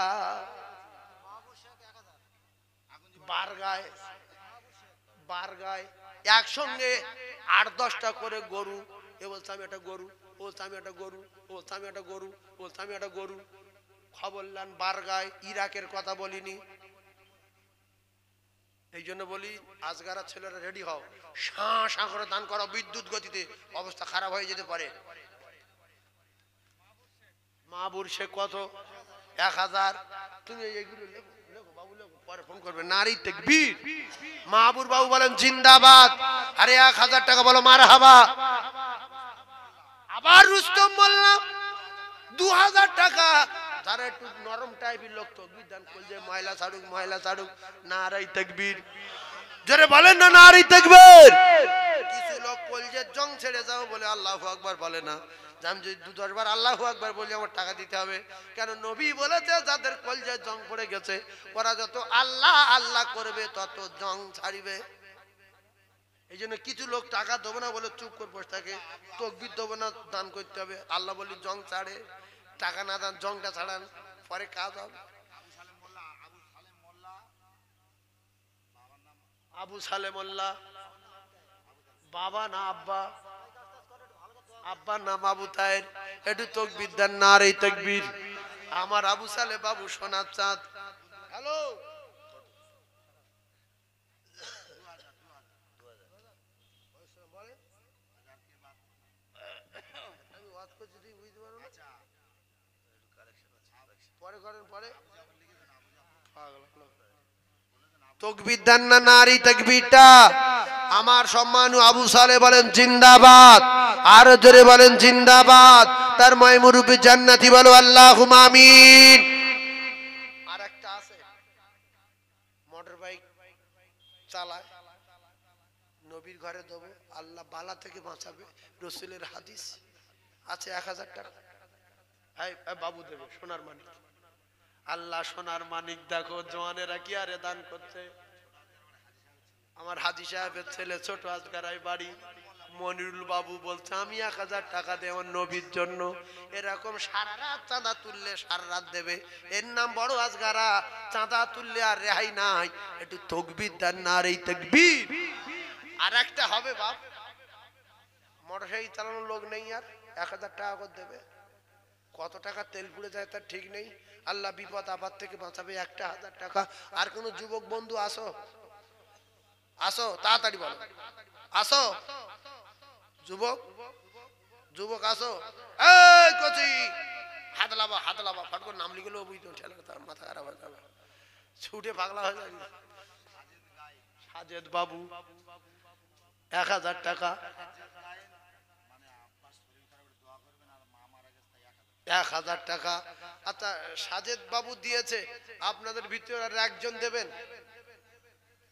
বারগায় একসঙ্গে 8-10টা করে গরু। এ বলছে আমি একটা গরু, ও বলছে আমি একটা গরু, ও বলছে আমি একটা গরু, ও বলছে আমি একটা গরু। খবর নেন বারগায়, ইরাকের কথা বলিনি। এই জন্য বলি আজগারা ছেলেরা রেডি হও, শাঁ শাঁ করে দান করো বিদ্যুৎ গতিতে, অবস্থা খারাপ হয়ে যেতে পারে। মাহবুর সে কত 1000, তুমি এইগুলো লেখো বাবু, লেখো, পরে ফোন করবে। নারী তাকবীর, মাহবুর বাবু বলেন জিন্দাবাদ। আরে 1000 টাকা বলো মারহাবা। আবার রুস্তম বললাম 2000 টাকা। যারা একটু নরম টাইপের লোক তকবীর দান করছে, মহিলা ছাড়ুক, নারী তাকবীর জোরে বলেন না, নারী তাকবীর। কিছু লোক কলজের জং ছেড়ে যাও বলে আল্লাহু আকবার বলে না। আমি যদি 2-10 বার আল্লাহু আকবার বলি আমার টাকা দিতে হবে, কেন নবী বলেছে যাদের কলজের জং পড়ে গেছে ওরা যত আল্লাহ আল্লাহ করবে তত জং ছাড়িবে। এই জন্য কিছু লোক টাকা দেবো না বলে চুপ করে বসে থাকে, তকবীর দেবো না, দান করতে হবে। আল্লাহ বলি জং ছাড়ে, টাকা না দান, জংটা ছাড়ান, পরে কাজ হবে। আবু সালে মোল্লা, বাবা না আব্বা, আব্বার নাম আবু তাহের, একটু তকবীর দেন, নারী তাকবীর। আমার আবু সালে বাবু সোনার চাঁদ। হ্যালো, তকবীর দেন না, নারী তাকবীরটা। আমার সম্মান আবু সালে বলেন জিন্দাবাদ, আর জোরে বলেন জিন্দাবাদ। তার মায় মুরুবি জান্নাতি বলো আল্লাহুম্মা আমিন। আর একটা আছে মোটর বাইক চালায়, নবীর ঘরে দেবো, আল্লাহ বালা থেকে বাঁচাবে, রাসূলের হাদিস আছে। 1000 টাকা বাবু দেবে, সোনার মানিক। আল্লাহ সোনার মানিক দেখো, জওয়ানেরা কি আরে দান করছে। আমার হাজী সাহেবের ছেলে ছোট আজগারায় বাড়ি, মনিরুল বাবু বলছে আমি 1000 টাকা দেব আমার নবীর জন্য। এরকম সারা রাত চাঁদা তুললে সারা রাত দেবে, এর নাম বড় আজগারা। চাঁদা তুললে আর রেহাই নাই, একটু তকবীর দেন, নারী তাকবীর। আর একটা হবে বাপ, মোটরসাইকেল চালানোর লোক নেই, আর 1000 টাকা করে দেবে। কত টাকা তেল পুড়ে যায় তার ঠিক নেই। আল্লাহ বিপদ আপদ থেকে বাঁচাবে, 1000 টাকা। আর কোন যুবক বন্ধু আসো, আসো তাড়াতাড়ি বলো, আসো যুবক আসো। এই কচি, হাত লাবা ফট করে নাম লিখলো, বুঝতো ঠেলা, তার মাথা খারাপ হয়ে যাবে, ছুটে পাগলা হয়ে যাবে। সাজেদ বাবু 1000 টাকা, 1000 টাকা। আচ্ছা সাজেদ বাবু দিয়েছে, আপনাদের ভিতরে আর একজন দেবেন,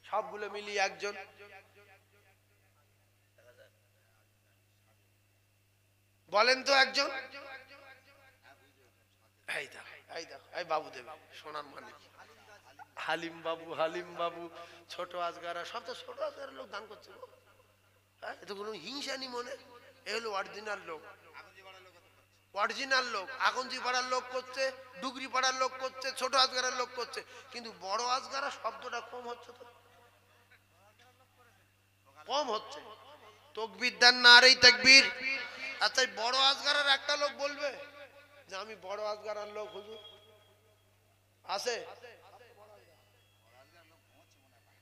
সবগুলো মিলিয়ে একজন। বলেন তো একজন। এই বাবু দেবে, সোনার মানিক। হালিম বাবু ছোট আজগারা, সব তো ছোট আজগারের লোক দান করছে। এত কোনো হিংসা নি মনে, এ হলো অরিজিনাল লোক। অরিজিনাল লোক আগঞ্জি পাড়ার লোক করছে, ডুগরি পাড়ার লোক করছে, ছোট আজগারের লোক করছে, কিন্তু বড় আজগারা শব্দটা কম হচ্ছে, তো কম হচ্ছে। তকবীর দেন না, আর এই তাকবীর। আচ্ছা, এই বড় আজগারের একটা লোক বলবে যে আমি বড় আজগারার লোক হুজুর? আছে?